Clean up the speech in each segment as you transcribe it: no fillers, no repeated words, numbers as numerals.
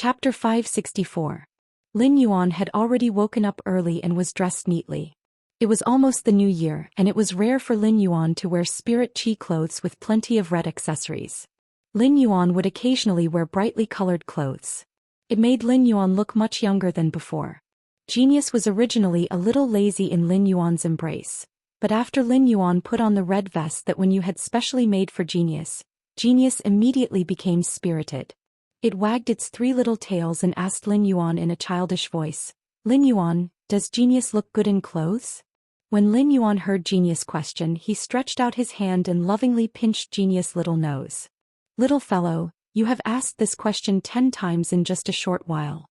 Chapter 564. Lin Yuan had already woken up early and was dressed neatly. It was almost the new year, and it was rare for Lin Yuan to wear spirit chi clothes with plenty of red accessories. Lin Yuan would occasionally wear brightly colored clothes. It made Lin Yuan look much younger than before. Genius was originally a little lazy in Lin Yuan's embrace, but after Lin Yuan put on the red vest that Wen Yu had specially made for Genius, Genius immediately became spirited. It wagged its three little tails and asked Lin Yuan in a childish voice, "Lin Yuan, does Genius look good in clothes?" When Lin Yuan heard Genius' question, he stretched out his hand and lovingly pinched Genius' little nose. "Little fellow, you have asked this question 10 times in just a short while.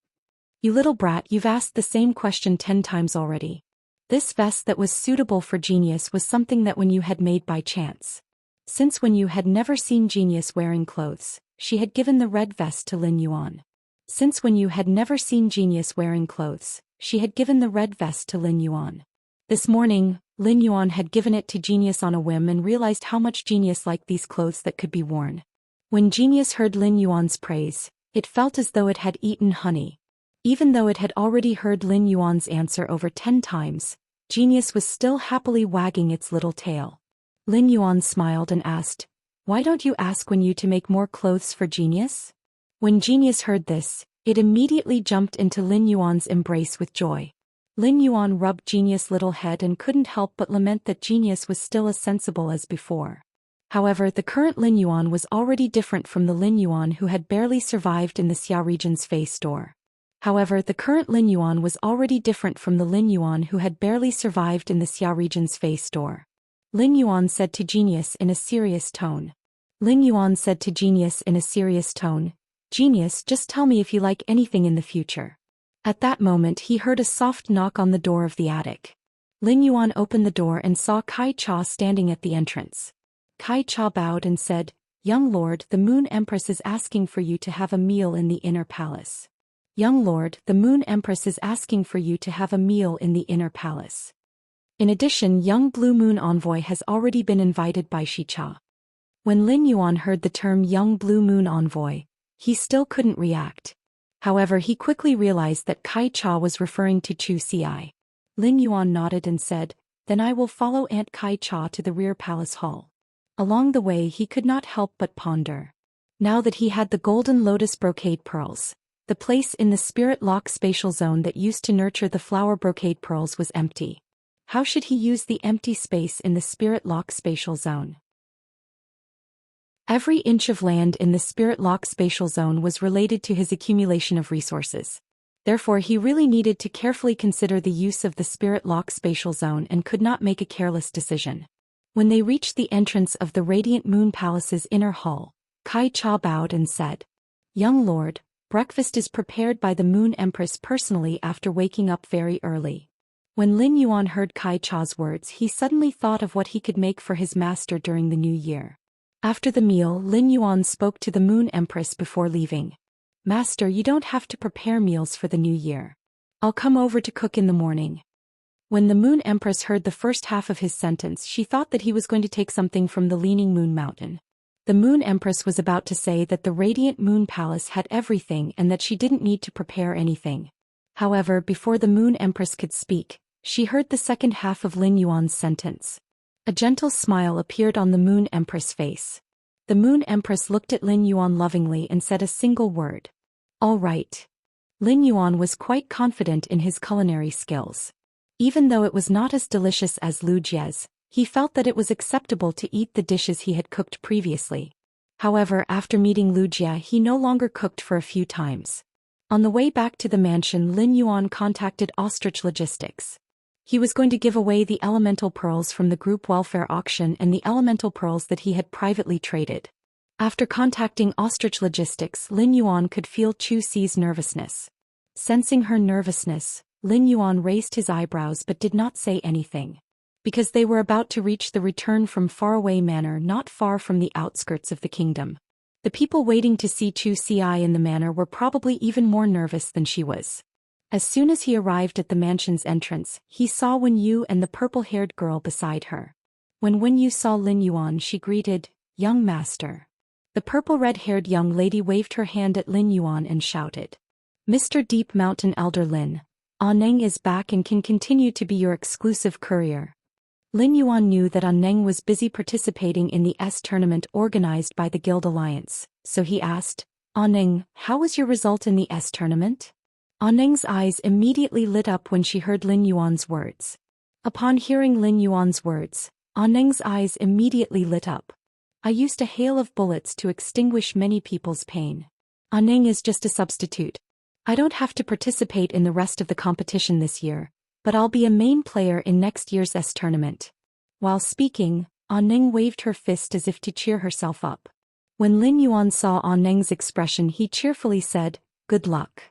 You little brat, you've asked the same question 10 times already." This vest that was suitable for Genius was something that Wen Yu had made by chance. Since Wen Yu had never seen Genius wearing clothes, she had given the red vest to Lin Yuan. Since Wen Yu had never seen Genius wearing clothes, she had given the red vest to Lin Yuan. This morning, Lin Yuan had given it to Genius on a whim and realized how much Genius liked these clothes that could be worn. When Genius heard Lin Yuan's praise, it felt as though it had eaten honey. Even though it had already heard Lin Yuan's answer over 10 times, Genius was still happily wagging its little tail. Lin Yuan smiled and asked, "Why don't you ask Wen Yu to make more clothes for Genius?" When Genius heard this, it immediately jumped into Lin Yuan's embrace with joy. Lin Yuan rubbed Genius' little head and couldn't help but lament that Genius was still as sensible as before. However, the current Lin Yuan was already different from the Lin Yuan who had barely survived in the Xia region's face store. Lin Yuan said to Genius in a serious tone. "Genius, just tell me if you like anything in the future." At that moment he heard a soft knock on the door of the attic. Lin Yuan opened the door and saw Kai Cha standing at the entrance. Kai Cha bowed and said, "Young lord, the Moon Empress is asking for you to have a meal in the inner palace." "Young lord, the Moon Empress is asking for you to have a meal in the inner palace. In addition, young Blue Moon Envoy has already been invited by Shi Cha." When Lin Yuan heard the term young Blue Moon Envoy, he still couldn't react. However, he quickly realized that Kai Cha was referring to Chu Ci. Lin Yuan nodded and said, "Then I will follow Aunt Kai Cha to the rear palace hall." Along the way he could not help but ponder. Now that he had the golden lotus brocade pearls, the place in the spirit lock spatial zone that used to nurture the flower brocade pearls was empty. How should he use the empty space in the spirit lock spatial zone? Every inch of land in the spirit lock spatial zone was related to his accumulation of resources. Therefore he really needed to carefully consider the use of the spirit lock spatial zone and could not make a careless decision. When they reached the entrance of the Radiant Moon Palace's inner hall, Kai Cha bowed and said, "Young lord, breakfast is prepared by the Moon Empress personally after waking up very early." When Lin Yuan heard Kai Cha's words, he suddenly thought of what he could make for his master during the new year. After the meal, Lin Yuan spoke to the Moon Empress before leaving. "Master, you don't have to prepare meals for the new year. I'll come over to cook in the morning." When the Moon Empress heard the first half of his sentence, she thought that he was going to take something from the Leaning Moon Mountain. The Moon Empress was about to say that the Radiant Moon Palace had everything and that she didn't need to prepare anything. However, before the Moon Empress could speak, she heard the second half of Lin Yuan's sentence. A gentle smile appeared on the Moon Empress' face. The Moon Empress looked at Lin Yuan lovingly and said a single word. "All right." Lin Yuan was quite confident in his culinary skills. Even though it was not as delicious as Lu Jie's, he felt that it was acceptable to eat the dishes he had cooked previously. However, after meeting Lu Jie, he no longer cooked for a few times. On the way back to the mansion, Lin Yuan contacted Ostrich Logistics. He was going to give away the elemental pearls from the group welfare auction and the elemental pearls that he had privately traded. After contacting Ostrich Logistics, Lin Yuan could feel Chu Ci's nervousness. Sensing her nervousness, Lin Yuan raised his eyebrows but did not say anything. Because they were about to reach the return from faraway manor not far from the outskirts of the kingdom. The people waiting to see Chu Ci in the manor were probably even more nervous than she was. As soon as he arrived at the mansion's entrance, he saw Wen Yu and the purple-haired girl beside her. When Wen Yu saw Lin Yuan, she greeted, "Young master." The purple red-haired young lady waved her hand at Lin Yuan and shouted. Mr. Deep Mountain Elder Lin, Neng is back and can continue to be your exclusive courier. Lin Yuan knew that Neng was busy participating in the S tournament organized by the Guild Alliance, so he asked, Neng, how was your result in the S tournament? Neng's eyes immediately lit up when she heard Lin Yuan's words. Upon hearing Lin Yuan's words, Neng's eyes immediately lit up. I used a hail of bullets to extinguish many people's pain. Neng is just a substitute. I don't have to participate in the rest of the competition this year, but I'll be a main player in next year's S tournament. While speaking, Neng waved her fist as if to cheer herself up. When Lin Yuan saw Neng's expression, he cheerfully said, Good luck.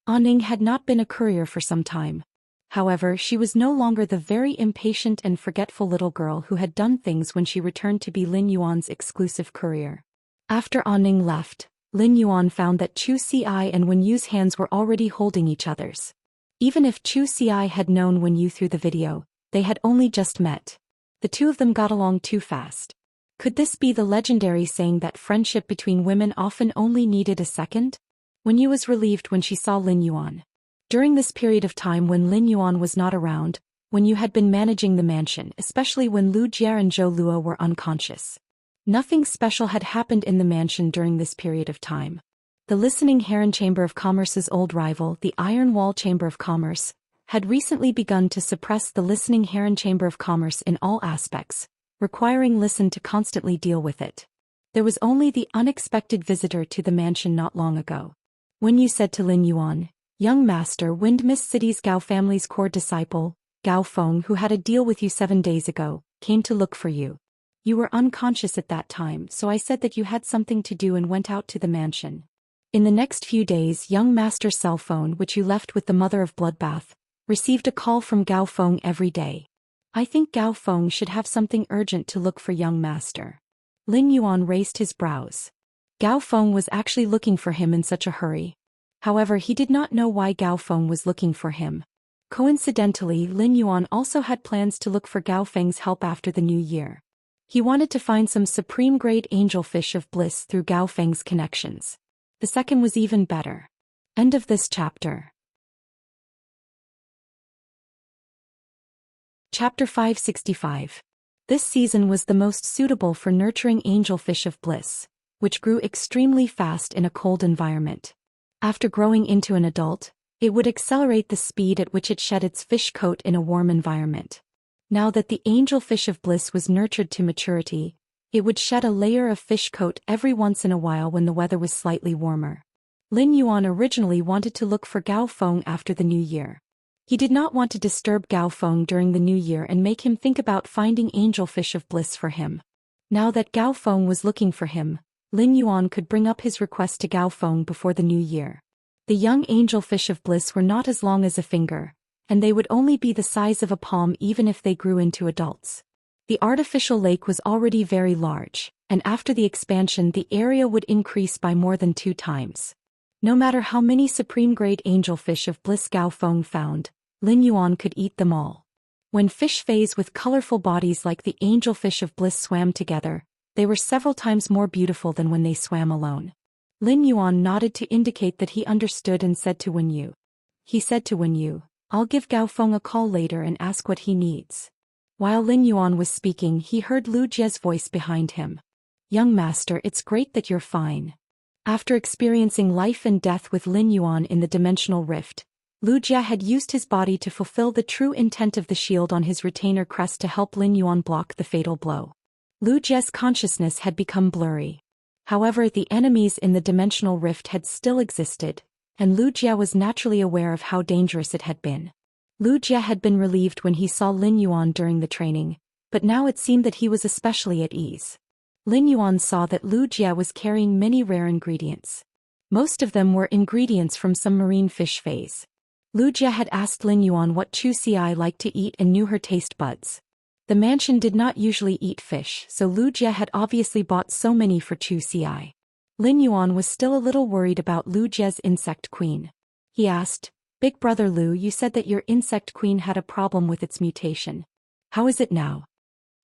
Neng had not been a courier for some time. However, she was no longer the very impatient and forgetful little girl who had done things when she returned to be Lin Yuan's exclusive courier. After Neng left, Lin Yuan found that Zhou Xian and Wen Yu's hands were already holding each other's. Even if Zhou Xian had known Wen Yu through the video, they had only just met. The two of them got along too fast. Could this be the legendary saying that friendship between women often only needed a second? Wen Yu was relieved when she saw Lin Yuan. During this period of time when Lin Yuan was not around, Wen Yu had been managing the mansion, especially when Lu Jie and Zhou Luo were unconscious. Nothing special had happened in the mansion during this period of time. The Listening Heron Chamber of Commerce's old rival, the Iron Wall Chamber of Commerce, had recently begun to suppress the Listening Heron Chamber of Commerce in all aspects, requiring Listen to constantly deal with it. There was only the unexpected visitor to the mansion not long ago. Wen Yu said to Lin Yuan, Young Master, Wind Mist City's Gao family's core disciple, Gao Feng, who had a deal with you 7 days ago, came to look for you. You were unconscious at that time, so I said that you had something to do and went out to the mansion. In the next few days, young Master's cell phone, which you left with the Mother of Bloodbath, received a call from Gao Feng every day. I think Gao Feng should have something urgent to look for young Master. Lin Yuan raised his brows. Gao Feng was actually looking for him in such a hurry. However, he did not know why Gao Feng was looking for him. Coincidentally, Lin Yuan also had plans to look for Gao Feng's help after the new year. He wanted to find some supreme-grade angelfish of bliss through Gao Feng's connections. The second was even better. End of this chapter. Chapter 565. This season was the most suitable for nurturing angelfish of bliss, which grew extremely fast in a cold environment. After growing into an adult, it would accelerate the speed at which it shed its fish coat in a warm environment. Now that the angelfish of bliss was nurtured to maturity, it would shed a layer of fish coat every once in a while when the weather was slightly warmer. Lin Yuan originally wanted to look for Gao Feng after the new year. He did not want to disturb Gao Feng during the new year and make him think about finding angelfish of bliss for him. Now that Gao Feng was looking for him, Lin Yuan could bring up his request to Gao Feng before the new year. The young angelfish of bliss were not as long as a finger, and they would only be the size of a palm even if they grew into adults. The artificial lake was already very large, and after the expansion the area would increase by more than 2 times. No matter how many supreme-grade angelfish of bliss Gao Feng found, Lin Yuan could eat them all. When fish fays with colorful bodies like the angelfish of bliss swam together, they were several times more beautiful than when they swam alone. Lin Yuan nodded to indicate that he understood and said to Wen Yu. He said to Wen Yu, I'll give Gao Feng a call later and ask what he needs. While Lin Yuan was speaking, he heard Lu Jie's voice behind him. Young Master, it's great that you're fine. After experiencing life and death with Lin Yuan in the dimensional rift, Lu Jie had used his body to fulfill the true intent of the shield on his retainer crest to help Lin Yuan block the fatal blow. Lu Jie's consciousness had become blurry. However, the enemies in the dimensional rift had still existed, and Lu Jie was naturally aware of how dangerous it had been. Lu Jie had been relieved when he saw Lin Yuan during the training, but now it seemed that he was especially at ease. Lin Yuan saw that Lu Jie was carrying many rare ingredients. Most of them were ingredients from some marine fish phase. Lu Jie had asked Lin Yuan what Zhou Xian liked to eat and knew her taste buds. The mansion did not usually eat fish, so Lu Jie had obviously bought so many for Zhou Xian. Lin Yuan was still a little worried about Lu Jie's insect queen. He asked, Big brother Lu, you said that your insect queen had a problem with its mutation. How is it now?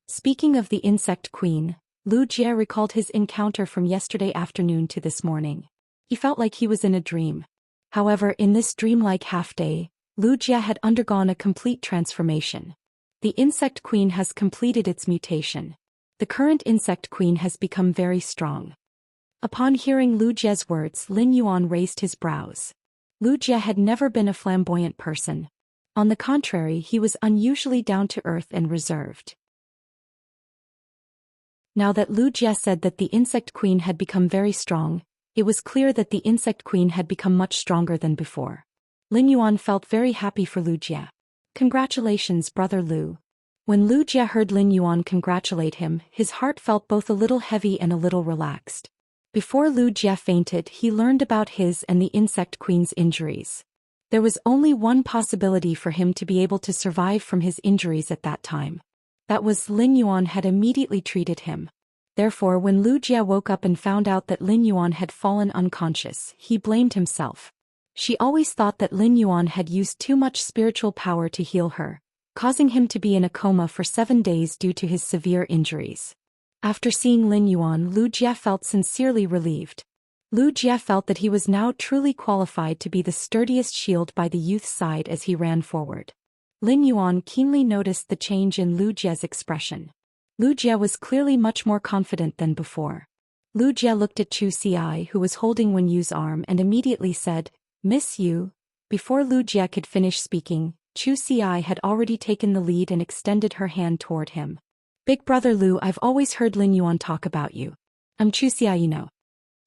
Speaking of the insect queen, Lu Jie recalled his encounter from yesterday afternoon to this morning. He felt like he was in a dream. However, in this dreamlike half-day, Lu Jie had undergone a complete transformation. The insect queen has completed its mutation. The current insect queen has become very strong. Upon hearing Lu Jie's words, Lin Yuan raised his brows. Lu Jie had never been a flamboyant person. On the contrary, he was unusually down-to-earth and reserved. Now that Lu Jie said that the insect queen had become very strong, it was clear that the insect queen had become much stronger than before. Lin Yuan felt very happy for Lu Jie. Congratulations, brother Lu. When Lu Jie heard Lin Yuan congratulate him, his heart felt both a little heavy and a little relaxed. Before Lu Jie fainted, he learned about his and the insect queen's injuries. There was only one possibility for him to be able to survive from his injuries at that time. That was Lin Yuan had immediately treated him. Therefore, when Lu Jie woke up and found out that Lin Yuan had fallen unconscious, he blamed himself. She always thought that Lin Yuan had used too much spiritual power to heal her, causing him to be in a coma for 7 days due to his severe injuries. After seeing Lin Yuan, Lu Jie felt sincerely relieved. Lu Jie felt that he was now truly qualified to be the sturdiest shield by the youth's side as he ran forward. Lin Yuan keenly noticed the change in Lu Jie's expression. Lu Jie was clearly much more confident than before. Lu Jie looked at Zhou Xian, who was holding Wen Yu's arm, and immediately said, "Miss Yu." Before Lu Jie could finish speaking, Zhou Xian had already taken the lead and extended her hand toward him. "Big brother Lu, I've always heard Lin Yuan talk about you. I'm Zhou Xian, you know."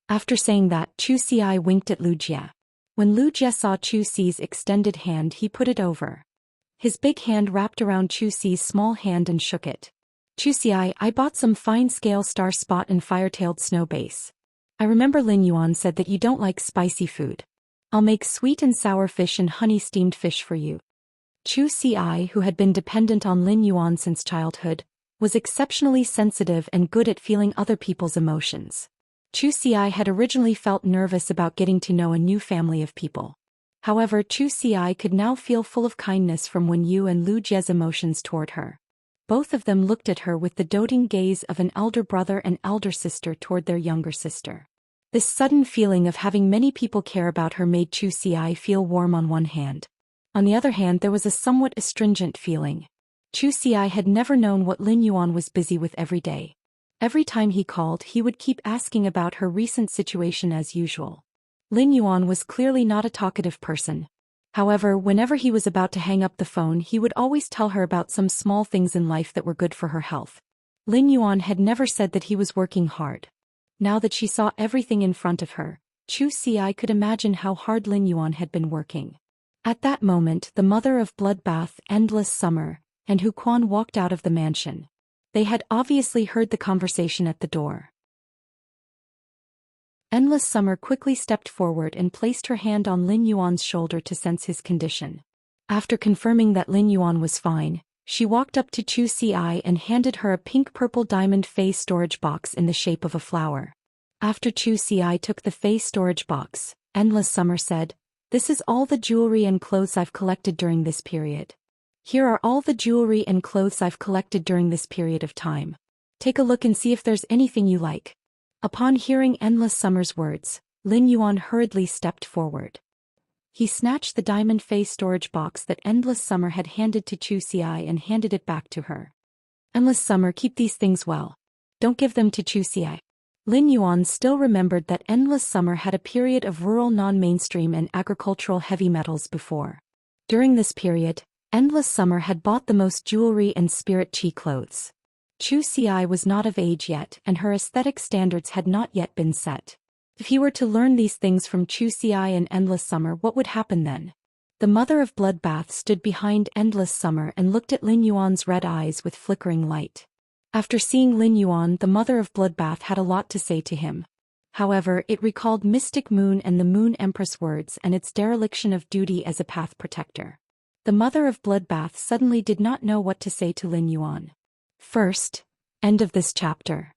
After saying that, Zhou Xian winked at Lu Jie. When Lu Jie saw Zhou Xi's extended hand, he put it over. His big hand wrapped around Zhou Xi's small hand and shook it. "Zhou Xian, I bought some fine-scale star spot and fire-tailed snow base. I remember Lin Yuan said that you don't like spicy food. I'll make sweet and sour fish and honey-steamed fish for you." Zhou Xian, who had been dependent on Lin Yuan since childhood, was exceptionally sensitive and good at feeling other people's emotions. Zhou Xian had originally felt nervous about getting to know a new family of people. However, Zhou Xian could now feel full of kindness from Wen Yu and Lu Jie's emotions toward her. Both of them looked at her with the doting gaze of an elder brother and elder sister toward their younger sister. This sudden feeling of having many people care about her made Zhou Xian feel warm on one hand. On the other hand, there was a somewhat astringent feeling. Zhou Xian had never known what Lin Yuan was busy with every day. Every time he called, he would keep asking about her recent situation as usual. Lin Yuan was clearly not a talkative person. However, whenever he was about to hang up the phone, he would always tell her about some small things in life that were good for her health. Lin Yuan had never said that he was working hard. Now that she saw everything in front of her, Zhou Xian could imagine how hard Lin Yuan had been working. At that moment, the mother of Bloodbath, Endless Summer, and Hu Quan walked out of the mansion. They had obviously heard the conversation at the door. Endless Summer quickly stepped forward and placed her hand on Lin Yuan's shoulder to sense his condition. After confirming that Lin Yuan was fine, she walked up to Zhou Xian and handed her a pink-purple diamond face storage box in the shape of a flower. After Zhou Xian took the face storage box, Endless Summer said, "This is all the jewelry and clothes I've collected during this period. Here are all the jewelry and clothes I've collected during this period of time. Take a look and see if there's anything you like." Upon hearing Endless Summer's words, Lin Yuan hurriedly stepped forward. He snatched the diamond face storage box that Endless Summer had handed to Zhou Xian and handed it back to her. "Endless Summer, keep these things well. Don't give them to Zhou Xian." Lin Yuan still remembered that Endless Summer had a period of rural non-mainstream and agricultural heavy metals before. During this period, Endless Summer had bought the most jewelry and spirit chi clothes. Zhou Xian was not of age yet, and her aesthetic standards had not yet been set. If he were to learn these things from Zhou Xian and Endless Summer, what would happen then? The mother of Bloodbath stood behind Endless Summer and looked at Lin Yuan's red eyes with flickering light. After seeing Lin Yuan, the mother of Bloodbath had a lot to say to him. However, it recalled Mystic Moon and the Moon Empress words and its dereliction of duty as a path protector. The mother of Bloodbath suddenly did not know what to say to Lin Yuan. First, end of this chapter.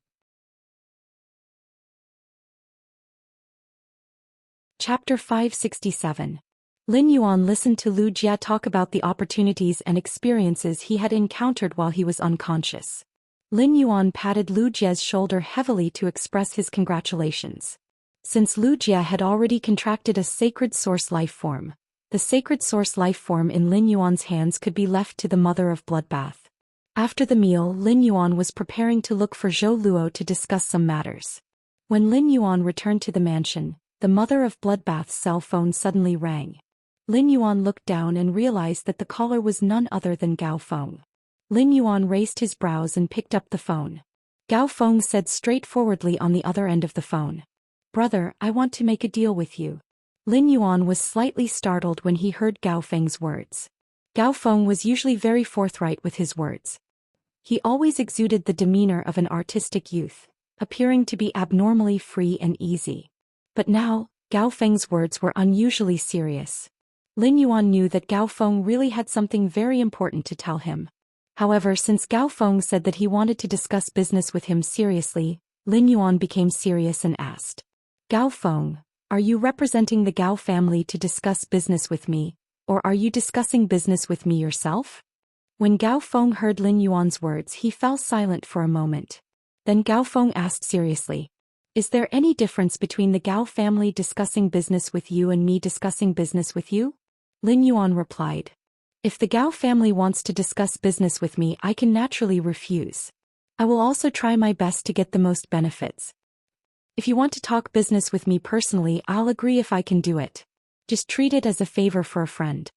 Chapter 567. Lin Yuan listened to Lu Jie talk about the opportunities and experiences he had encountered while he was unconscious. Lin Yuan patted Lu Jie's shoulder heavily to express his congratulations. Since Lu Jie had already contracted a sacred source life form, the sacred source life form in Lin Yuan's hands could be left to the mother of bloodbath. After the meal, Lin Yuan was preparing to look for Zhou Luo to discuss some matters. When Lin Yuan returned to the mansion, the mother of bloodbath's cell phone suddenly rang. Lin Yuan looked down and realized that the caller was none other than Gao Feng. Lin Yuan raised his brows and picked up the phone. Gao Feng said straightforwardly on the other end of the phone, "Brother, I want to make a deal with you." Lin Yuan was slightly startled when he heard Gao Feng's words. Gao Feng was usually very forthright with his words. He always exuded the demeanor of an artistic youth, appearing to be abnormally free and easy. But now, Gao Feng's words were unusually serious. Lin Yuan knew that Gao Feng really had something very important to tell him. However, since Gao Feng said that he wanted to discuss business with him seriously, Lin Yuan became serious and asked, "Gao Feng, are you representing the Gao family to discuss business with me, or are you discussing business with me yourself?" When Gao Feng heard Lin Yuan's words, he fell silent for a moment. Then Gao Feng asked seriously, "Is there any difference between the Gao family discussing business with you and me discussing business with you?" Lin Yuan replied, "If the Gao family wants to discuss business with me, I can naturally refuse. I will also try my best to get the most benefits. If you want to talk business with me personally, I'll agree if I can do it. Just treat it as a favor for a friend."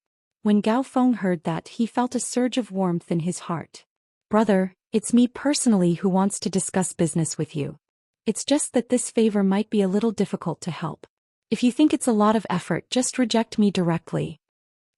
When Gao Feng heard that, he felt a surge of warmth in his heart. "Brother, it's me personally who wants to discuss business with you. It's just that this favor might be a little difficult to help. If you think it's a lot of effort, just reject me directly."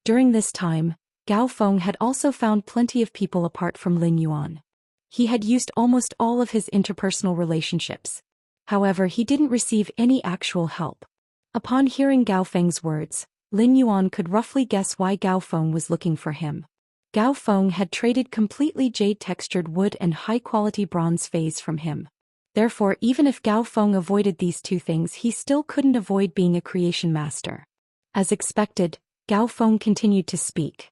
During this time, Gao Feng had also found plenty of people apart from Lin Yuan. He had used almost all of his interpersonal relationships. However, he didn't receive any actual help. Upon hearing Gao Feng's words, Lin Yuan could roughly guess why Gao Feng was looking for him. Gao Feng had traded completely jade-textured wood and high-quality bronze phase from him. Therefore, even if Gao Feng avoided these two things, he still couldn't avoid being a creation master. As expected, Gao Feng continued to speak.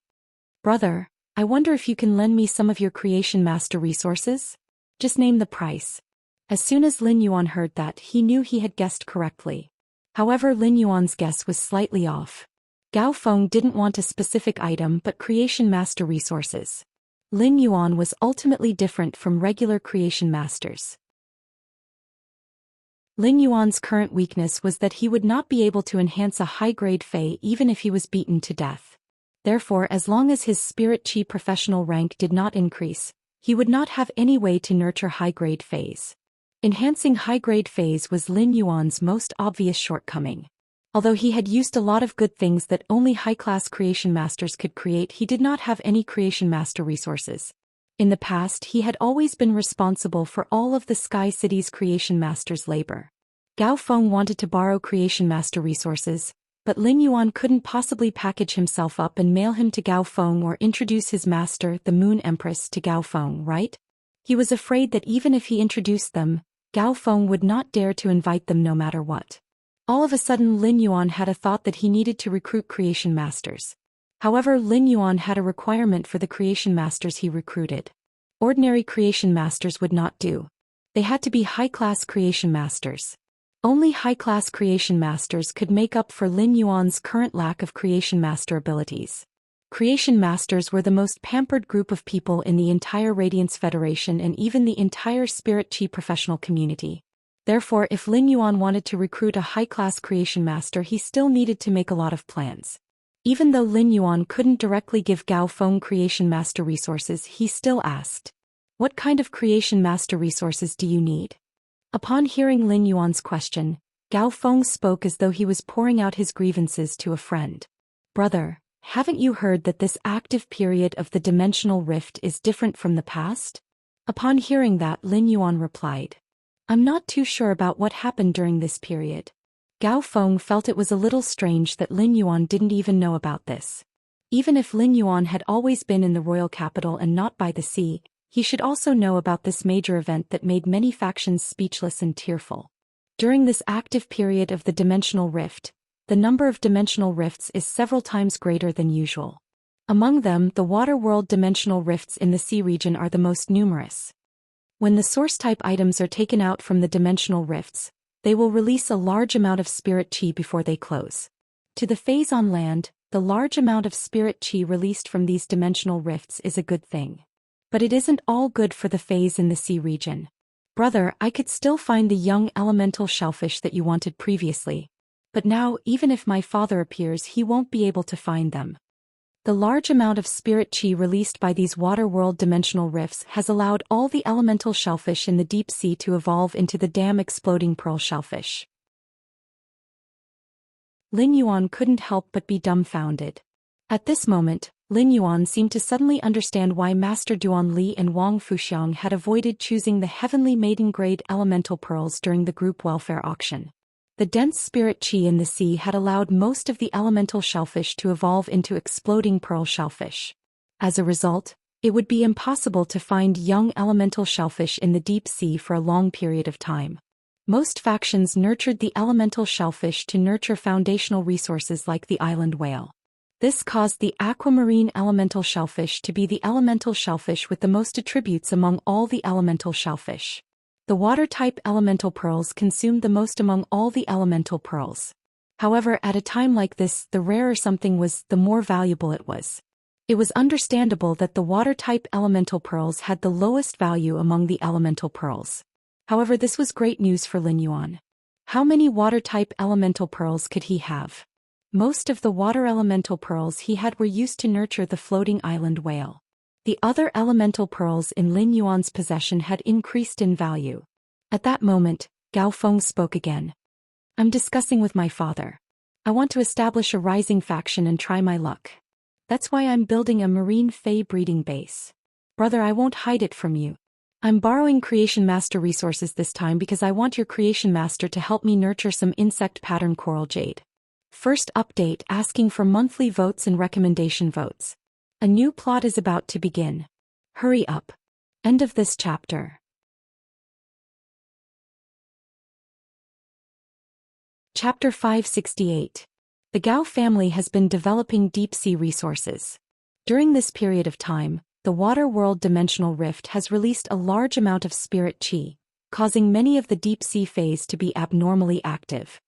"Brother, I wonder if you can lend me some of your creation master resources? Just name the price." As soon as Lin Yuan heard that, he knew he had guessed correctly. However, Lin Yuan's guess was slightly off. Gao Feng didn't want a specific item but creation master resources. Lin Yuan was ultimately different from regular creation masters. Lin Yuan's current weakness was that he would not be able to enhance a high-grade Fey even if he was beaten to death. Therefore, as long as his spirit chi professional rank did not increase, he would not have any way to nurture high-grade Feys. Enhancing high-grade Feys was Lin Yuan's most obvious shortcoming. Although he had used a lot of good things that only high-class creation masters could create, he did not have any creation master resources. In the past, he had always been responsible for all of the Sky City's creation master's labor. Gao Feng wanted to borrow creation master resources, but Lin Yuan couldn't possibly package himself up and mail him to Gao Feng or introduce his master, the Moon Empress, to Gao Feng, right? He was afraid that even if he introduced them, Gao Feng would not dare to invite them no matter what. All of a sudden, Lin Yuan had a thought that he needed to recruit creation masters. However, Lin Yuan had a requirement for the creation masters he recruited. Ordinary creation masters would not do. They had to be high-class creation masters. Only high-class creation masters could make up for Lin Yuan's current lack of creation master abilities. Creation masters were the most pampered group of people in the entire Radiance Federation and even the entire Spirit Chi professional community. Therefore, if Lin Yuan wanted to recruit a high-class creation master, he still needed to make a lot of plans. Even though Lin Yuan couldn't directly give Gao Feng creation master resources, he still asked, "What kind of creation master resources do you need?" Upon hearing Lin Yuan's question, Gao Feng spoke as though he was pouring out his grievances to a friend. "Brother, haven't you heard that this active period of the dimensional rift is different from the past?" Upon hearing that, Lin Yuan replied, "I'm not too sure about what happened during this period." Gao Feng felt it was a little strange that Lin Yuan didn't even know about this. Even if Lin Yuan had always been in the royal capital and not by the sea, he should also know about this major event that made many factions speechless and tearful. During this active period of the dimensional rift, the number of dimensional rifts is several times greater than usual. Among them, the water world dimensional rifts in the sea region are the most numerous. When the source-type items are taken out from the dimensional rifts, they will release a large amount of spirit qi before they close. To the phase on land, the large amount of spirit qi released from these dimensional rifts is a good thing. But it isn't all good for the phase in the sea region. Brother, I could still find the young elemental shellfish that you wanted previously. But now, even if my father appears, he won't be able to find them. The large amount of spirit qi released by these water world dimensional rifts has allowed all the elemental shellfish in the deep sea to evolve into the damn exploding pearl shellfish. Lin Yuan couldn't help but be dumbfounded. At this moment, Lin Yuan seemed to suddenly understand why Master Duan Li and Wang Fuxiang had avoided choosing the heavenly maiden-grade elemental pearls during the group welfare auction. The dense spirit qi in the sea had allowed most of the elemental shellfish to evolve into exploding pearl shellfish. As a result, it would be impossible to find young elemental shellfish in the deep sea for a long period of time. Most factions nurtured the elemental shellfish to nurture foundational resources like the island whale. This caused the aquamarine elemental shellfish to be the elemental shellfish with the most attributes among all the elemental shellfish. The water-type elemental pearls consumed the most among all the elemental pearls. However, at a time like this, the rarer something was, the more valuable it was. It was understandable that the water-type elemental pearls had the lowest value among the elemental pearls. However, this was great news for Lin Yuan. How many water-type elemental pearls could he have? Most of the water elemental pearls he had were used to nurture the floating island whale. The other elemental pearls in Lin Yuan's possession had increased in value. At that moment, Gao Feng spoke again. I'm discussing with my father. I want to establish a rising faction and try my luck. That's why I'm building a marine fae breeding base. Brother, I won't hide it from you. I'm borrowing Creation Master resources this time because I want your Creation Master to help me nurture some insect pattern coral jade. First update asking for monthly votes and recommendation votes. A new plot is about to begin. Hurry up. End of this chapter. Chapter 568. The Gao family has been developing deep-sea resources. During this period of time, the water world dimensional rift has released a large amount of spirit qi, causing many of the deep-sea faes to be abnormally active.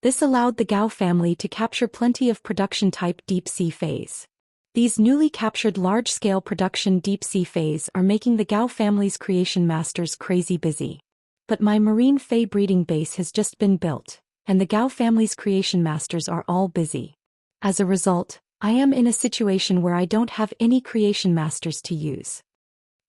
This allowed the Gao family to capture plenty of production-type deep-sea faes. These newly captured large-scale production deep-sea faes are making the Gao family's creation masters crazy busy. But my marine fae breeding base has just been built, and the Gao family's creation masters are all busy. As a result, I am in a situation where I don't have any creation masters to use.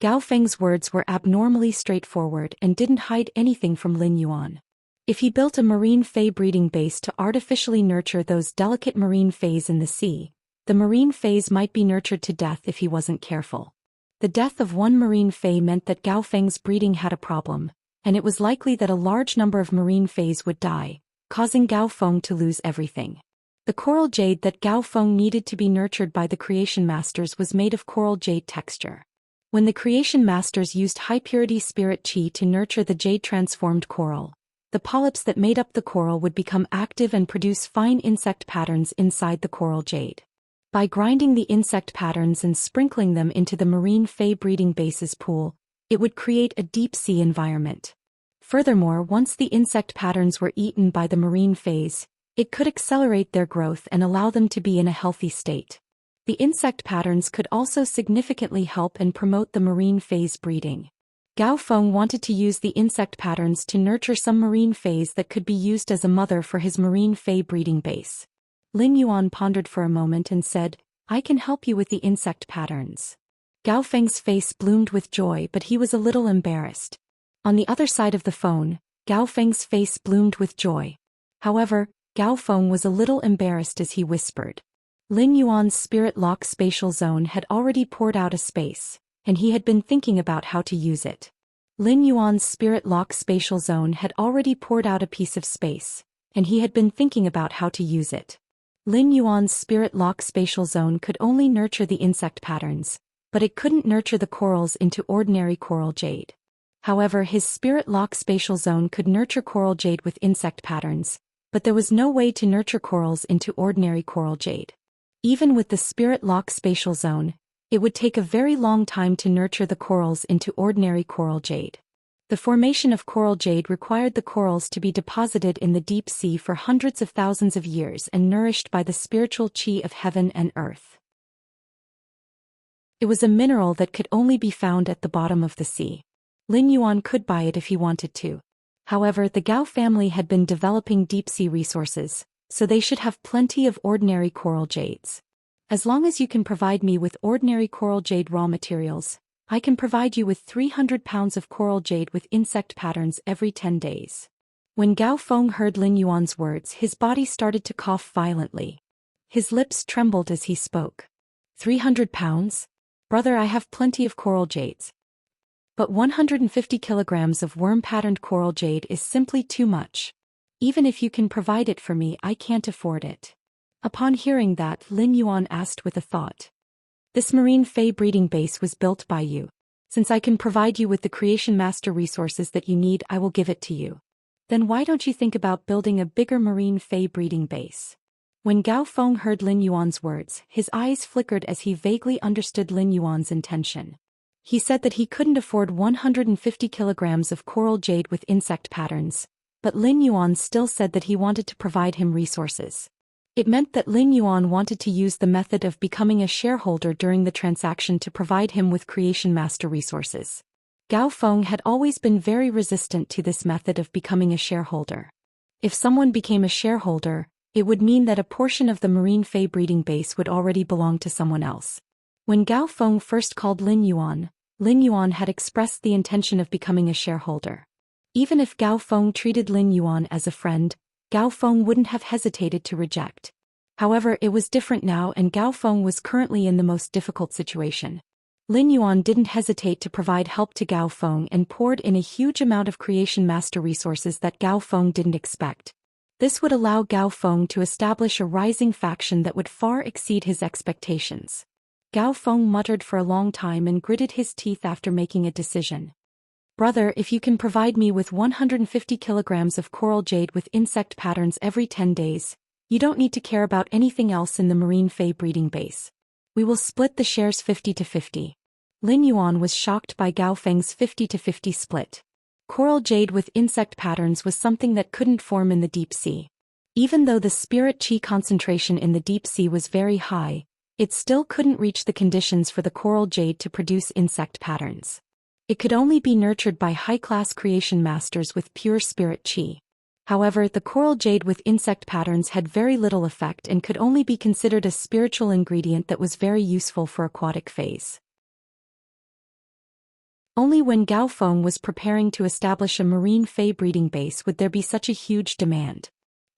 Gao Feng's words were abnormally straightforward and didn't hide anything from Lin Yuan. If he built a marine fae breeding base to artificially nurture those delicate marine faes in the sea, the marine faes might be nurtured to death if he wasn't careful. The death of one marine fae meant that Gao Feng's breeding had a problem, and it was likely that a large number of marine faes would die, causing Gao Feng to lose everything. The coral jade that Gao Feng needed to be nurtured by the creation masters was made of coral jade texture. When the creation masters used high-purity spirit qi to nurture the jade-transformed coral, the polyps that made up the coral would become active and produce fine insect patterns inside the coral jade. By grinding the insect patterns and sprinkling them into the marine fae breeding bases pool, it would create a deep-sea environment. Furthermore, once the insect patterns were eaten by the marine faes, it could accelerate their growth and allow them to be in a healthy state. The insect patterns could also significantly help and promote the marine faes breeding. Gao Feng wanted to use the insect patterns to nurture some marine faes that could be used as a mother for his marine fae breeding base. Lin Yuan pondered for a moment and said, I can help you with the insect patterns. Gao Feng's face bloomed with joy, but he was a little embarrassed. On the other side of the phone, Gao Feng's face bloomed with joy. However, Gao Feng was a little embarrassed as he whispered. Lin Yuan's spirit lock spatial zone had already poured out a space, and he had been thinking about how to use it. Lin Yuan's spirit lock spatial zone had already poured out a piece of space, and he had been thinking about how to use it. Lin Yuan's spirit lock spatial zone could only nurture the insect patterns, but it couldn't nurture the corals into ordinary coral jade. However, his spirit lock spatial zone could nurture coral jade with insect patterns, but there was no way to nurture corals into ordinary coral jade. Even with the spirit lock spatial zone, it would take a very long time to nurture the corals into ordinary coral jade. The formation of coral jade required the corals to be deposited in the deep sea for hundreds of thousands of years and nourished by the spiritual qi of heaven and earth. It was a mineral that could only be found at the bottom of the sea. Lin Yuan could buy it if he wanted to. However, the Gao family had been developing deep-sea resources, so they should have plenty of ordinary coral jades. As long as you can provide me with ordinary coral jade raw materials, I can provide you with 300 pounds of coral jade with insect patterns every 10 days. When Gao Feng heard Lin Yuan's words, his body started to cough violently. His lips trembled as he spoke. 300 pounds? Brother, I have plenty of coral jades. But 150 kilograms of worm-patterned coral jade is simply too much. Even if you can provide it for me, I can't afford it. Upon hearing that, Lin Yuan asked with a thought. This marine fey breeding base was built by you. Since I can provide you with the creation master resources that you need, I will give it to you. Then why don't you think about building a bigger marine fey breeding base? When Gao Feng heard Lin Yuan's words, his eyes flickered as he vaguely understood Lin Yuan's intention. He said that he couldn't afford 150 kilograms of coral jade with insect patterns, but Lin Yuan still said that he wanted to provide him resources. It meant that Lin Yuan wanted to use the method of becoming a shareholder during the transaction to provide him with creation master resources. Gao Feng had always been very resistant to this method of becoming a shareholder. If someone became a shareholder, it would mean that a portion of the marine fey breeding base would already belong to someone else. When Gao Feng first called Lin Yuan had expressed the intention of becoming a shareholder. Even if Gao Feng treated Lin Yuan as a friend, Gao Feng wouldn't have hesitated to reject. However, it was different now, and Gao Feng was currently in the most difficult situation. Lin Yuan didn't hesitate to provide help to Gao Feng and poured in a huge amount of creation master resources that Gao Feng didn't expect. This would allow Gao Feng to establish a rising faction that would far exceed his expectations. Gao Feng muttered for a long time and gritted his teeth after making a decision. Brother, if you can provide me with 150 kilograms of coral jade with insect patterns every 10 days, you don't need to care about anything else in the marine fey breeding base. We will split the shares 50-50. Lin Yuan was shocked by Gao Feng's 50-50 split. Coral jade with insect patterns was something that couldn't form in the deep sea. Even though the spirit qi concentration in the deep sea was very high, it still couldn't reach the conditions for the coral jade to produce insect patterns. It could only be nurtured by high-class creation masters with pure spirit qi. However, the coral jade with insect patterns had very little effect and could only be considered a spiritual ingredient that was very useful for aquatic phase. Only when Gao Feng was preparing to establish a marine fey breeding base would there be such a huge demand.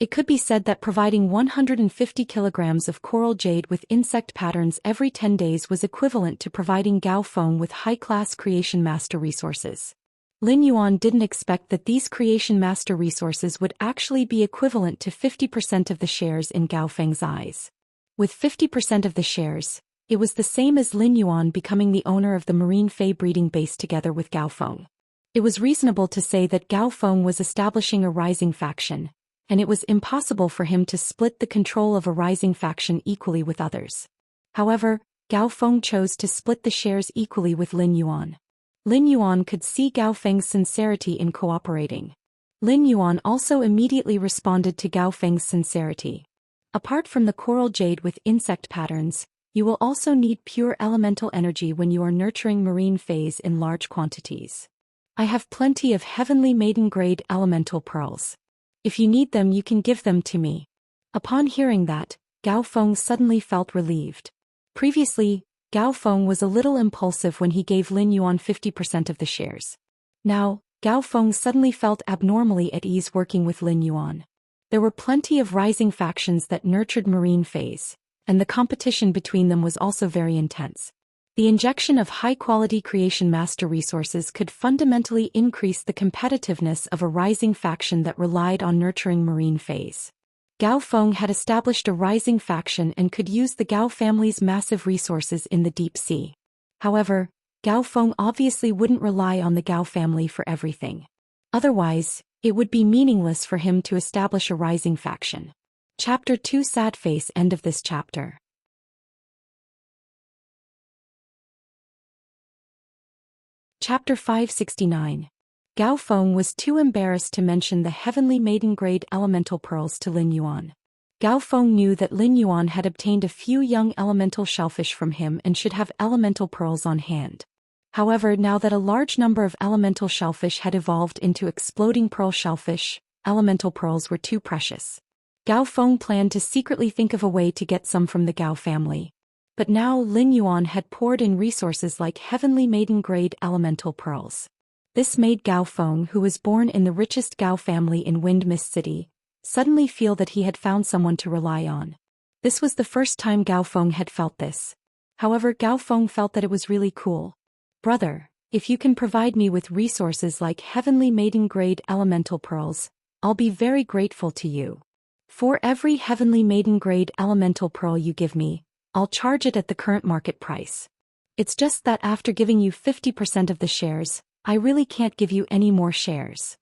It could be said that providing 150 kilograms of coral jade with insect patterns every 10 days was equivalent to providing Gao Feng with high-class creation master resources. Lin Yuan didn't expect that these creation master resources would actually be equivalent to 50% of the shares in Gao Feng's eyes. With 50% of the shares, it was the same as Lin Yuan becoming the owner of the marine fey breeding base together with Gao Feng. It was reasonable to say that Gao Feng was establishing a rising faction, and it was impossible for him to split the control of a rising faction equally with others. However, Gao Feng chose to split the shares equally with Lin Yuan. Lin Yuan could see Gao Feng's sincerity in cooperating. Lin Yuan also immediately responded to Gao Feng's sincerity. Apart from the coral jade with insect patterns, you will also need pure elemental energy when you are nurturing marine phase in large quantities. I have plenty of heavenly maiden-grade elemental pearls. If you need them, you can give them to me. Upon hearing that, Gao Feng suddenly felt relieved. Previously, Gao Feng was a little impulsive when he gave Lin Yuan 50% of the shares. Now, Gao Feng suddenly felt abnormally at ease working with Lin Yuan. There were plenty of rising factions that nurtured marine phase, and the competition between them was also very intense. The injection of high-quality creation master resources could fundamentally increase the competitiveness of a rising faction that relied on nurturing marine phase. Gao Feng had established a rising faction and could use the Gao family's massive resources in the deep sea. However, Gao Feng obviously wouldn't rely on the Gao family for everything. Otherwise, it would be meaningless for him to establish a rising faction. Chapter 2 Sad Face. End of this chapter. Chapter 569. Gao Feng was too embarrassed to mention the heavenly maiden-grade elemental pearls to Lin Yuan. Gao Feng knew that Lin Yuan had obtained a few young elemental shellfish from him and should have elemental pearls on hand. However, now that a large number of elemental shellfish had evolved into exploding pearl shellfish, elemental pearls were too precious. Gao Feng planned to secretly think of a way to get some from the Gao family. But now Lin Yuan had poured in resources like heavenly maiden-grade elemental pearls. This made Gao Feng, who was born in the richest Gao family in Wind Mist City, suddenly feel that he had found someone to rely on. This was the first time Gao Feng had felt this. However, Gao Feng felt that it was really cool. Brother, if you can provide me with resources like heavenly maiden-grade elemental pearls, I'll be very grateful to you. For every heavenly maiden-grade elemental pearl you give me, I'll charge it at the current market price. It's just that after giving you 50% of the shares, I really can't give you any more shares.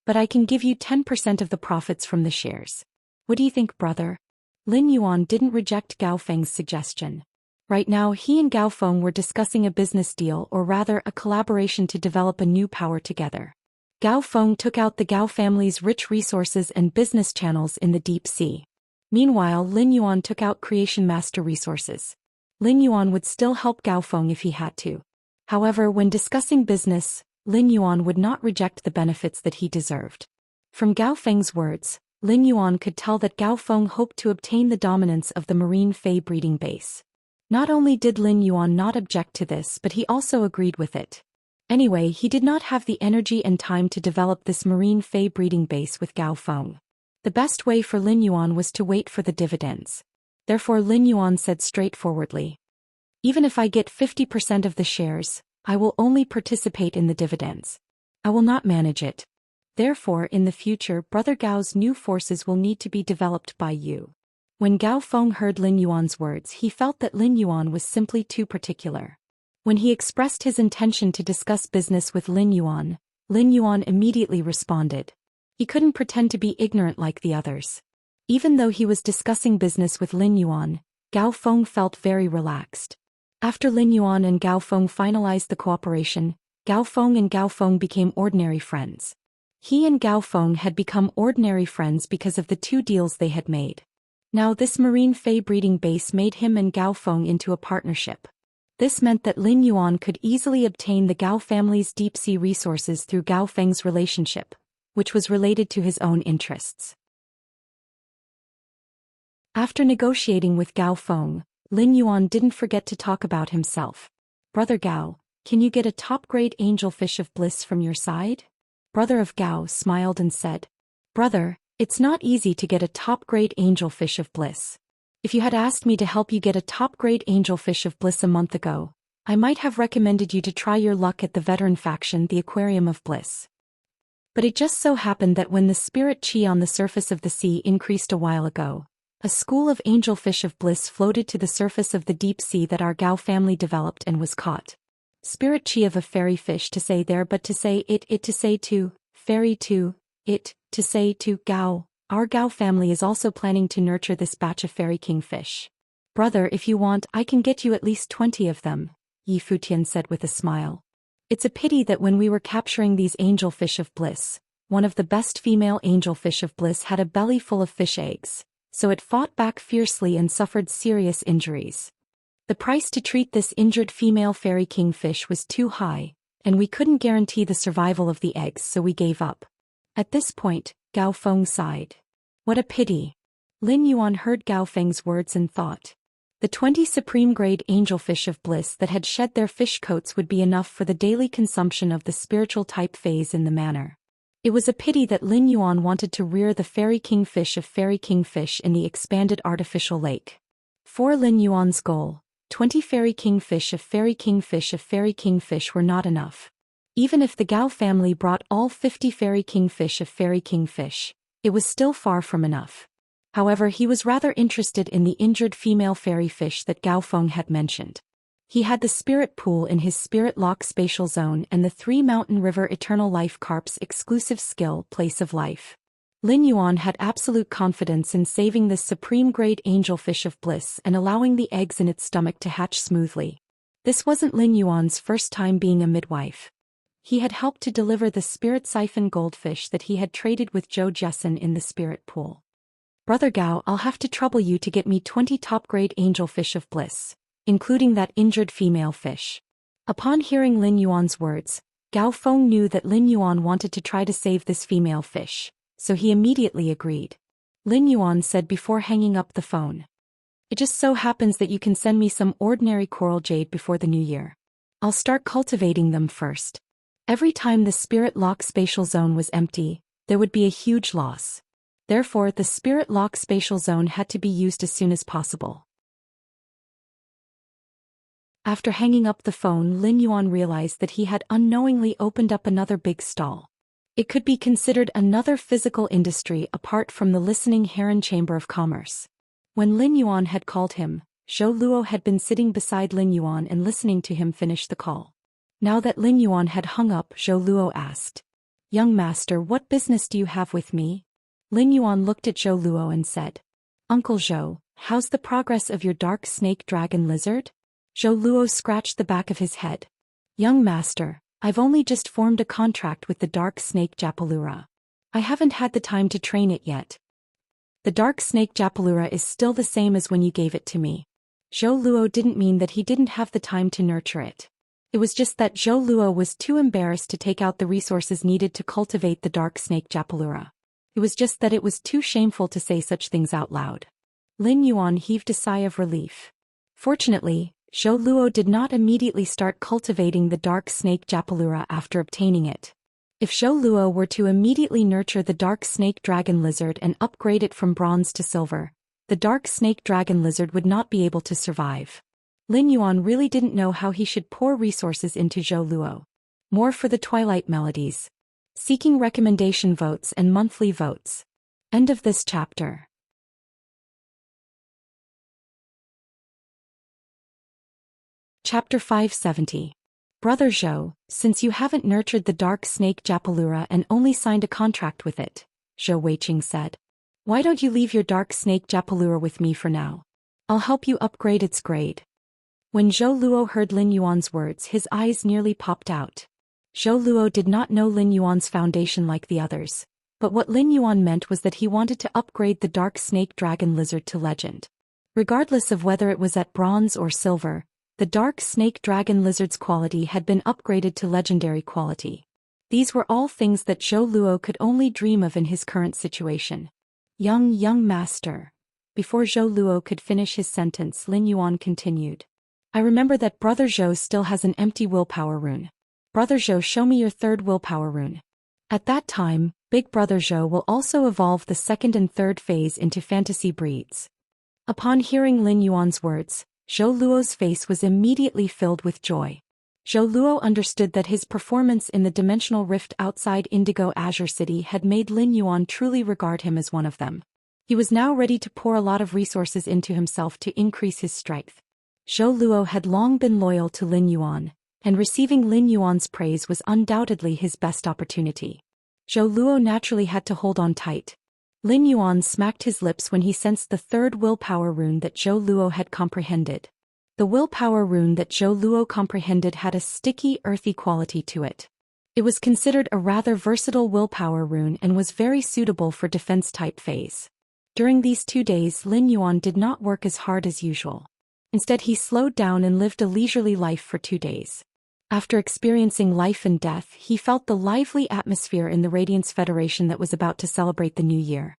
But I can give you 10% of the profits from the shares. What do you think, brother? Lin Yuan didn't reject Gao Feng's suggestion. Right now he and Gao Feng were discussing a business deal, or rather a collaboration to develop a new power together. Gao Feng took out the Gao family's rich resources and business channels in the deep sea. Meanwhile, Lin Yuan took out Creation Master resources. Lin Yuan would still help Gao Feng if he had to. However, when discussing business, Lin Yuan would not reject the benefits that he deserved. From Gao Feng's words, Lin Yuan could tell that Gao Feng hoped to obtain the dominance of the marine fey breeding base. Not only did Lin Yuan not object to this, but he also agreed with it. Anyway, he did not have the energy and time to develop this marine fey breeding base with Gao Feng. The best way for Lin Yuan was to wait for the dividends. Therefore Lin Yuan said straightforwardly, "Even if I get 50% of the shares, I will only participate in the dividends. I will not manage it. Therefore, in the future, Brother Gao's new forces will need to be developed by you." When Gao Feng heard Lin Yuan's words, he felt that Lin Yuan was simply too particular. When he expressed his intention to discuss business with Lin Yuan immediately responded. He couldn't pretend to be ignorant like the others. Even though he was discussing business with Lin Yuan, Gao Feng felt very relaxed. After Lin Yuan and Gao Feng finalized the cooperation, Gao Feng and Gao Feng became ordinary friends. He and Gao Feng had become ordinary friends because of the two deals they had made. Now this marine fey breeding base made him and Gao Feng into a partnership. This meant that Lin Yuan could easily obtain the Gao family's deep-sea resources through Gao Feng's relationship, which was related to his own interests. After negotiating with Gao Feng, Lin Yuan didn't forget to talk about himself. "Brother Gao, can you get a top-grade angelfish of bliss from your side?" Brother of Gao smiled and said, "Brother, it's not easy to get a top-grade angelfish of bliss. If you had asked me to help you get a top-grade angelfish of bliss a month ago, I might have recommended you to try your luck at the veteran faction, the Aquarium of Bliss. But it just so happened that when the spirit chi on the surface of the sea increased a while ago, a school of angelfish of bliss floated to the surface of the deep sea that our Gao family developed and was caught. Spirit chi of a fairy fish to say there, but to say it to say to, fairy to, it, to say to Gao. Our Gao family is also planning to nurture this batch of fairy kingfish. Brother, if you want, I can get you at least 20 of them," Yi Futian said with a smile. "It's a pity that when we were capturing these angelfish of bliss, one of the best female angelfish of bliss had a belly full of fish eggs, so it fought back fiercely and suffered serious injuries. The price to treat this injured female fairy kingfish was too high, and we couldn't guarantee the survival of the eggs, so we gave up." At this point, Gao Feng sighed. What a pity. Lin Yuan heard Gao Feng's words and thought, the 20 supreme-grade angelfish of bliss that had shed their fish coats would be enough for the daily consumption of the spiritual type phase in the manor. It was a pity that Lin Yuan wanted to rear the fairy kingfish of fairy kingfish in the expanded artificial lake. For Lin Yuan's goal, 20 fairy kingfish of fairy kingfish of fairy kingfish were not enough. Even if the Gao family brought all 50 fairy kingfish of fairy kingfish, it was still far from enough. However, he was rather interested in the injured female fairy fish that Gao Feng had mentioned. He had the spirit pool in his spirit lock spatial zone and the 3 Mountain River Eternal Life Carp's exclusive skill, Place of Life. Lin Yuan had absolute confidence in saving this supreme-grade angelfish of bliss and allowing the eggs in its stomach to hatch smoothly. This wasn't Lin Yuan's first time being a midwife. He had helped to deliver the spirit siphon goldfish that he had traded with Zhou Xian in the spirit pool. Brother Gao, I'll have to trouble you to get me 20 top-grade angel fish of bliss, including that injured female fish. Upon hearing Lin Yuan's words, Gao Feng knew that Lin Yuan wanted to try to save this female fish, so he immediately agreed. Lin Yuan said before hanging up the phone. It just so happens that you can send me some ordinary coral jade before the new year. I'll start cultivating them first. Every time the spirit lock spatial zone was empty, there would be a huge loss. Therefore, the spirit lock spatial zone had to be used as soon as possible. After hanging up the phone, Lin Yuan realized that he had unknowingly opened up another big stall. It could be considered another physical industry apart from the listening Heron Chamber of Commerce. When Lin Yuan had called him, Zhou Luo had been sitting beside Lin Yuan and listening to him finish the call. Now that Lin Yuan had hung up, Zhou Luo asked, "Young master, what business do you have with me?" Lin Yuan looked at Zhou Luo and said, "Uncle Zhou, how's the progress of your dark snake dragon lizard?" Zhou Luo scratched the back of his head. "Young master, I've only just formed a contract with the dark snake Japalura. I haven't had the time to train it yet. The dark snake Japalura is still the same as when you gave it to me." Zhou Luo didn't mean that he didn't have the time to nurture it. It was just that Zhou Luo was too embarrassed to take out the resources needed to cultivate the dark snake Japalura. It was just that it was too shameful to say such things out loud. Lin Yuan heaved a sigh of relief. Fortunately, Zhou Luo did not immediately start cultivating the dark snake Japalura after obtaining it. If Zhou Luo were to immediately nurture the dark snake dragon lizard and upgrade it from bronze to silver, the dark snake dragon lizard would not be able to survive. Lin Yuan really didn't know how he should pour resources into Zhou Luo. More for the Twilight Melodies. Seeking recommendation votes and monthly votes. End of this chapter. Chapter 570. Brother Zhou, since you haven't nurtured the dark snake Japalura and only signed a contract with it, Zhou Weiqing said, why don't you leave your dark snake Japalura with me for now? I'll help you upgrade its grade. When Zhou Luo heard Lin Yuan's words, his eyes nearly popped out. Zhou Luo did not know Lin Yuan's foundation like the others, but what Lin Yuan meant was that he wanted to upgrade the dark snake dragon lizard to legend. Regardless of whether it was at bronze or silver, the dark snake dragon lizard's quality had been upgraded to legendary quality. These were all things that Zhou Luo could only dream of in his current situation. Young master. Before Zhou Luo could finish his sentence, Lin Yuan continued. I remember that Brother Zhou still has an empty willpower rune. Brother Zhou, show me your third willpower rune. At that time, Big Brother Zhou will also evolve the second and third phase into fantasy breeds. Upon hearing Lin Yuan's words, Zhou Luo's face was immediately filled with joy. Zhou Luo understood that his performance in the dimensional rift outside Indigo Azure City had made Lin Yuan truly regard him as one of them. He was now ready to pour a lot of resources into himself to increase his strength. Zhou Luo had long been loyal to Lin Yuan, and receiving Lin Yuan's praise was undoubtedly his best opportunity. Zhou Luo naturally had to hold on tight. Lin Yuan smacked his lips when he sensed the third willpower rune that Zhou Luo had comprehended. The willpower rune that Zhou Luo comprehended had a sticky, earthy quality to it. It was considered a rather versatile willpower rune and was very suitable for defense-type phase. During these 2 days, Lin Yuan did not work as hard as usual. Instead, he slowed down and lived a leisurely life for 2 days. After experiencing life and death, he felt the lively atmosphere in the Radiance Federation that was about to celebrate the new year.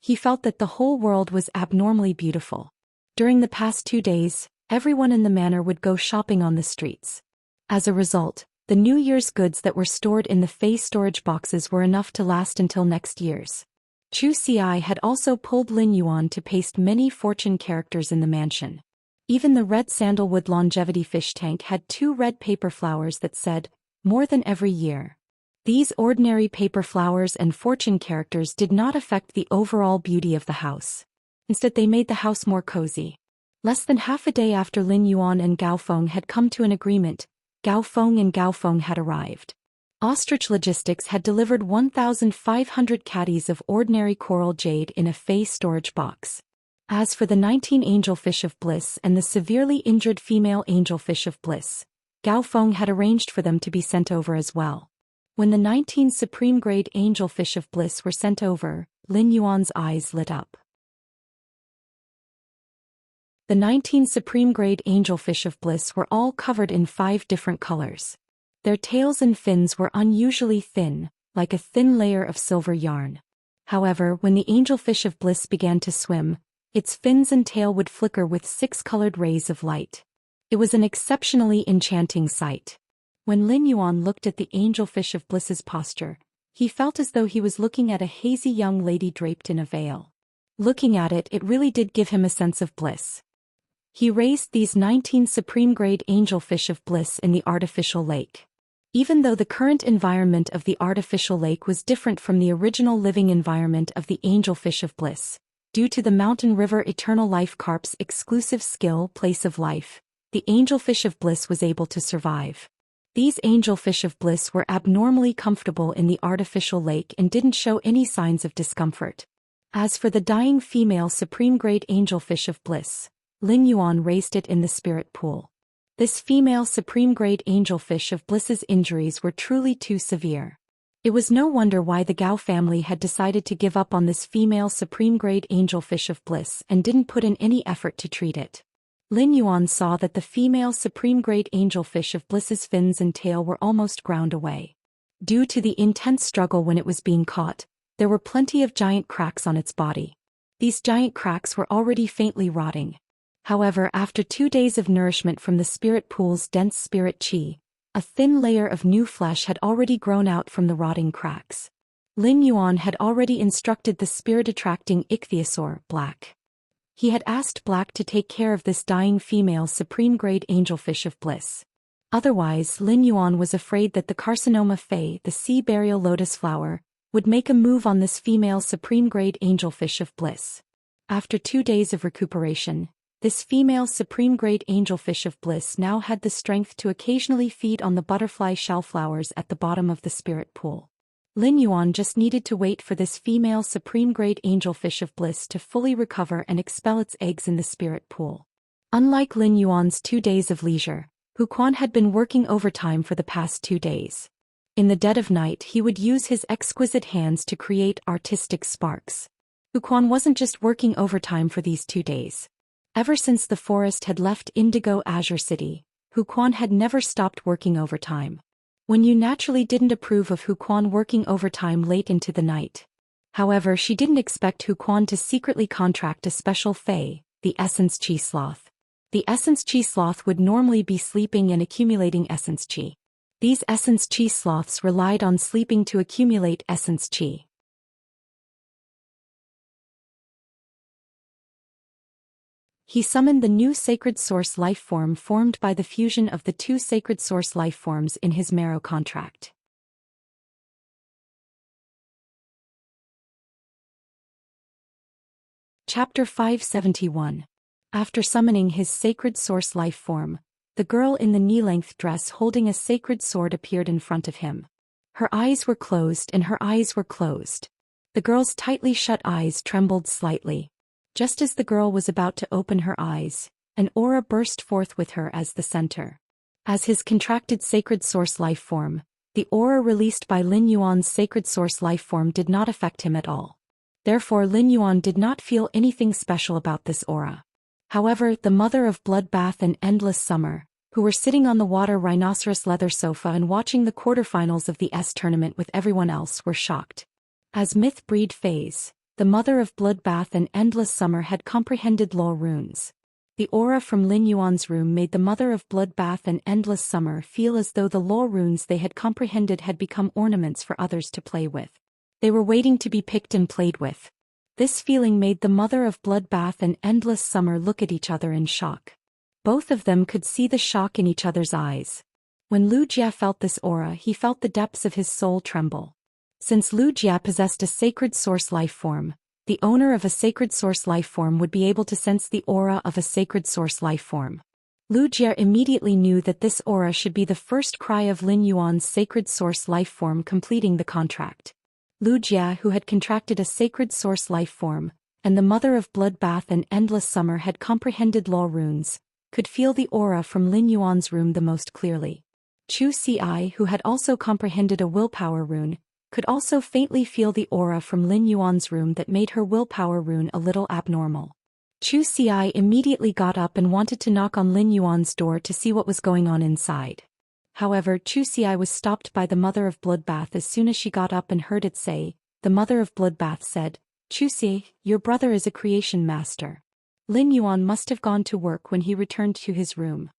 He felt that the whole world was abnormally beautiful. During the past 2 days, everyone in the manor would go shopping on the streets. As a result, the New Year's goods that were stored in the Fey storage boxes were enough to last until next year's. Chu Xi had also pulled Lin Yuan to paste many fortune characters in the mansion. Even the red sandalwood longevity fish tank had 2 red paper flowers that said, more than every year. These ordinary paper flowers and fortune characters did not affect the overall beauty of the house. Instead, they made the house more cozy. Less than half a day after Lin Yuan and Gao Feng had come to an agreement, Gao Feng and Gao Feng had arrived. Ostrich Logistics had delivered 1,500 caddies of ordinary coral jade in a Fey storage box. As for the 19 angelfish of bliss and the severely injured female angelfish of bliss, Gao Feng had arranged for them to be sent over as well. When the 19 supreme-grade angel fish of bliss were sent over, Lin Yuan's eyes lit up. The 19 supreme-grade angel fish of bliss were all covered in 5 different colors. Their tails and fins were unusually thin, like a thin layer of silver yarn. However, when the angel fish of bliss began to swim, its fins and tail would flicker with 6 colored rays of light. It was an exceptionally enchanting sight. When Lin Yuan looked at the angel fish of bliss's posture, he felt as though he was looking at a hazy young lady draped in a veil. Looking at it, it really did give him a sense of bliss. He raised these 19 supreme-grade angel fish of bliss in the artificial lake. Even though the current environment of the artificial lake was different from the original living environment of the angel fish of bliss, due to the mountain river eternal life carp's exclusive skill place of life, the angel fish of bliss was able to survive. These angel fish of bliss were abnormally comfortable in the artificial lake and didn't show any signs of discomfort. As for the dying female supreme-grade angel fish of bliss, Lin Yuan raised it in the spirit pool. This female supreme-grade angel fish of bliss's injuries were truly too severe. It was no wonder why the Gao family had decided to give up on this female supreme-grade angel fish of bliss and didn't put in any effort to treat it. Lin Yuan saw that the female supreme-grade angel fish of bliss's fins and tail were almost ground away. Due to the intense struggle when it was being caught, there were plenty of giant cracks on its body. These giant cracks were already faintly rotting. However, after 2 days of nourishment from the spirit pool's dense spirit qi, a thin layer of new flesh had already grown out from the rotting cracks. Lin Yuan had already instructed the spirit-attracting ichthyosaur, Black. He had asked Black to take care of this dying female supreme-grade angelfish of bliss. Otherwise, Lin Yuan was afraid that the carcinoma fei, the sea burial lotus flower, would make a move on this female supreme-grade angelfish of bliss. After 2 days of recuperation, this female supreme-grade angelfish of bliss now had the strength to occasionally feed on the butterfly shell flowers at the bottom of the spirit pool. Lin Yuan just needed to wait for this female supreme-grade angelfish of bliss to fully recover and expel its eggs in the spirit pool. Unlike Lin Yuan's 2 days of leisure, Hu Quan had been working overtime for the past 2 days. In the dead of night, he would use his exquisite hands to create artistic sparks. Hu Quan wasn't just working overtime for these 2 days. Ever since the forest had left Indigo Azure City, Hu Quan had never stopped working overtime. Wen Yu naturally didn't approve of Hu Quan working overtime late into the night. However, she didn't expect Hu Quan to secretly contract a special fei, the Essence Qi Sloth. The Essence Qi Sloth would normally be sleeping and accumulating Essence Qi. These Essence Qi Sloths relied on sleeping to accumulate Essence Qi. He summoned the new sacred source life form formed by the fusion of the 2 sacred source life forms in his marrow contract. Chapter 571. After summoning his sacred source life form, the girl in the knee-length dress holding a sacred sword appeared in front of him. Her eyes were closed and her eyes were closed. The girl's tightly shut eyes trembled slightly. Just as the girl was about to open her eyes, an aura burst forth with her as the center. As his contracted sacred source life form, the aura released by Lin Yuan's sacred source life form did not affect him at all. Therefore, Lin Yuan did not feel anything special about this aura. However, the mother of Bloodbath and Endless Summer, who were sitting on the water rhinoceros leather sofa and watching the quarterfinals of the S tournament with everyone else, were shocked. As myth breed phase, the mother of Bloodbath and Endless Summer had comprehended law runes. The aura from Lin Yuan's room made the mother of Bloodbath and Endless Summer feel as though the law runes they had comprehended had become ornaments for others to play with. They were waiting to be picked and played with. This feeling made the mother of Bloodbath and Endless Summer look at each other in shock. Both of them could see the shock in each other's eyes. When Lu Jia felt this aura, he felt the depths of his soul tremble. Since Lu Jia possessed a sacred source life form, the owner of a sacred source life form would be able to sense the aura of a sacred source life form. Lu Jia immediately knew that this aura should be the first cry of Lin Yuan's sacred source life form completing the contract. Lu Jia, who had contracted a sacred source life form, and the mother of Bloodbath and Endless Summer had comprehended law runes, could feel the aura from Lin Yuan's room the most clearly. Zhou Xian, who had also comprehended a willpower rune, could also faintly feel the aura from Lin Yuan's room that made her willpower rune a little abnormal. Zhou Xian immediately got up and wanted to knock on Lin Yuan's door to see what was going on inside. However, Zhou Xian was stopped by the Mother of Bloodbath as soon as she got up and heard it say. The Mother of Bloodbath said, "Zhou Xian, your brother is a creation master. Lin Yuan must have gone to work when he returned to his room."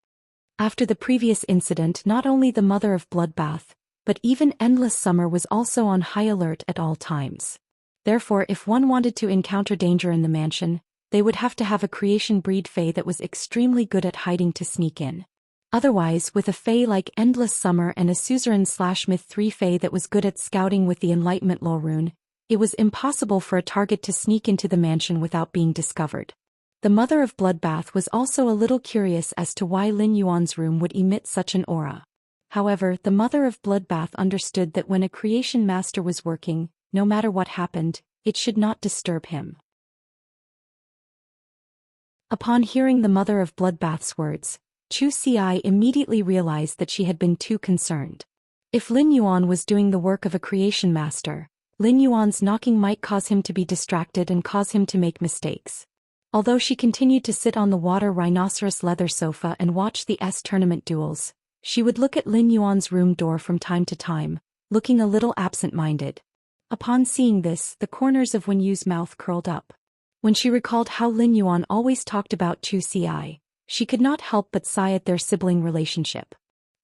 After the previous incident, not only the Mother of Bloodbath, but even Endless Summer was also on high alert at all times. Therefore, if one wanted to encounter danger in the mansion, they would have to have a creation breed fae that was extremely good at hiding to sneak in. Otherwise, with a fae like Endless Summer and a suzerain/myth 3 fae that was good at scouting with the Enlightenment law rune, it was impossible for a target to sneak into the mansion without being discovered. The Mother of Bloodbath was also a little curious as to why Lin Yuan's room would emit such an aura. However, the Mother of Bloodbath understood that when a creation master was working, no matter what happened, it should not disturb him. Upon hearing the Mother of Bloodbath's words, Zhou Xian immediately realized that she had been too concerned. If Lin Yuan was doing the work of a creation master, Lin Yuan's knocking might cause him to be distracted and cause him to make mistakes. Although she continued to sit on the water rhinoceros leather sofa and watch the tournament duels, she would look at Lin Yuan's room door from time to time, looking a little absent-minded. Upon seeing this, the corners of Wen Yu's mouth curled up. When she recalled how Lin Yuan always talked about Zhou Xian, she could not help but sigh at their sibling relationship.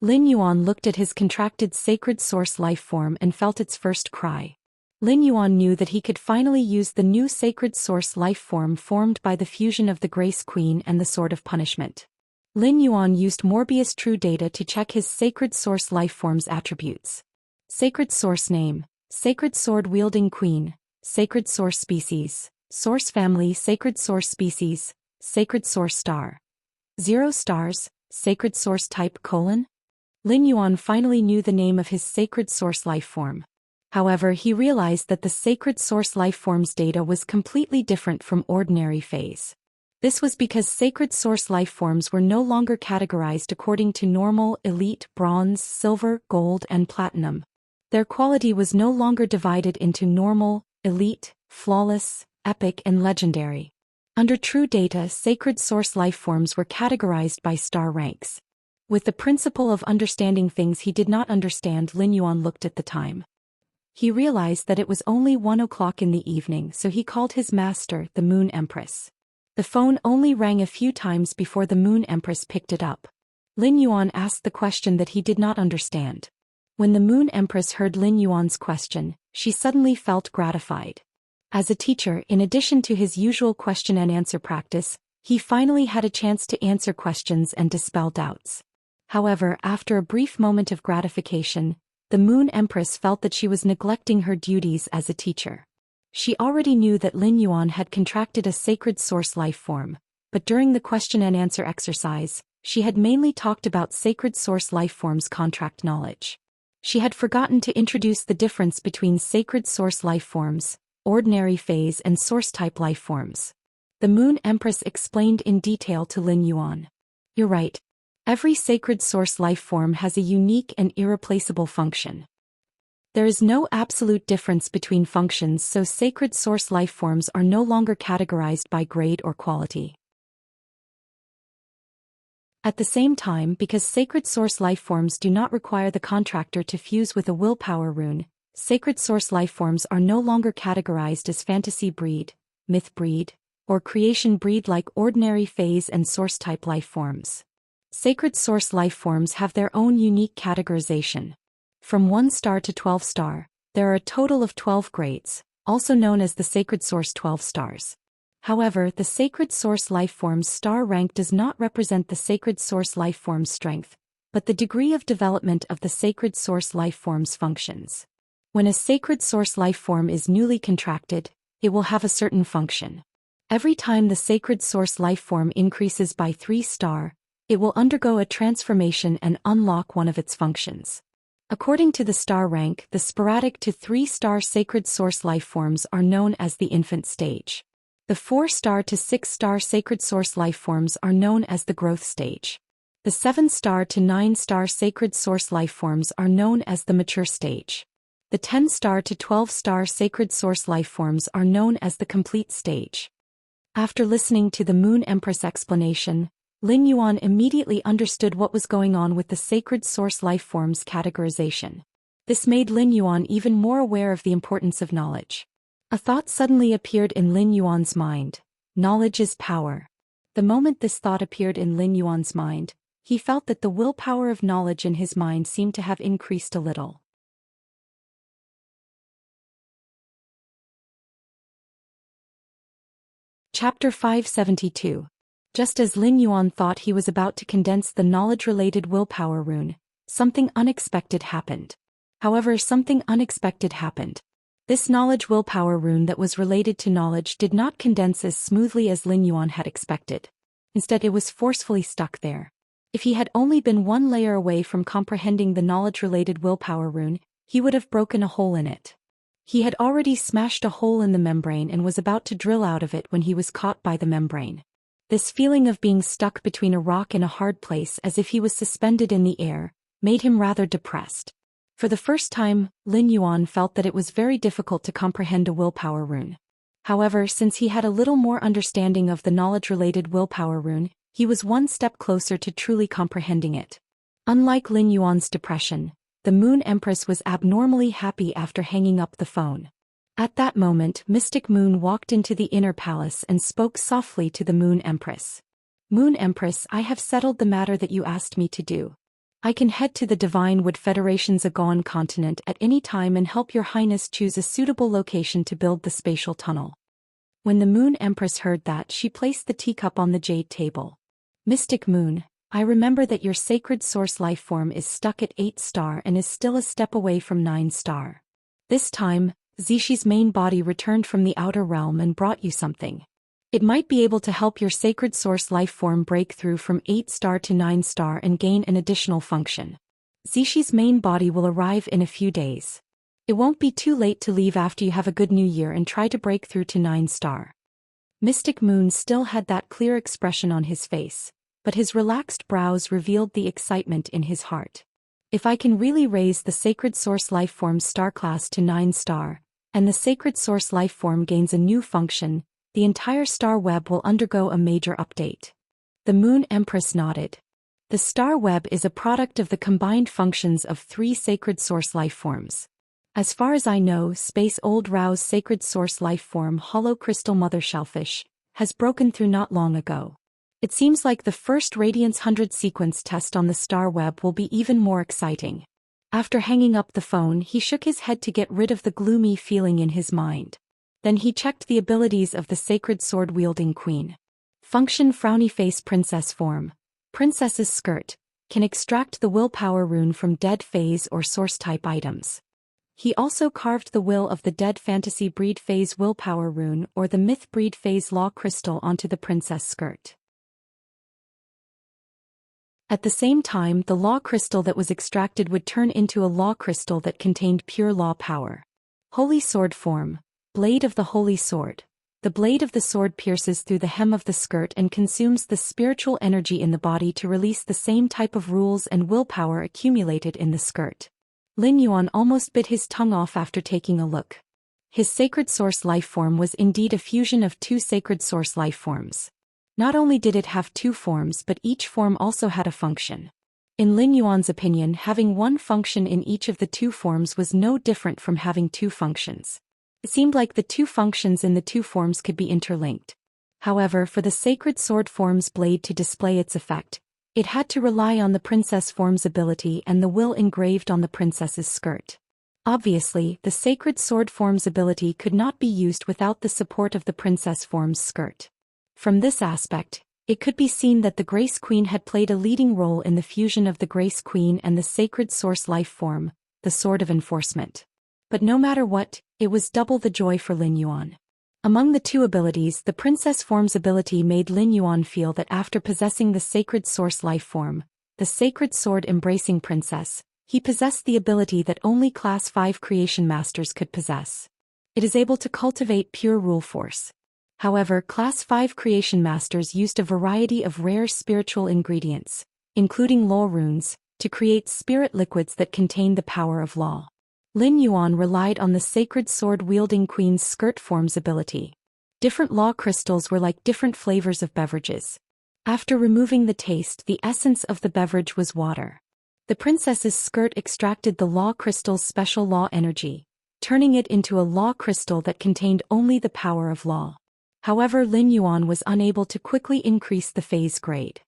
Lin Yuan looked at his contracted sacred source life form and felt its first cry. Lin Yuan knew that he could finally use the new sacred source life form formed by the fusion of the Grace Queen and the Sword of Punishment. Lin Yuan used Morbius True Data to check his sacred source life form's attributes. Sacred source name, Sacred Sword Wielding Queen, Sacred Source Species, Source Family Sacred Source Species, Sacred Source Star. 0 stars, Sacred Source Type : Lin Yuan finally knew the name of his sacred source life form. However, he realized that the sacred source life form's data was completely different from ordinary phase. This was because sacred source life forms were no longer categorized according to normal, elite, bronze, silver, gold, and platinum. Their quality was no longer divided into normal, elite, flawless, epic, and legendary. Under True Data, sacred source life forms were categorized by star ranks. With the principle of understanding things he did not understand, Lin Yuan looked at the time. He realized that it was only 1 o'clock in the evening, so he called his master, the Moon Empress. The phone only rang a few times before the Moon Empress picked it up. Lin Yuan asked the question that he did not understand. When the Moon Empress heard Lin Yuan's question, she suddenly felt gratified. As a teacher, in addition to his usual question and answer practice, he finally had a chance to answer questions and dispel doubts. However, after a brief moment of gratification, the Moon Empress felt that she was neglecting her duties as a teacher. She already knew that Lin Yuan had contracted a sacred source life form, but during the question and answer exercise, she had mainly talked about sacred source life form's contract knowledge. She had forgotten to introduce the difference between sacred source life forms, ordinary phase, and source type life forms. The Moon Empress explained in detail to Lin Yuan. "You're right. Every sacred source life form has a unique and irreplaceable function. There is no absolute difference between functions, so sacred source life forms are no longer categorized by grade or quality. At the same time, because sacred source life forms do not require the contractor to fuse with a willpower rune, sacred source life forms are no longer categorized as fantasy breed, myth breed, or creation breed like ordinary phase and source type life forms. Sacred source life forms have their own unique categorization. From 1 star to 12 star, there are a total of 12 grades, also known as the sacred source 12 stars. However, the sacred source life form's star rank does not represent the sacred source life form's strength, but the degree of development of the sacred source life form's functions. When a sacred source life form is newly contracted, it will have a certain function. Every time the sacred source life form increases by 3 star, it will undergo a transformation and unlock one of its functions. According to the star rank, the sporadic to 3-star sacred source life forms are known as the infant stage. The 4-star to 6-star sacred source lifeforms are known as the growth stage. The 7-star to 9-star sacred source lifeforms are known as the mature stage. The 10-star to 12-star sacred source lifeforms are known as the complete stage. After listening to the Moon Empress explanation, Lin Yuan immediately understood what was going on with the sacred source lifeforms categorization. This made Lin Yuan even more aware of the importance of knowledge. A thought suddenly appeared in Lin Yuan's mind. Knowledge is power. The moment this thought appeared in Lin Yuan's mind, he felt that the willpower of knowledge in his mind seemed to have increased a little. Chapter 572. Just as Lin Yuan thought he was about to condense the knowledge-related willpower rune, something unexpected happened. However, something unexpected happened. This knowledge willpower rune that was related to knowledge did not condense as smoothly as Lin Yuan had expected. Instead, it was forcefully stuck there. If he had only been one layer away from comprehending the knowledge-related willpower rune, he would have broken a hole in it. He had already smashed a hole in the membrane and was about to drill out of it when he was caught by the membrane. This feeling of being stuck between a rock and a hard place as if he was suspended in the air, made him rather depressed. For the first time, Lin Yuan felt that it was very difficult to comprehend a willpower rune. However, since he had a little more understanding of the knowledge-related willpower rune, he was one step closer to truly comprehending it. Unlike Lin Yuan's depression, the Moon Empress was abnormally happy after hanging up the phone. At that moment, Mystic Moon walked into the inner palace and spoke softly to the Moon Empress. Moon Empress, I have settled the matter that you asked me to do. I can head to the Divine Wood Federation's Agawan continent at any time and help your highness choose a suitable location to build the spatial tunnel. When the Moon Empress heard that, she placed the teacup on the jade table. Mystic Moon, I remember that your sacred source lifeform is stuck at 8-star and is still a step away from 9-star. This time, Zixi's main body returned from the outer realm and brought you something. It might be able to help your sacred source lifeform break through from 8-star to 9-star and gain an additional function. Zixi's main body will arrive in a few days. It won't be too late to leave after you have a good new year and try to break through to 9-star. Mystic Moon still had that clear expression on his face, but his relaxed brows revealed the excitement in his heart. If I can really raise the sacred source lifeform's star class to 9-star, and the sacred source lifeform gains a new function, the entire star web will undergo a major update. The Moon Empress nodded. The star web is a product of the combined functions of 3 sacred source lifeforms. As far as I know, Space Old Rao's sacred source lifeform Hollow Crystal Mother Shellfish has broken through not long ago. It seems like the first Radiance 100 sequence test on the star web will be even more exciting. After hanging up the phone, he shook his head to get rid of the gloomy feeling in his mind. Then he checked the abilities of the sacred sword-wielding queen. Function Frowny Face Princess Form. Princess's Skirt. Can extract the willpower rune from dead phase or source-type items. He also carved the will of the dead fantasy breed phase willpower rune or the myth breed phase law crystal onto the princess skirt. At the same time, the law crystal that was extracted would turn into a law crystal that contained pure law power. Holy Sword Form. Blade of the Holy Sword. The blade of the sword pierces through the hem of the skirt and consumes the spiritual energy in the body to release the same type of rules and willpower accumulated in the skirt. Lin Yuan almost bit his tongue off after taking a look. His sacred source lifeform was indeed a fusion of 2 sacred source lifeforms. Not only did it have 2 forms, but each form also had a function. In Lin Yuan's opinion, having one function in each of the 2 forms was no different from having 2 functions. It seemed like the 2 functions in the 2 forms could be interlinked. However, for the sacred sword form's blade to display its effect, it had to rely on the princess form's ability and the will engraved on the princess's skirt. Obviously, the sacred sword form's ability could not be used without the support of the princess form's skirt. From this aspect, it could be seen that the Grace Queen had played a leading role in the fusion of the Grace Queen and the sacred source life form, the Sword of Enforcement. But no matter what, it was double the joy for Lin Yuan. Among the 2 abilities, the princess form's ability made Lin Yuan feel that after possessing the sacred source life form, the sacred sword embracing princess, he possessed the ability that only Class 5 creation masters could possess. It is able to cultivate pure rule force. However, Class 5 creation masters used a variety of rare spiritual ingredients, including law runes, to create spirit liquids that contained the power of law. Lin Yuan relied on the sacred sword-wielding queen's skirt form's ability. Different law crystals were like different flavors of beverages. After removing the taste, the essence of the beverage was water. The princess's skirt extracted the law crystal's special law energy, turning it into a law crystal that contained only the power of law. However, Lin Yuan was unable to quickly increase the phase grade.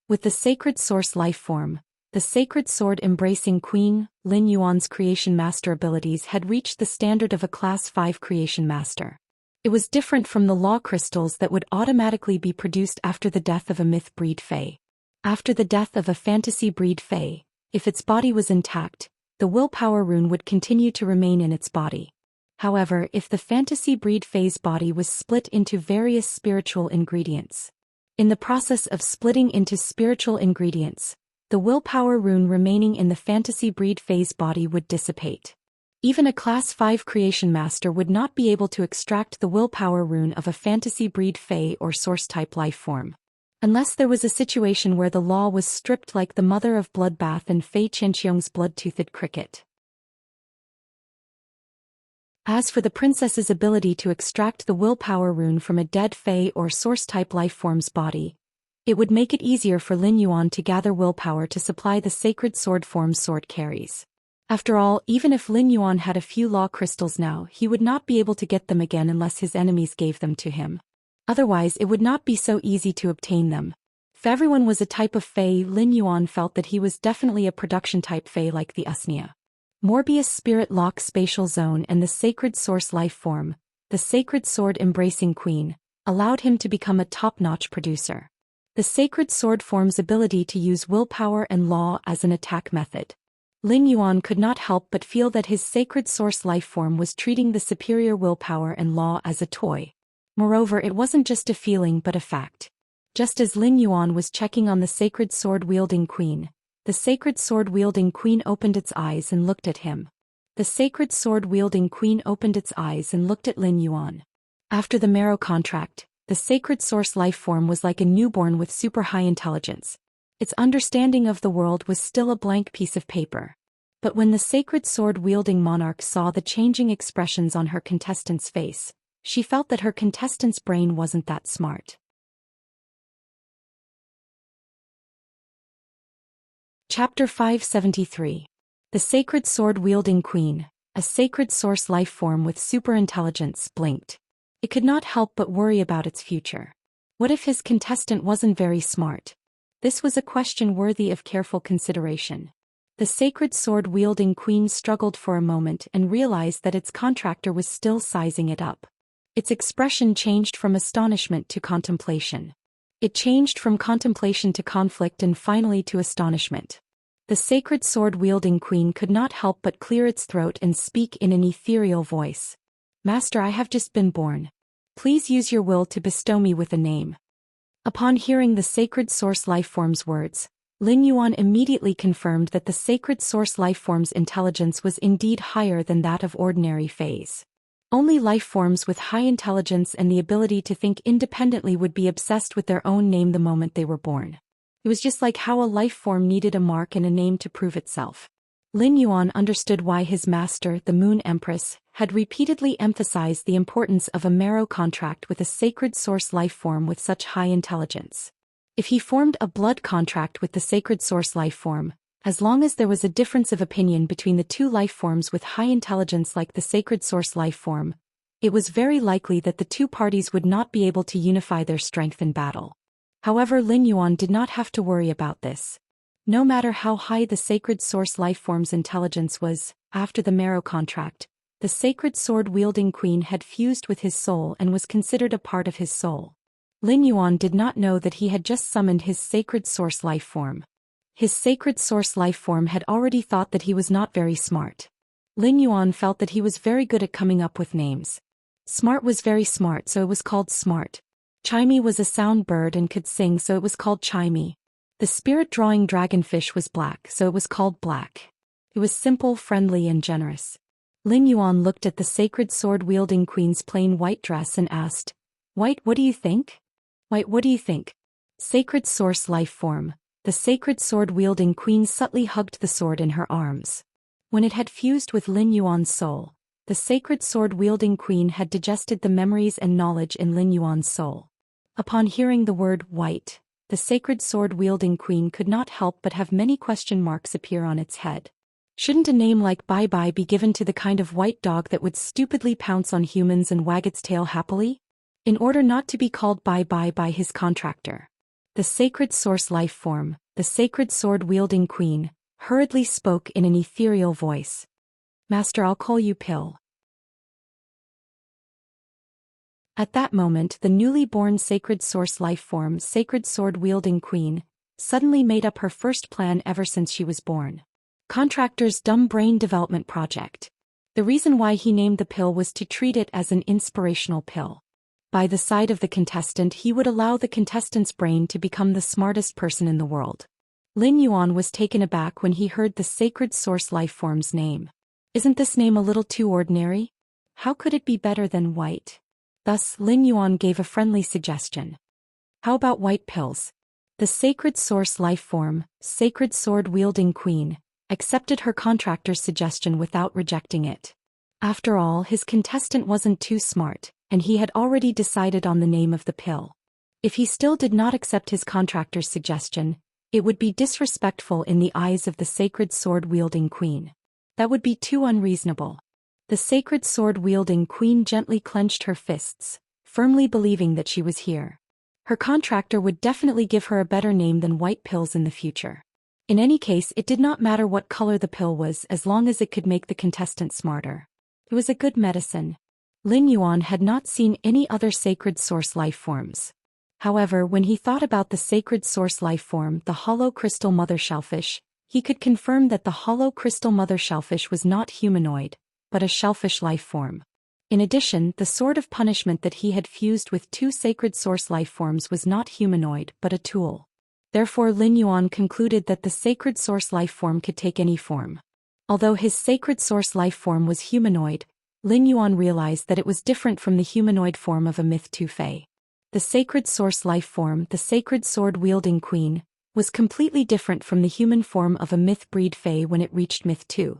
With the sacred source life form, the sacred sword embracing queen, Lin Yuan's creation master abilities had reached the standard of a Class 5 creation master. It was different from the law crystals that would automatically be produced after the death of a myth breed fae. After the death of a fantasy breed fae, if its body was intact, the willpower rune would continue to remain in its body. However, if the fantasy breed fae's body was split into various spiritual ingredients. In the process of splitting into spiritual ingredients, the willpower rune remaining in the fantasy breed fae's body would dissipate. Even a Class 5 creation master would not be able to extract the willpower rune of a fantasy breed fae or source-type life form. Unless there was a situation where the law was stripped like the mother of bloodbath and Fei Qianxiang's blood-toothed cricket. As for the princess's ability to extract the willpower rune from a dead fae or source-type life form's body, it would make it easier for Lin Yuan to gather willpower to supply the sacred sword form's sword carries. After all, even if Lin Yuan had a few law crystals now, he would not be able to get them again unless his enemies gave them to him. Otherwise, it would not be so easy to obtain them. If everyone was a type of fae, Lin Yuan felt that he was definitely a production-type fae like the Usnia. Morbius Spirit Lock Spatial Zone and the Sacred Source Life Form, the Sacred Sword Embracing Queen, allowed him to become a top-notch producer. The Sacred Sword form's ability to use willpower and law as an attack method. Lin Yuan could not help but feel that his Sacred Source life form was treating the superior willpower and law as a toy. Moreover, it wasn't just a feeling but a fact. Just as Lin Yuan was checking on the Sacred Sword-wielding queen, the Sacred Sword-wielding queen opened its eyes and looked at him. The Sacred Sword-wielding queen opened its eyes and looked at Lin Yuan. After the marrow contract, the Sacred Source life form was like a newborn with super high intelligence. Its understanding of the world was still a blank piece of paper. But when the Sacred Sword-wielding monarch saw the changing expressions on her contestant's face, she felt that her contestant's brain wasn't that smart. Chapter 573. The Sacred Sword-wielding Queen, a sacred source life form with superintelligence, blinked. It could not help but worry about its future. What if his contestant wasn't very smart? This was a question worthy of careful consideration. The Sacred Sword-wielding queen struggled for a moment and realized that its contractor was still sizing it up. Its expression changed from astonishment to contemplation. It changed from contemplation to conflict and finally to astonishment. The Sacred Sword-wielding queen could not help but clear its throat and speak in an ethereal voice. "Master, I have just been born. Please use your will to bestow me with a name." Upon hearing the Sacred Source Lifeform's words, Lin Yuan immediately confirmed that the Sacred Source Lifeform's intelligence was indeed higher than that of ordinary fays. Only lifeforms with high intelligence and the ability to think independently would be obsessed with their own name the moment they were born. It was just like how a lifeform needed a mark and a name to prove itself. Lin Yuan understood why his master, the Moon Empress, had repeatedly emphasized the importance of a marrow contract with a sacred source lifeform with such high intelligence. If he formed a blood contract with the sacred source lifeform, as long as there was a difference of opinion between the two lifeforms with high intelligence like the sacred source lifeform, it was very likely that the two parties would not be able to unify their strength in battle. However, Lin Yuan did not have to worry about this. No matter how high the sacred source lifeform's intelligence was, after the marrow contract, the sacred sword-wielding queen had fused with his soul and was considered a part of his soul. Lin Yuan did not know that he had just summoned his sacred source lifeform. His sacred source lifeform had already thought that he was not very smart. Lin Yuan felt that he was very good at coming up with names. Smart was very smart, so it was called Smart. Chimey was a sound bird and could sing, so it was called Chimey. The spirit-drawing dragonfish was black, so it was called Black. It was simple, friendly, and generous. Lin Yuan looked at the sacred sword-wielding queen's plain white dress and asked, White, what do you think? White, what do you think? Sacred Source Life Form. The sacred sword-wielding queen subtly hugged the sword in her arms. When it had fused with Lin Yuan's soul, the sacred sword-wielding queen had digested the memories and knowledge in Lin Yuan's soul. Upon hearing the word white, the sacred sword-wielding queen could not help but have many question marks appear on its head. Shouldn't a name like Bye Bye be given to the kind of white dog that would stupidly pounce on humans and wag its tail happily? In order not to be called Bye Bye by his contractor, the sacred source life form, the sacred sword-wielding queen, hurriedly spoke in an ethereal voice. Master, I'll call you Pill. At that moment, the newly born sacred source life form, sacred sword-wielding queen, suddenly made up her first plan ever since she was born. Contractor's dumb brain development project. The reason why he named the pill was to treat it as an inspirational pill. By the side of the contestant, he would allow the contestant's brain to become the smartest person in the world. Lin Yuan was taken aback when he heard the sacred source life form's name. Isn't this name a little too ordinary? How could it be better than white? Thus, Lin Yuan gave a friendly suggestion. How about white pills? The sacred source life form, sacred sword-wielding queen, accepted her contractor's suggestion without rejecting it. After all, his contestant wasn't too smart, and he had already decided on the name of the pill. If he still did not accept his contractor's suggestion, it would be disrespectful in the eyes of the sacred sword-wielding queen. That would be too unreasonable. The sacred sword-wielding queen gently clenched her fists, firmly believing that she was here. Her contractor would definitely give her a better name than white pills in the future. In any case, it did not matter what color the pill was as long as it could make the contestant smarter. It was a good medicine. Lin Yuan had not seen any other sacred source life forms. However, when he thought about the sacred source life form, the hollow crystal mother shellfish, he could confirm that the hollow crystal mother shellfish was not humanoid, but a shellfish life form. In addition, the sword of punishment that he had fused with two sacred source life forms was not humanoid, but a tool. Therefore, Lin Yuan concluded that the sacred source life form could take any form. Although his sacred source life form was humanoid, Lin Yuan realized that it was different from the humanoid form of a myth 2 Fae. The sacred source life form, the sacred sword-wielding queen, was completely different from the human form of a myth breed Fae when it reached myth 2.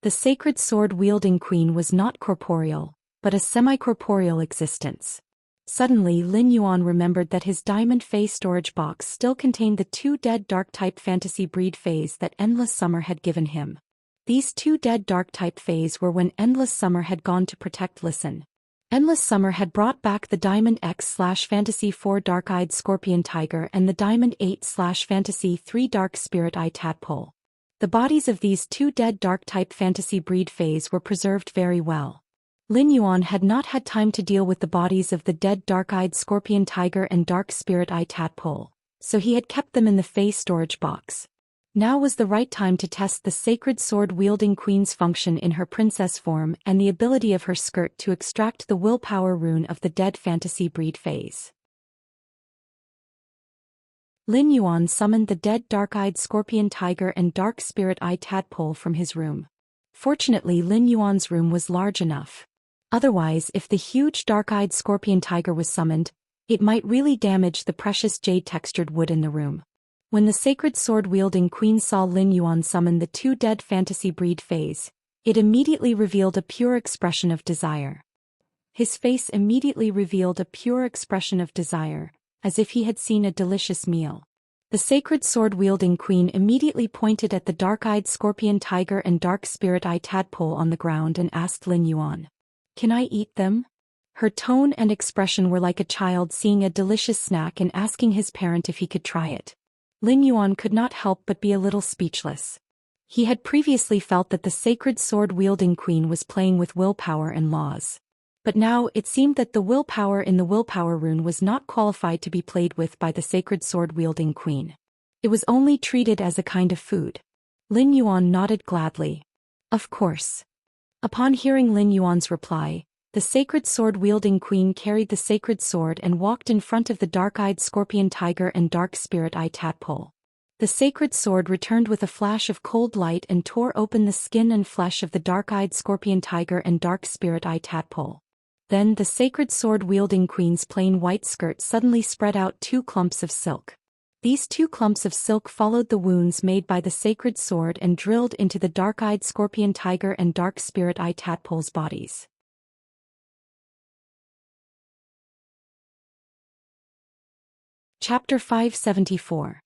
The sacred sword-wielding queen was not corporeal, but a semi-corporeal existence. Suddenly, Lin Yuan remembered that his diamond Fae storage box still contained the two dead dark-type fantasy breed Faes that Endless Summer had given him. These two dead dark-type Faes were when Endless Summer had gone to protect Listen. Endless Summer had brought back the Diamond X/Fantasy 4 Dark-Eyed Scorpion Tiger and the Diamond 8/Fantasy 3 Dark Spirit Eye Tadpole. The bodies of these two dead dark-type fantasy breed Faes were preserved very well. Lin Yuan had not had time to deal with the bodies of the dead dark-eyed Scorpion Tiger and Dark Spirit Eye Tadpole, so he had kept them in the Fae storage box. Now was the right time to test the sacred sword-wielding queen's function in her princess form and the ability of her skirt to extract the willpower rune of the dead fantasy breed Faes. Lin Yuan summoned the dead dark-eyed Scorpion Tiger and Dark Spirit Eye Tadpole from his room. Fortunately, Lin Yuan's room was large enough. Otherwise, if the huge dark-eyed Scorpion Tiger was summoned, it might really damage the precious jade-textured wood in the room. When the sacred sword-wielding queen saw Lin Yuan summon the two dead fantasy breed Faes, it immediately revealed a pure expression of desire. His face immediately revealed a pure expression of desire, as if he had seen a delicious meal. The sacred sword-wielding queen immediately pointed at the dark-eyed Scorpion Tiger and Dark Spirit Eye Tadpole on the ground and asked Lin Yuan, "Can I eat them?" Her tone and expression were like a child seeing a delicious snack and asking his parent if he could try it. Lin Yuan could not help but be a little speechless. He had previously felt that the sacred sword-wielding queen was playing with willpower and laws. But now it seemed that the willpower in the willpower rune was not qualified to be played with by the sacred sword-wielding queen. It was only treated as a kind of food. Lin Yuan nodded gladly. Of course. Upon hearing Lin Yuan's reply, the sacred sword-wielding queen carried the sacred sword and walked in front of the dark-eyed Scorpion Tiger and Dark Spirit Eye Tadpole. The sacred sword returned with a flash of cold light and tore open the skin and flesh of the dark-eyed Scorpion Tiger and Dark Spirit Eye Tadpole. Then the sacred sword-wielding queen's plain white skirt suddenly spread out 2 clumps of silk. These 2 clumps of silk followed the wounds made by the sacred sword and drilled into the dark-eyed scorpion tiger and dark spirit eye tadpole's bodies. Chapter 574.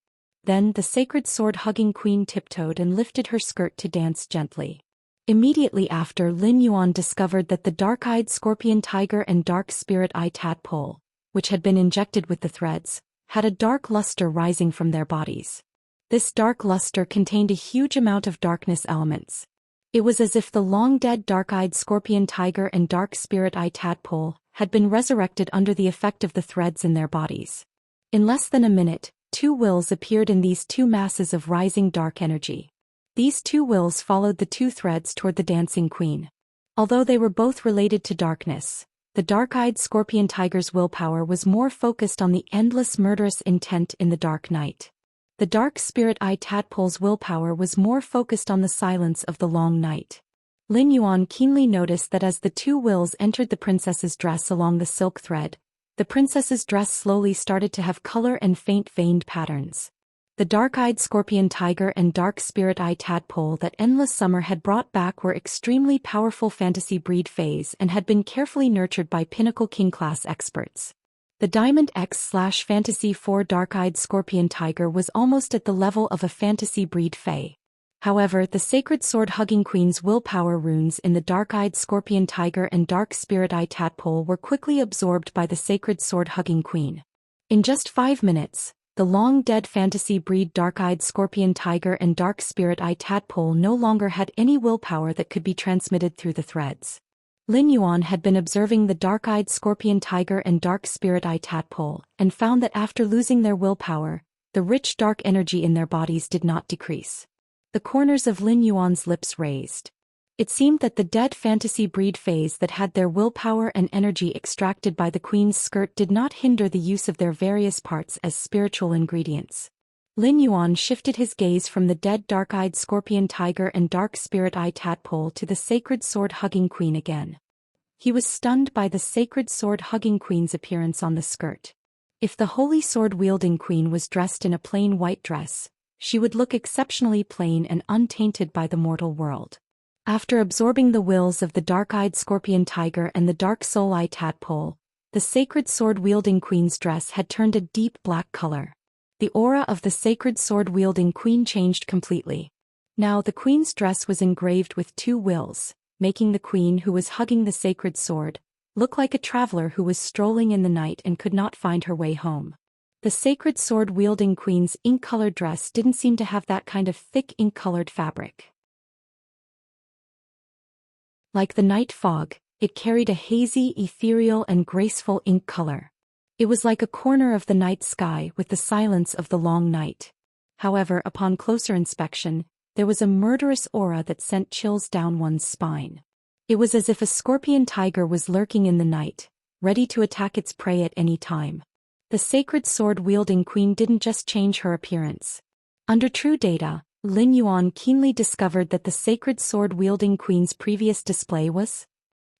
Then the sacred sword-hugging queen tiptoed and lifted her skirt to dance gently. Immediately after, Lin Yuan discovered that the dark-eyed scorpion tiger and dark spirit eye tadpole, which had been injected with the threads, had a dark luster rising from their bodies. This dark luster contained a huge amount of darkness elements. It was as if the long-dead dark-eyed scorpion tiger and dark spirit eye tadpole had been resurrected under the effect of the threads in their bodies. In less than a minute, 2 wills appeared in these 2 masses of rising dark energy. These 2 wills followed the 2 threads toward the dancing queen. Although they were both related to darkness, the dark-eyed scorpion tiger's willpower was more focused on the endless murderous intent in the dark night. The dark spirit eye tadpole's willpower was more focused on the silence of the long night. Lin Yuan keenly noticed that as the 2 wills entered the princess's dress along the silk thread, the princess's dress slowly started to have color and faint veined patterns. The dark-eyed scorpion tiger and dark spirit eye tadpole that Endless Summer had brought back were extremely powerful fantasy breed fays and had been carefully nurtured by Pinnacle King class experts. The Diamond X/Fantasy 4 dark-eyed scorpion tiger was almost at the level of a fantasy breed fae. However, the sacred sword-hugging queen's willpower runes in the dark-eyed scorpion tiger and dark spirit eye tadpole were quickly absorbed by the sacred sword-hugging queen. In just 5 minutes, the long-dead fantasy breed dark-eyed scorpion tiger and dark spirit eye tadpole no longer had any willpower that could be transmitted through the threads. Lin Yuan had been observing the dark-eyed scorpion tiger and dark spirit eye tadpole and found that after losing their willpower, the rich dark energy in their bodies did not decrease. The corners of Lin Yuan's lips raised. It seemed that the dead fantasy breed fays that had their willpower and energy extracted by the queen's skirt did not hinder the use of their various parts as spiritual ingredients. Lin Yuan shifted his gaze from the dead dark-eyed scorpion tiger and dark spirit eye tadpole to the sacred sword-hugging queen again. He was stunned by the sacred sword-hugging queen's appearance on the skirt. If the holy sword-wielding queen was dressed in a plain white dress, she would look exceptionally plain and untainted by the mortal world. After absorbing the wills of the dark-eyed scorpion tiger and the dark soul-eye tadpole, the sacred sword-wielding queen's dress had turned a deep black color. The aura of the sacred sword-wielding queen changed completely. Now the queen's dress was engraved with 2 wills, making the queen who was hugging the sacred sword look like a traveler who was strolling in the night and could not find her way home. The sacred sword-wielding queen's ink-colored dress didn't seem to have that kind of thick ink-colored fabric. Like the night fog, it carried a hazy, ethereal and graceful ink color. It was like a corner of the night sky with the silence of the long night. However, upon closer inspection, there was a murderous aura that sent chills down one's spine. It was as if a scorpion tiger was lurking in the night, ready to attack its prey at any time. The sacred sword-wielding queen didn't just change her appearance. Under true data, Lin Yuan keenly discovered that the sacred sword-wielding queen's previous display was.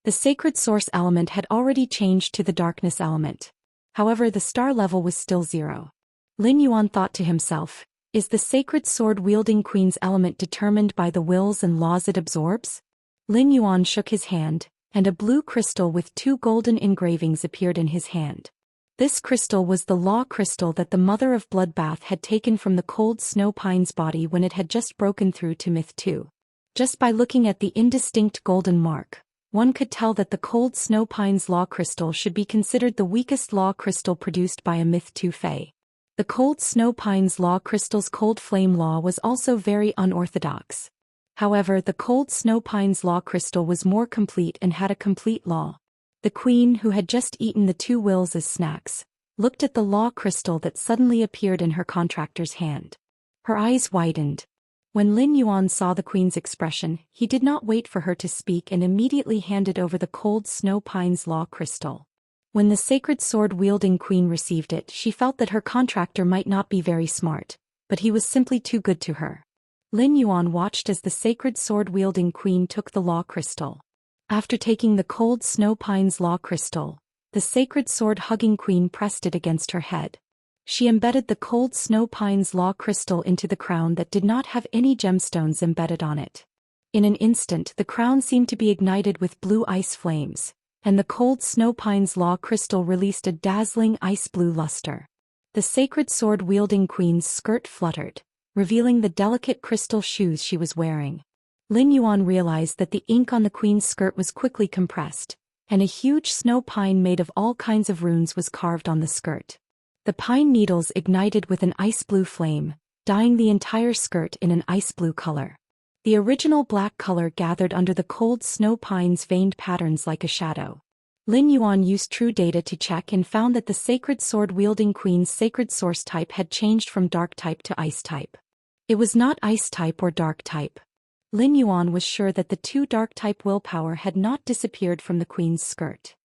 The sacred source element had already changed to the darkness element. However, the star level was still 0. Lin Yuan thought to himself, is the sacred sword-wielding queen's element determined by the wills and laws it absorbs? Lin Yuan shook his hand, and a blue crystal with 2 golden engravings appeared in his hand. This crystal was the law crystal that the Mother of Bloodbath had taken from the cold snow pine's body when it had just broken through to Myth 2. Just by looking at the indistinct golden mark, one could tell that the cold snow pine's law crystal should be considered the weakest law crystal produced by a Myth 2 fae. The cold snow pine's law crystal's cold flame law was also very unorthodox. However, the cold snow pine's law crystal was more complete and had a complete law. The queen, who had just eaten the 2 wills as snacks, looked at the law crystal that suddenly appeared in her contractor's hand. Her eyes widened. When Lin Yuan saw the queen's expression, he did not wait for her to speak and immediately handed over the cold snow pine's law crystal. When the sacred sword-wielding queen received it, she felt that her contractor might not be very smart, but he was simply too good to her. Lin Yuan watched as the sacred sword-wielding queen took the law crystal. After taking the cold snow pine's law crystal, the sacred sword-hugging queen pressed it against her head. She embedded the cold snow pine's law crystal into the crown that did not have any gemstones embedded on it. In an instant the crown seemed to be ignited with blue ice flames, and the cold snow pine's law crystal released a dazzling ice-blue luster. The sacred sword-wielding queen's skirt fluttered, revealing the delicate crystal shoes she was wearing. Lin Yuan realized that the ink on the queen's skirt was quickly compressed, and a huge snow pine made of all kinds of runes was carved on the skirt. The pine needles ignited with an ice-blue flame, dyeing the entire skirt in an ice-blue color. The original black color gathered under the cold snow pine's veined patterns like a shadow. Lin Yuan used true data to check and found that the sacred sword-wielding queen's sacred source type had changed from dark type to ice type. It was not ice type or dark type. Lin Yuan was sure that the two dark type willpower had not disappeared from the queen's skirt.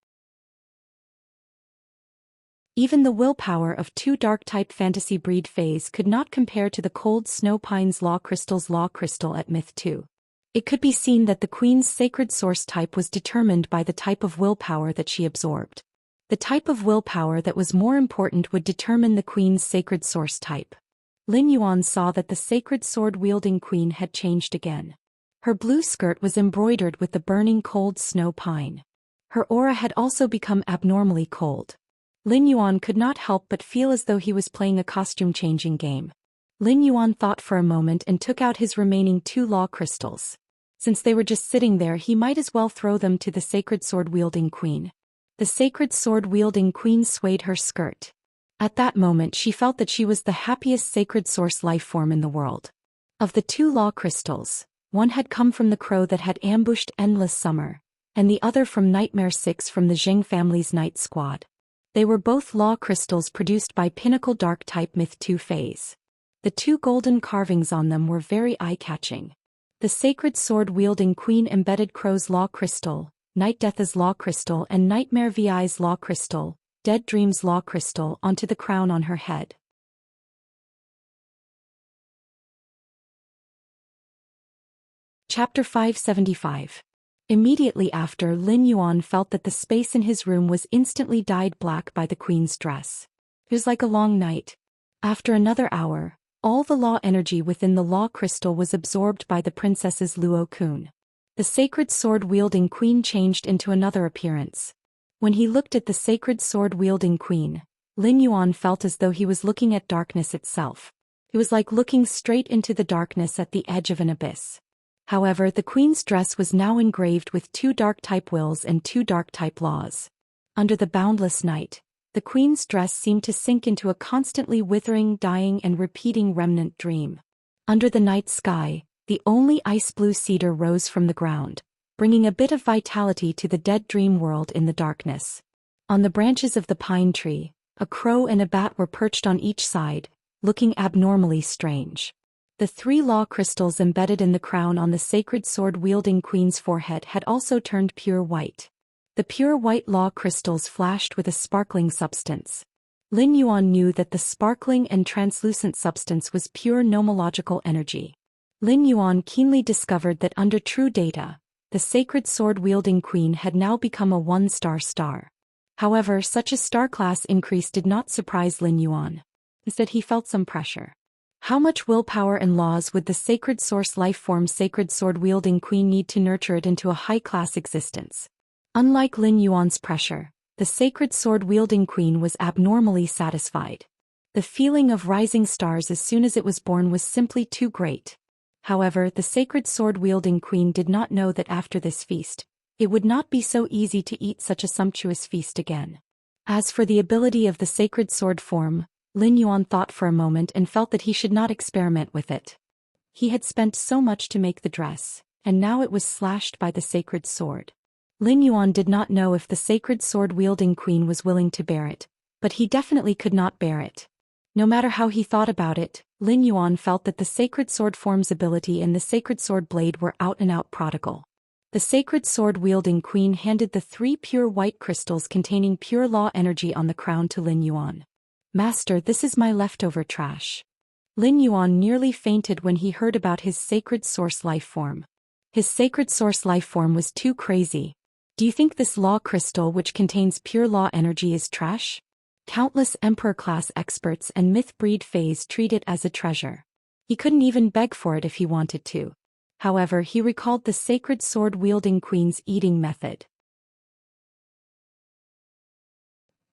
Even the willpower of two dark-type fantasy breed phase could not compare to the cold snow pine's law crystal at Myth 2. It could be seen that the queen's sacred source type was determined by the type of willpower that she absorbed. The type of willpower that was more important would determine the queen's sacred source type. Lin Yuan saw that the sacred sword-wielding queen had changed again. Her blue skirt was embroidered with the burning cold snow pine. Her aura had also become abnormally cold. Lin Yuan could not help but feel as though he was playing a costume-changing game. Lin Yuan thought for a moment and took out his remaining two law crystals. Since they were just sitting there, he might as well throw them to the sacred sword-wielding queen. The sacred sword-wielding queen swayed her skirt. At that moment she felt that she was the happiest sacred source life form in the world. Of the two law crystals, one had come from the crow that had ambushed Endless Summer, and the other from Nightmare 6 from the Zheng family's Night Squad. They were both law crystals produced by Pinnacle Dark-type Myth 2 phase. The two golden carvings on them were very eye-catching. The sacred sword-wielding queen embedded Crow's law crystal, Night Death's law crystal and Nightmare VI's law crystal, Dead Dream's law crystal onto the crown on her head. Chapter 575. Immediately after, Lin Yuan felt that the space in his room was instantly dyed black by the queen's dress. It was like a long night. After another hour, all the law energy within the law crystal was absorbed by the princess's Luo Kun. The sacred sword-wielding queen changed into another appearance. When he looked at the sacred sword-wielding queen, Lin Yuan felt as though he was looking at darkness itself. It was like looking straight into the darkness at the edge of an abyss. However, the queen's dress was now engraved with two dark-type wills and two dark-type laws. Under the boundless night, the queen's dress seemed to sink into a constantly withering, dying and repeating remnant dream. Under the night sky, the only ice-blue cedar rose from the ground, bringing a bit of vitality to the dead dream world in the darkness. On the branches of the pine tree, a crow and a bat were perched on each side, looking abnormally strange. The three law crystals embedded in the crown on the sacred sword-wielding queen's forehead had also turned pure white. The pure white law crystals flashed with a sparkling substance. Lin Yuan knew that the sparkling and translucent substance was pure nomological energy. Lin Yuan keenly discovered that under true data, the sacred sword-wielding queen had now become a one-star star. However, such a star class increase did not surprise Lin Yuan. Instead, he felt some pressure. How much willpower and laws would the sacred source life-form sacred sword-wielding queen need to nurture it into a high-class existence? Unlike Lin Yuan's pressure, the sacred sword-wielding queen was abnormally satisfied. The feeling of rising stars as soon as it was born was simply too great. However, the sacred sword-wielding queen did not know that after this feast, it would not be so easy to eat such a sumptuous feast again. As for the ability of the sacred sword form, Lin Yuan thought for a moment and felt that he should not experiment with it. He had spent so much to make the dress, and now it was slashed by the sacred sword. Lin Yuan did not know if the sacred sword-wielding queen was willing to bear it, but he definitely could not bear it. No matter how he thought about it, Lin Yuan felt that the sacred sword form's ability and the sacred sword blade were out-and-out prodigal. The sacred sword-wielding queen handed the three pure white crystals containing pure law energy on the crown to Lin Yuan. "Master, this is my leftover trash." Lin Yuan nearly fainted when he heard about his sacred source life form. His sacred source life form was too crazy. Do you think this law crystal which contains pure law energy is trash? Countless Emperor-class experts and myth-breed fays treat it as a treasure. He couldn't even beg for it if he wanted to. However, he recalled the sacred sword-wielding queen's eating method.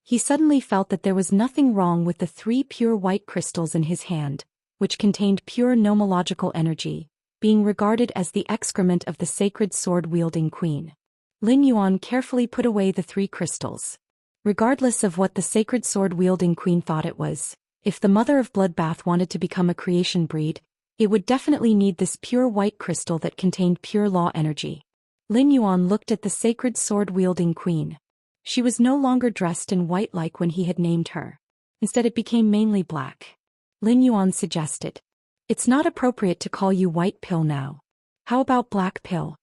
He suddenly felt that there was nothing wrong with the 3 pure white crystals in his hand, which contained pure nomological energy, being regarded as the excrement of the sacred sword-wielding queen. Lin Yuan carefully put away the 3 crystals. Regardless of what the sacred sword-wielding queen thought it was, if the mother of bloodbath wanted to become a creation breed, it would definitely need this pure white crystal that contained pure law energy. Lin Yuan looked at the sacred sword-wielding queen. She was no longer dressed in white like when he had named her. Instead it became mainly black. Lin Yuan suggested, "It's not appropriate to call you White Pill now. How about Black Pill?"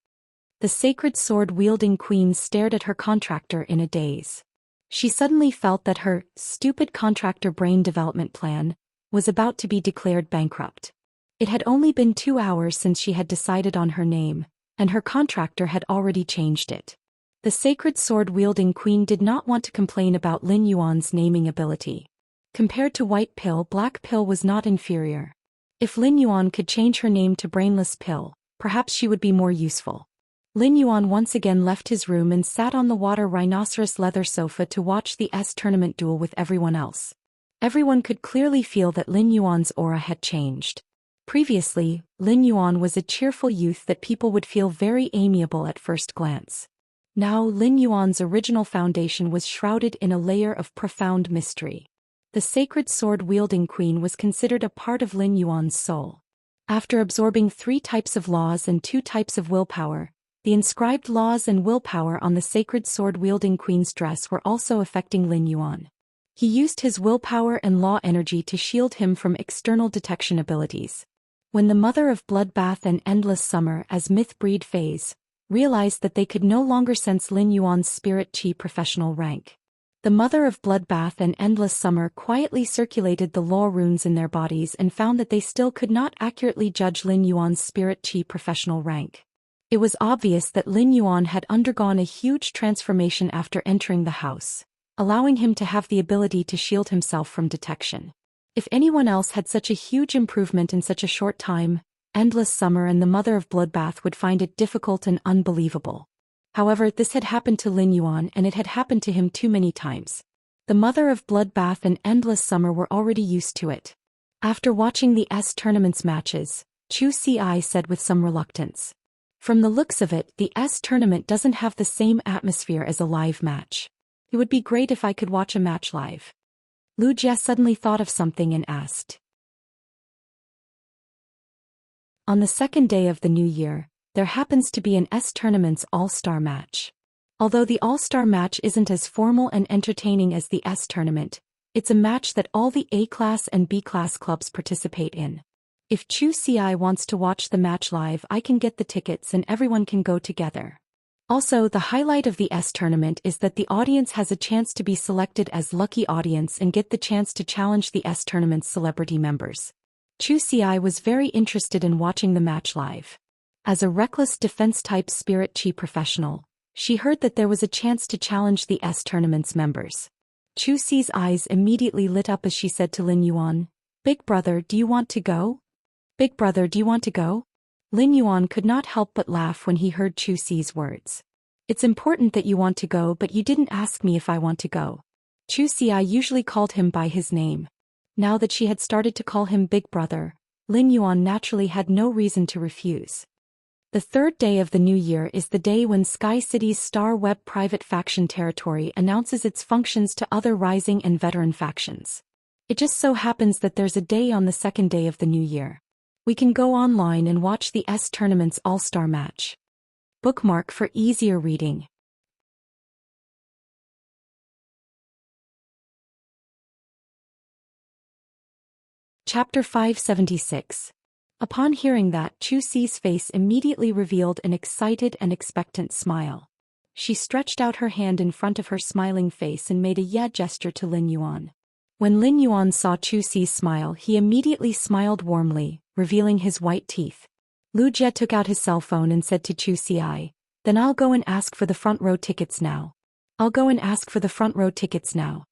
The sacred sword-wielding queen stared at her contractor in a daze. She suddenly felt that her stupid contractor brain development plan was about to be declared bankrupt. It had only been 2 hours since she had decided on her name, and her contractor had already changed it. The sacred sword-wielding queen did not want to complain about Lin Yuan's naming ability. Compared to White Pill, Black Pill was not inferior. If Lin Yuan could change her name to Brainless Pill, perhaps she would be more useful. Lin Yuan once again left his room and sat on the water rhinoceros leather sofa to watch the tournament duel with everyone else. Everyone could clearly feel that Lin Yuan's aura had changed. Previously, Lin Yuan was a cheerful youth that people would feel very amiable at first glance. Now Lin Yuan's original foundation was shrouded in a layer of profound mystery. The sacred sword-wielding queen was considered a part of Lin Yuan's soul. After absorbing 3 types of laws and 2 types of willpower, the inscribed laws and willpower on the sacred sword-wielding queen's dress were also affecting Lin Yuan. He used his willpower and law energy to shield him from external detection abilities. When the mother of bloodbath and endless summer as myth-breed phase realized that they could no longer sense Lin Yuan's spirit chi professional rank, the mother of bloodbath and endless summer quietly circulated the law runes in their bodies and found that they still could not accurately judge Lin Yuan's spirit chi professional rank. It was obvious that Lin Yuan had undergone a huge transformation after entering the house, allowing him to have the ability to shield himself from detection. If anyone else had such a huge improvement in such a short time, Endless Summer and the Mother of Bloodbath would find it difficult and unbelievable. However, this had happened to Lin Yuan and it had happened to him too many times. The Mother of Bloodbath and Endless Summer were already used to it. After watching the tournament's matches, Chu Ci said with some reluctance, "From the looks of it, the tournament doesn't have the same atmosphere as a live match. It would be great if I could watch a match live." Lu Jie suddenly thought of something and asked. On the second day of the new year, there happens to be an tournament's all-star match. Although the all-star match isn't as formal and entertaining as the tournament, it's a match that all the A-class and B-class clubs participate in. If Chu Ci wants to watch the match live, I can get the tickets and everyone can go together. Also, the highlight of the tournament is that the audience has a chance to be selected as lucky audience and get the chance to challenge the tournament's celebrity members. Chu Ci was very interested in watching the match live. As a reckless defense-type spirit chi professional, she heard that there was a chance to challenge the tournament's members. Chu Ci's eyes immediately lit up as she said to Lin Yuan, "Big brother, do you want to go? Big brother, do you want to go?" Lin Yuan could not help but laugh when he heard Chu Ci's words. "It's important that you want to go, but you didn't ask me if I want to go." Chu Ci usually called him by his name. Now that she had started to call him Big Brother, Lin Yuan naturally had no reason to refuse. The third day of the new year is the day when Sky City's Star Web private faction territory announces its functions to other rising and veteran factions. It just so happens that there's a day on the second day of the new year. We can go online and watch the tournament's all-star match. Bookmark for easier reading. Chapter 576. Upon hearing that, Chu Ci's face immediately revealed an excited and expectant smile. She stretched out her hand in front of her smiling face and made a yeah gesture to Lin Yuan. When Lin Yuan saw Chu Ci's smile, he immediately smiled warmly, revealing his white teeth. Lu Jie took out his cell phone and said to Zhou Xian, "Then I'll go and ask for the front row tickets now. I'll go and ask for the front row tickets now."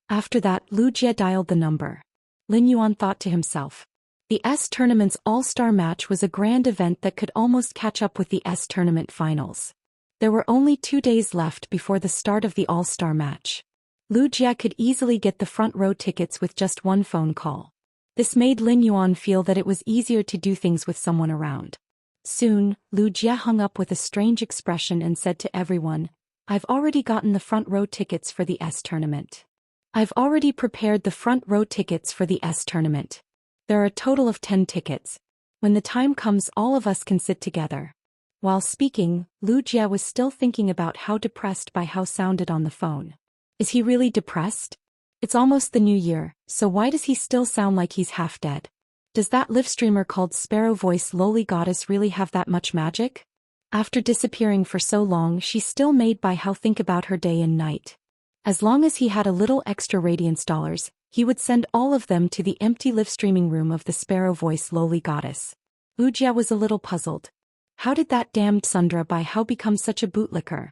After that, Lu Jie dialed the number. Lin Yuan thought to himself. The S Tournament's All-Star match was a grand event that could almost catch up with the S Tournament finals. There were only 2 days left before the start of the All-Star match. Lu Jie could easily get the front row tickets with just one phone call. This made Lin Yuan feel that it was easier to do things with someone around. Soon, Lu Jie hung up with a strange expression and said to everyone, "I've already gotten the front row tickets for the S Tournament. I've already prepared the front row tickets for the S Tournament. There are a total of 10 tickets. When the time comes, all of us can sit together." While speaking, Lu Jie was still thinking about how depressed by how sounded on the phone. Is he really depressed? It's almost the new year, so why does he still sound like he's half dead? Does that live streamer called Sparrow Voice Lowly Goddess really have that much magic? After disappearing for so long, she's still made by how think about her day and night. As long as he had a little extra radiance dollars, he would send all of them to the empty live streaming room of the Sparrow Voice Lowly Goddess. Lu Jie was a little puzzled. How did that damned Sundra by how become such a bootlicker?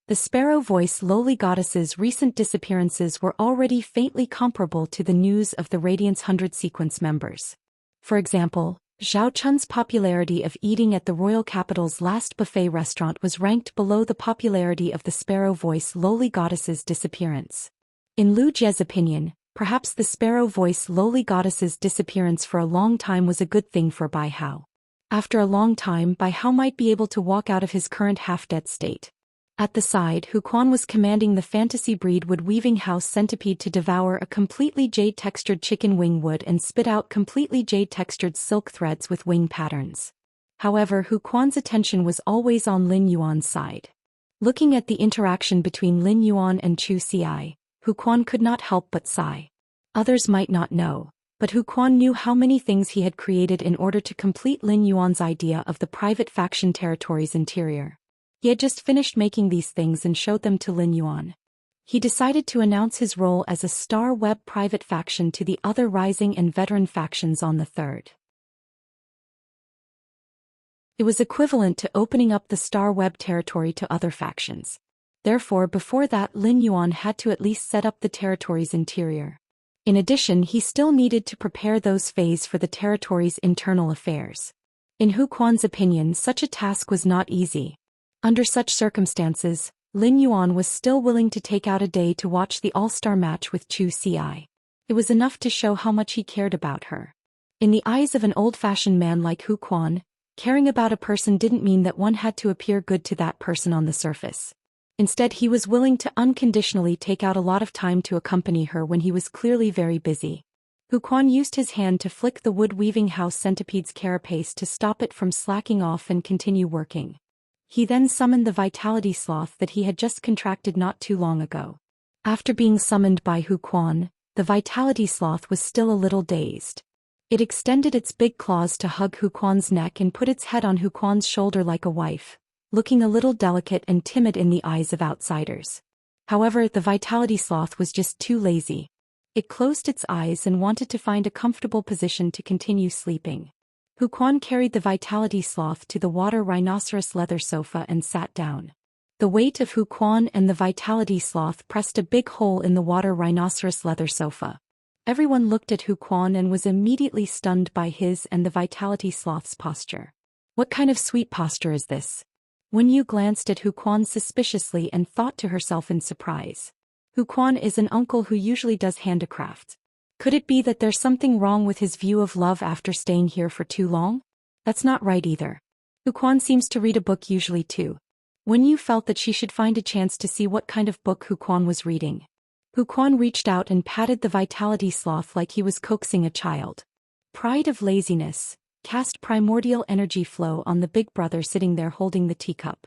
The Sparrow Voice Lowly Goddess's recent disappearances were already faintly comparable to the news of the Radiance 100 sequence members. For example, Zhao Chun's popularity of eating at the royal capital's last buffet restaurant was ranked below the popularity of the Sparrow Voice Lowly Goddess's disappearance. In Lu Jie's opinion, perhaps the Sparrow Voice Lowly Goddess's disappearance for a long time was a good thing for Bai Hao. After a long time, Bai Hao might be able to walk out of his current half-dead state. At the side, Hu Quan was commanding the fantasy breed wood-weaving house centipede to devour a completely jade-textured chicken wing wood and spit out completely jade-textured silk threads with wing patterns. However, Hu Quan's attention was always on Lin Yuan's side. Looking at the interaction between Lin Yuan and Zhou Xian, Hu Quan could not help but sigh. Others might not know, but Hu Quan knew how many things he had created in order to complete Lin Yuan's idea of the private faction territory's interior. He had just finished making these things and showed them to Lin Yuan. He decided to announce his role as a Star Web private faction to the other rising and veteran factions on the 3rd. It was equivalent to opening up the Star Web territory to other factions. Therefore, before that, Lin Yuan had to at least set up the territory's interior. In addition, he still needed to prepare those phases for the territory's internal affairs. In Hu Quan's opinion, such a task was not easy. Under such circumstances, Lin Yuan was still willing to take out a day to watch the all-star match with Zhou Xian. It was enough to show how much he cared about her. In the eyes of an old-fashioned man like Hu Quan, caring about a person didn't mean that one had to appear good to that person on the surface. Instead, he was willing to unconditionally take out a lot of time to accompany her when he was clearly very busy. Hu Quan used his hand to flick the wood-weaving house centipede's carapace to stop it from slacking off and continue working. He then summoned the vitality sloth that he had just contracted not too long ago. After being summoned by Hu Quan, the vitality sloth was still a little dazed. It extended its big claws to hug Hu Quan's neck and put its head on Hu Quan's shoulder like a wife, looking a little delicate and timid in the eyes of outsiders. However, the vitality sloth was just too lazy. It closed its eyes and wanted to find a comfortable position to continue sleeping. Hu Quan carried the vitality sloth to the water rhinoceros leather sofa and sat down. The weight of Hu Quan and the vitality sloth pressed a big hole in the water rhinoceros leather sofa. Everyone looked at Hu Quan and was immediately stunned by his and the vitality sloth's posture. What kind of sweet posture is this? Wen Yu glanced at Hu Quan suspiciously and thought to herself in surprise. Hu Quan is an uncle who usually does handicrafts. Could it be that there's something wrong with his view of love after staying here for too long? That's not right either. Hu Quan seems to read a book usually too. Wen Yu felt that she should find a chance to see what kind of book Hu Quan was reading. Hu Quan reached out and patted the vitality sloth like he was coaxing a child. Pride of laziness cast primordial energy flow on the big brother sitting there holding the teacup.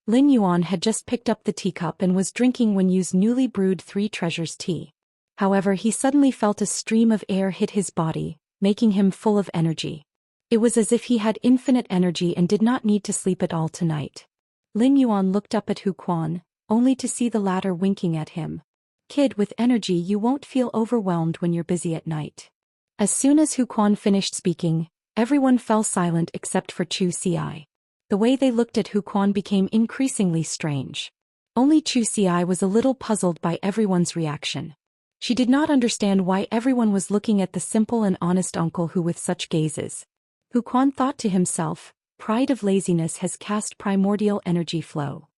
Lin Yuan had just picked up the teacup and was drinking Wen Yu's newly brewed Three Treasures tea. However, he suddenly felt a stream of air hit his body, making him full of energy. It was as if he had infinite energy and did not need to sleep at all tonight. Lin Yuan looked up at Hu Quan, only to see the latter winking at him. Kid, with energy you won't feel overwhelmed when you're busy at night. As soon as Hu Quan finished speaking, Everyone fell silent except for Zhou Xian. The way they looked at Hu Quan became increasingly strange. Only Zhou Xian was a little puzzled by everyone's reaction. She did not understand why everyone was looking at the simple and honest uncle who with such gazes. Hu Quan thought to himself, pride of laziness has cast primordial energy flow.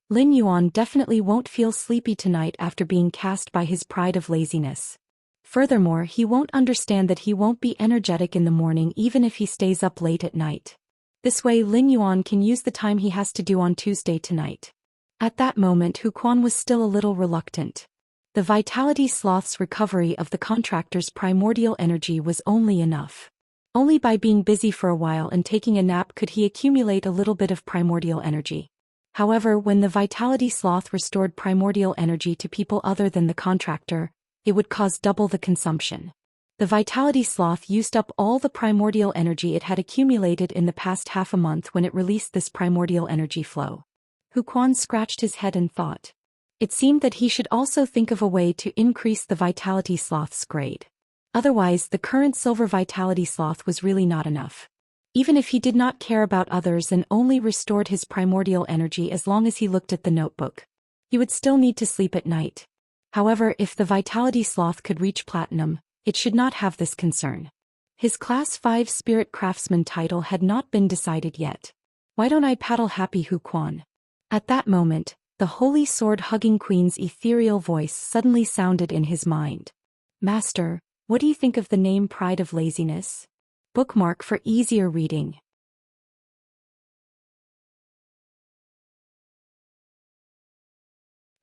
Lin Yuan definitely won't feel sleepy tonight after being cast by his pride of laziness. Furthermore, he won't understand that he won't be energetic in the morning even if he stays up late at night. This way Lin Yuan can use the time he has to do on Tuesday tonight. At that moment Hu Quan was still a little reluctant. The vitality sloth's recovery of the contractor's primordial energy was only enough. Only by being busy for a while and taking a nap could he accumulate a little bit of primordial energy. However, when the vitality sloth restored primordial energy to people other than the contractor, it would cause double the consumption. The vitality sloth used up all the primordial energy it had accumulated in the past half a month when it released this primordial energy flow. Hu Quan scratched his head and thought. It seemed that he should also think of a way to increase the vitality sloth's grade. Otherwise, the current silver vitality sloth was really not enough. Even if he did not care about others and only restored his primordial energy as long as he looked at the notebook, he would still need to sleep at night. However, if the vitality sloth could reach platinum, it should not have this concern. His Class 5 Spirit Craftsman title had not been decided yet. Why don't I paddle happy Hu Quan? At that moment, the Holy Sword-hugging Queen's ethereal voice suddenly sounded in his mind. Master, what do you think of the name Pride of Laziness? Bookmark for easier reading.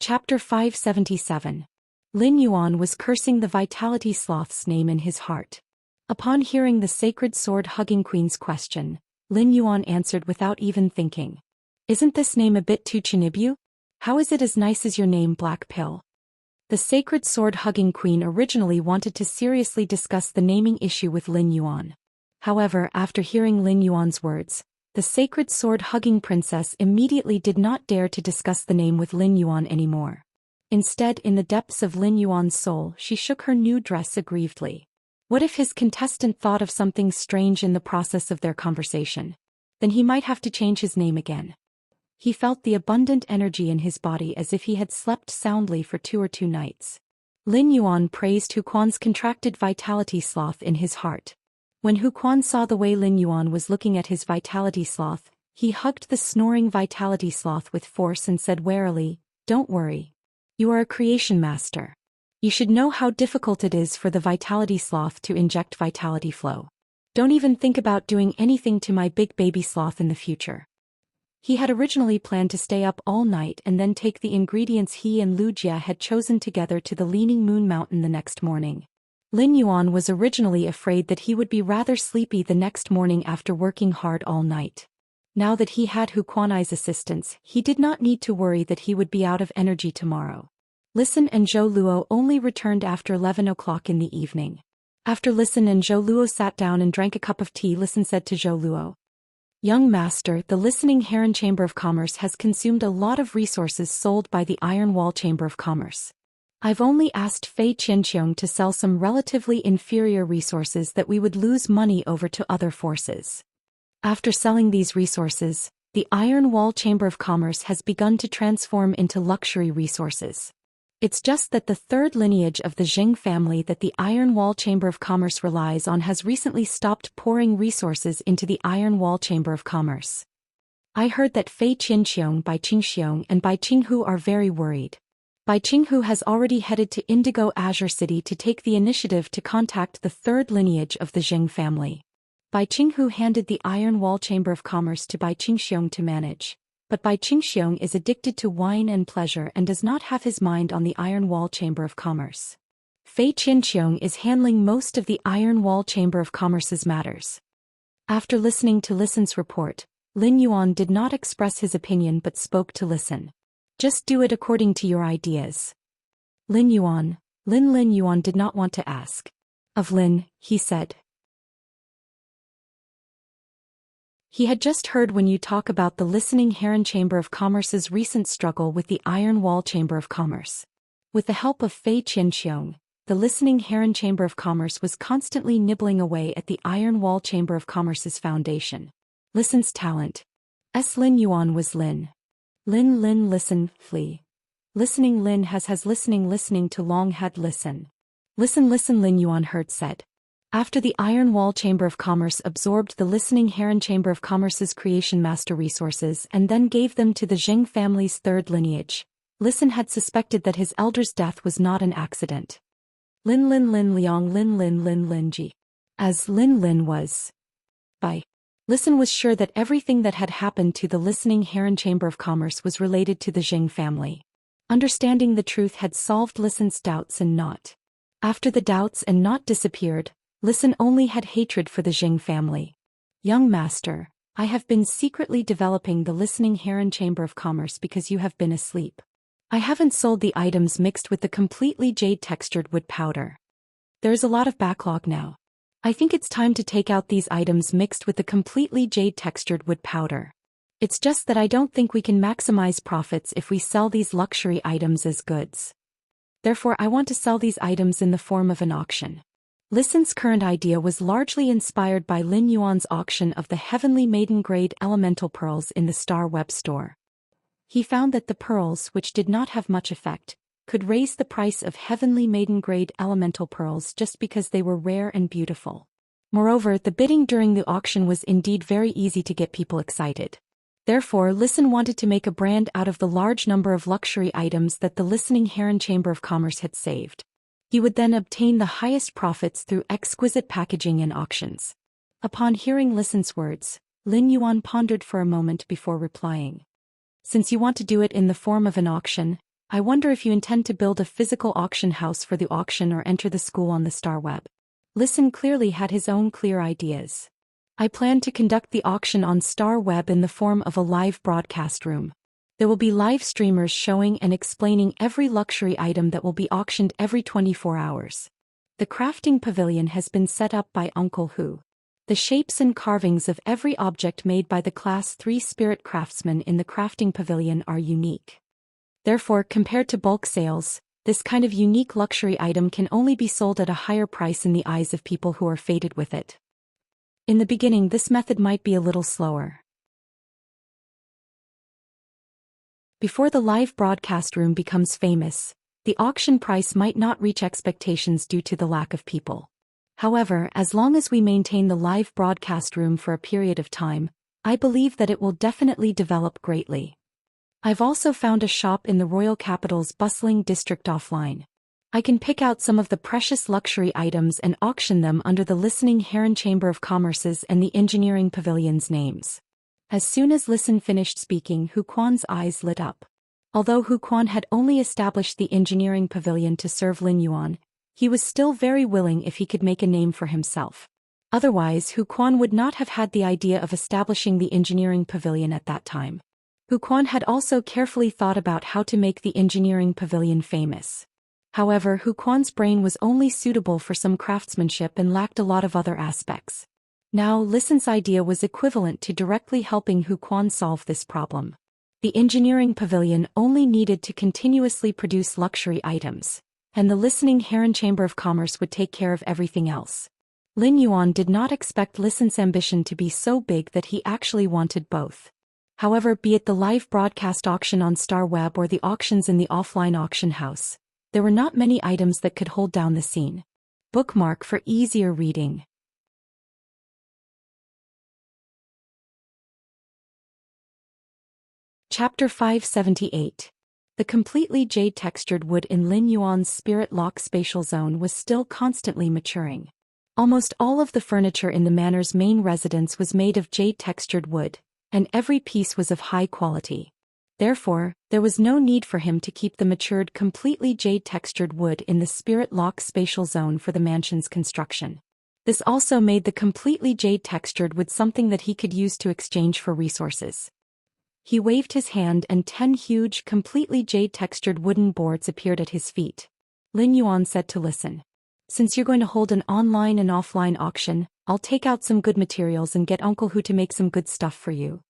Chapter 577. Lin Yuan was cursing the vitality sloth's name in his heart. Upon hearing the sacred sword-hugging queen's question, Lin Yuan answered without even thinking. Isn't this name a bit too Chinibyu? How is it as nice as your name Black Pill? The sacred sword-hugging queen originally wanted to seriously discuss the naming issue with Lin Yuan. However, after hearing Lin Yuan's words, the sacred sword-hugging princess immediately did not dare to discuss the name with Lin Yuan anymore. Instead, in the depths of Lin Yuan's soul, she shook her new dress aggrievedly. What if his contestant thought of something strange in the process of their conversation? Then he might have to change his name again. He felt the abundant energy in his body as if he had slept soundly for 2 nights. Lin Yuan praised Hu Quan's contracted vitality sloth in his heart. When Hu Quan saw the way Lin Yuan was looking at his vitality sloth, he hugged the snoring vitality sloth with force and said warily, "Don't worry. You are a creation master. You should know how difficult it is for the vitality sloth to inject vitality flow. Don't even think about doing anything to my big baby sloth in the future." He had originally planned to stay up all night and then take the ingredients he and Wuxia had chosen together to the Leaning Moon Mountain the next morning. Lin Yuan was originally afraid that he would be rather sleepy the next morning after working hard all night. Now that he had Hu Quan's assistance, he did not need to worry that he would be out of energy tomorrow. Listen and Zhou Luo only returned after 11 o'clock in the evening. After Listen and Zhou Luo sat down and drank a cup of tea, Listen said to Zhou Luo, "Young master, the Listening Heron Chamber of Commerce has consumed a lot of resources sold by the Iron Wall Chamber of Commerce. I've only asked Fei Qianxiong to sell some relatively inferior resources that we would lose money over to other forces. After selling these resources, the Iron Wall Chamber of Commerce has begun to transform into luxury resources. It's just that the third lineage of the Zheng family that the Iron Wall Chamber of Commerce relies on has recently stopped pouring resources into the Iron Wall Chamber of Commerce. I heard that Fei Qianxiong, Bai Qingxiong and Bai Qinghu are very worried. Bai Qinghu has already headed to Indigo Azure City to take the initiative to contact the third lineage of the Zheng family. Bai Qinghu handed the Iron Wall Chamber of Commerce to Bai Qingxiong to manage. But Bai Qingxiong is addicted to wine and pleasure and does not have his mind on the Iron Wall Chamber of Commerce. Fei Qianxiong is handling most of the Iron Wall Chamber of Commerce's matters." After listening to Listen's report, Lin Yuan did not express his opinion but spoke to Listen. "Just do it according to your ideas." Lin Yuan did not want to ask. Of Lin, he said. He had just heard when you talk about the Listening Heron Chamber of Commerce's recent struggle with the Iron Wall Chamber of Commerce. With the help of Fei Qianxiong, the listening heron Chamber of Commerce was constantly nibbling away at the iron wall Chamber of Commerce's foundation. Listen's talent. Lin Yuan was Lin. Lin listen, flee. Listening Lin has listening to long had listen. Listen Lin Yuan heard said. After the Iron Wall Chamber of Commerce absorbed the listening heron Chamber of Commerce's creation master resources and then gave them to the Zheng family's third lineage, Listen had suspected that his elder's death was not an accident. Lin Liang Lin Ji. As Lin was. By. Listen was sure that everything that had happened to the listening heron Chamber of Commerce was related to the Zheng family. Understanding the truth had solved Listen's doubts and not. After the doubts and not disappeared, Listen only had hatred for the Zheng family. Young master, I have been secretly developing the listening heron Chamber of Commerce because you have been asleep. I haven't sold the items mixed with the completely jade-textured wood powder. There's a lot of backlog now. I think it's time to take out these items mixed with the completely jade-textured wood powder. It's just that I don't think we can maximize profits if we sell these luxury items as goods. Therefore, I want to sell these items in the form of an auction. Listen's current idea was largely inspired by Lin Yuan's auction of the Heavenly Maiden Grade Elemental Pearls in the Star Web store. He found that the pearls, which did not have much effect, could raise the price of Heavenly Maiden Grade Elemental Pearls just because they were rare and beautiful. Moreover, the bidding during the auction was indeed very easy to get people excited. Therefore, Listen wanted to make a brand out of the large number of luxury items that the listening heron Chamber of Commerce had saved. He would then obtain the highest profits through exquisite packaging and auctions. Upon hearing Listen's words, Lin Yuan pondered for a moment before replying. Since you want to do it in the form of an auction, I wonder if you intend to build a physical auction house for the auction or enter the school on the Star Web. Listen clearly had his own clear ideas. I plan to conduct the auction on Star Web in the form of a live broadcast room. There will be live streamers showing and explaining every luxury item that will be auctioned every 24 hours. The crafting pavilion has been set up by Uncle Hu. The shapes and carvings of every object made by the Class 3 spirit craftsmen in the crafting pavilion are unique. Therefore, compared to bulk sales, this kind of unique luxury item can only be sold at a higher price in the eyes of people who are fated with it. In the beginning, this method might be a little slower. Before the live broadcast room becomes famous, the auction price might not reach expectations due to the lack of people. However, as long as we maintain the live broadcast room for a period of time, I believe that it will definitely develop greatly. I've also found a shop in the royal capital's bustling district offline. I can pick out some of the precious luxury items and auction them under the Listening Heron Chamber of Commerce's and the Engineering Pavilion's names. As soon as Listen finished speaking, Hu Quan's eyes lit up. Although Hu Quan had only established the Engineering Pavilion to serve Lin Yuan, he was still very willing if he could make a name for himself. Otherwise, Hu Quan would not have had the idea of establishing the Engineering Pavilion at that time. Hu Quan had also carefully thought about how to make the Engineering Pavilion famous. However, Hu Quan's brain was only suitable for some craftsmanship and lacked a lot of other aspects. Now, Listen's idea was equivalent to directly helping Hu Quan solve this problem. The Engineering Pavilion only needed to continuously produce luxury items, and the Listening Heron Chamber of Commerce would take care of everything else. Lin Yuan did not expect Listen's ambition to be so big that he actually wanted both. However, be it the live broadcast auction on Star Web or the auctions in the offline auction house, there were not many items that could hold down the scene. Bookmark for easier reading. Chapter 578. The completely jade-textured wood in Lin Yuan's Spirit Lock spatial zone was still constantly maturing. Almost all of the furniture in the manor's main residence was made of jade-textured wood, and every piece was of high quality. Therefore, there was no need for him to keep the matured completely jade-textured wood in the Spirit Lock spatial zone for the mansion's construction. This also made the completely jade-textured wood something that he could use to exchange for resources. He waved his hand and 10 huge, completely jade-textured wooden boards appeared at his feet. Lin Yuan said to Listen. Since you're going to hold an online and offline auction, I'll take out some good materials and get Uncle Hu to make some good stuff for you.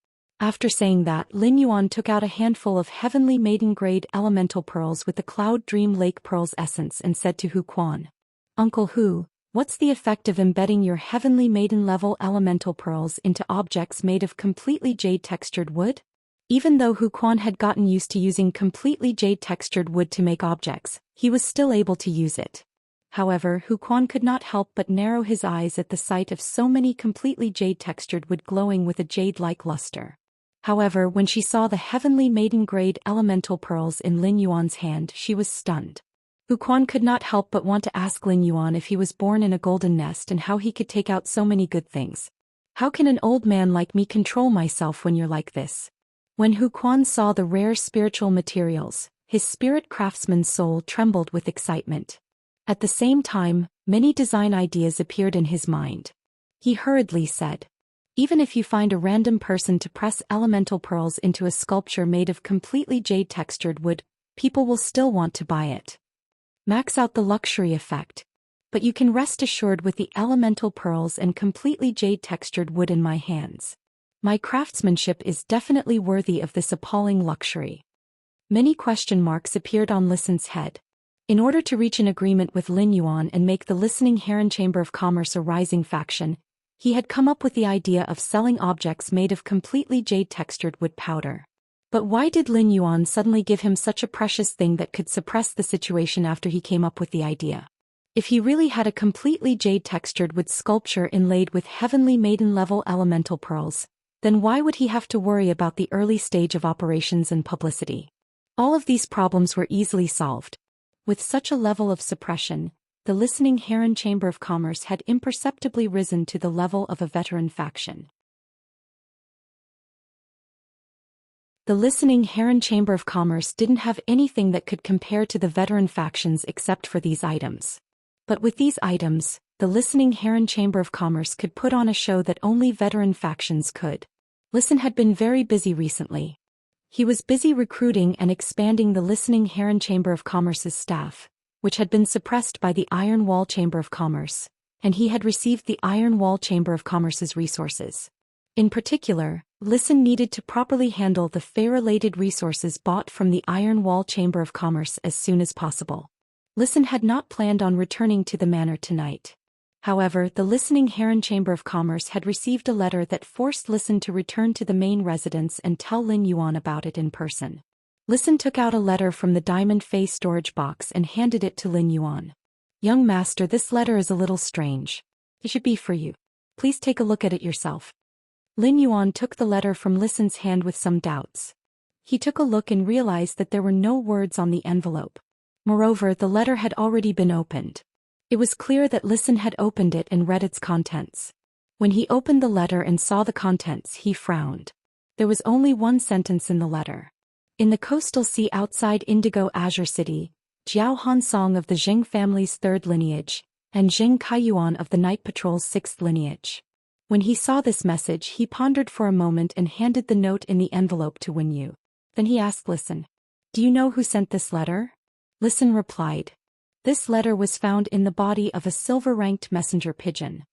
After saying that, Lin Yuan took out a handful of heavenly maiden-grade elemental pearls with the Cloud Dream Lake Pearls essence and said to Hu Quan, "Uncle Hu, what's the effect of embedding your heavenly maiden-level elemental pearls into objects made of completely jade-textured wood?" Even though Hu Quan had gotten used to using completely jade-textured wood to make objects, he was still able to use it. However, Hu Quan could not help but narrow his eyes at the sight of so many completely jade-textured wood glowing with a jade-like luster. However, when she saw the heavenly maiden-grade elemental pearls in Lin Yuan's hand, she was stunned. Hu Quan could not help but want to ask Lin Yuan if he was born in a golden nest and how he could take out so many good things. "How can an old man like me control myself when you're like this?" When Hu Quan saw the rare spiritual materials, his spirit craftsman's soul trembled with excitement. At the same time, many design ideas appeared in his mind. He hurriedly said, "Even if you find a random person to press elemental pearls into a sculpture made of completely jade-textured wood, people will still want to buy it. Max out the luxury effect. But you can rest assured with the elemental pearls and completely jade-textured wood in my hands. My craftsmanship is definitely worthy of this appalling luxury." Many question marks appeared on Listen's head. In order to reach an agreement with Lin Yuan and make the Listening Heron Chamber of Commerce a rising faction, he had come up with the idea of selling objects made of completely jade-textured wood powder. But why did Lin Yuan suddenly give him such a precious thing that could suppress the situation after he came up with the idea? If he really had a completely jade-textured wood sculpture inlaid with heavenly maiden-level elemental pearls, then why would he have to worry about the early stage of operations and publicity? All of these problems were easily solved. With such a level of suppression, the Listening Heron Chamber of Commerce had imperceptibly risen to the level of a veteran faction. The Listening Heron Chamber of Commerce didn't have anything that could compare to the veteran factions except for these items. But with these items, the Listening Heron Chamber of Commerce could put on a show that only veteran factions could. Listen had been very busy recently. He was busy recruiting and expanding the Listening Heron Chamber of Commerce's staff, which had been suppressed by the Iron Wall Chamber of Commerce, and he had received the Iron Wall Chamber of Commerce's resources. In particular, Listen needed to properly handle the Fey-related resources bought from the Iron Wall Chamber of Commerce as soon as possible. Listen had not planned on returning to the manor tonight. However, the Listening Heron Chamber of Commerce had received a letter that forced Listen to return to the main residence and tell Lin Yuan about it in person. Listen took out a letter from the Diamond Fey storage box and handed it to Lin Yuan. "Young master, this letter is a little strange. It should be for you. Please take a look at it yourself." Lin Yuan took the letter from Listen's hand with some doubts. He took a look and realized that there were no words on the envelope. Moreover, the letter had already been opened. It was clear that Listen had opened it and read its contents. When he opened the letter and saw the contents, he frowned. There was only one sentence in the letter. "In the coastal sea outside Indigo Azure City, Jiao Hansong of the Zheng family's 3rd lineage, and Zheng Kaiyuan of the Night Patrol's 6th lineage." When he saw this message, he pondered for a moment and handed the note in the envelope to Wen Yu. Then he asked Listen, "Do you know who sent this letter?" Listen replied, "This letter was found in the body of a silver-ranked messenger pigeon."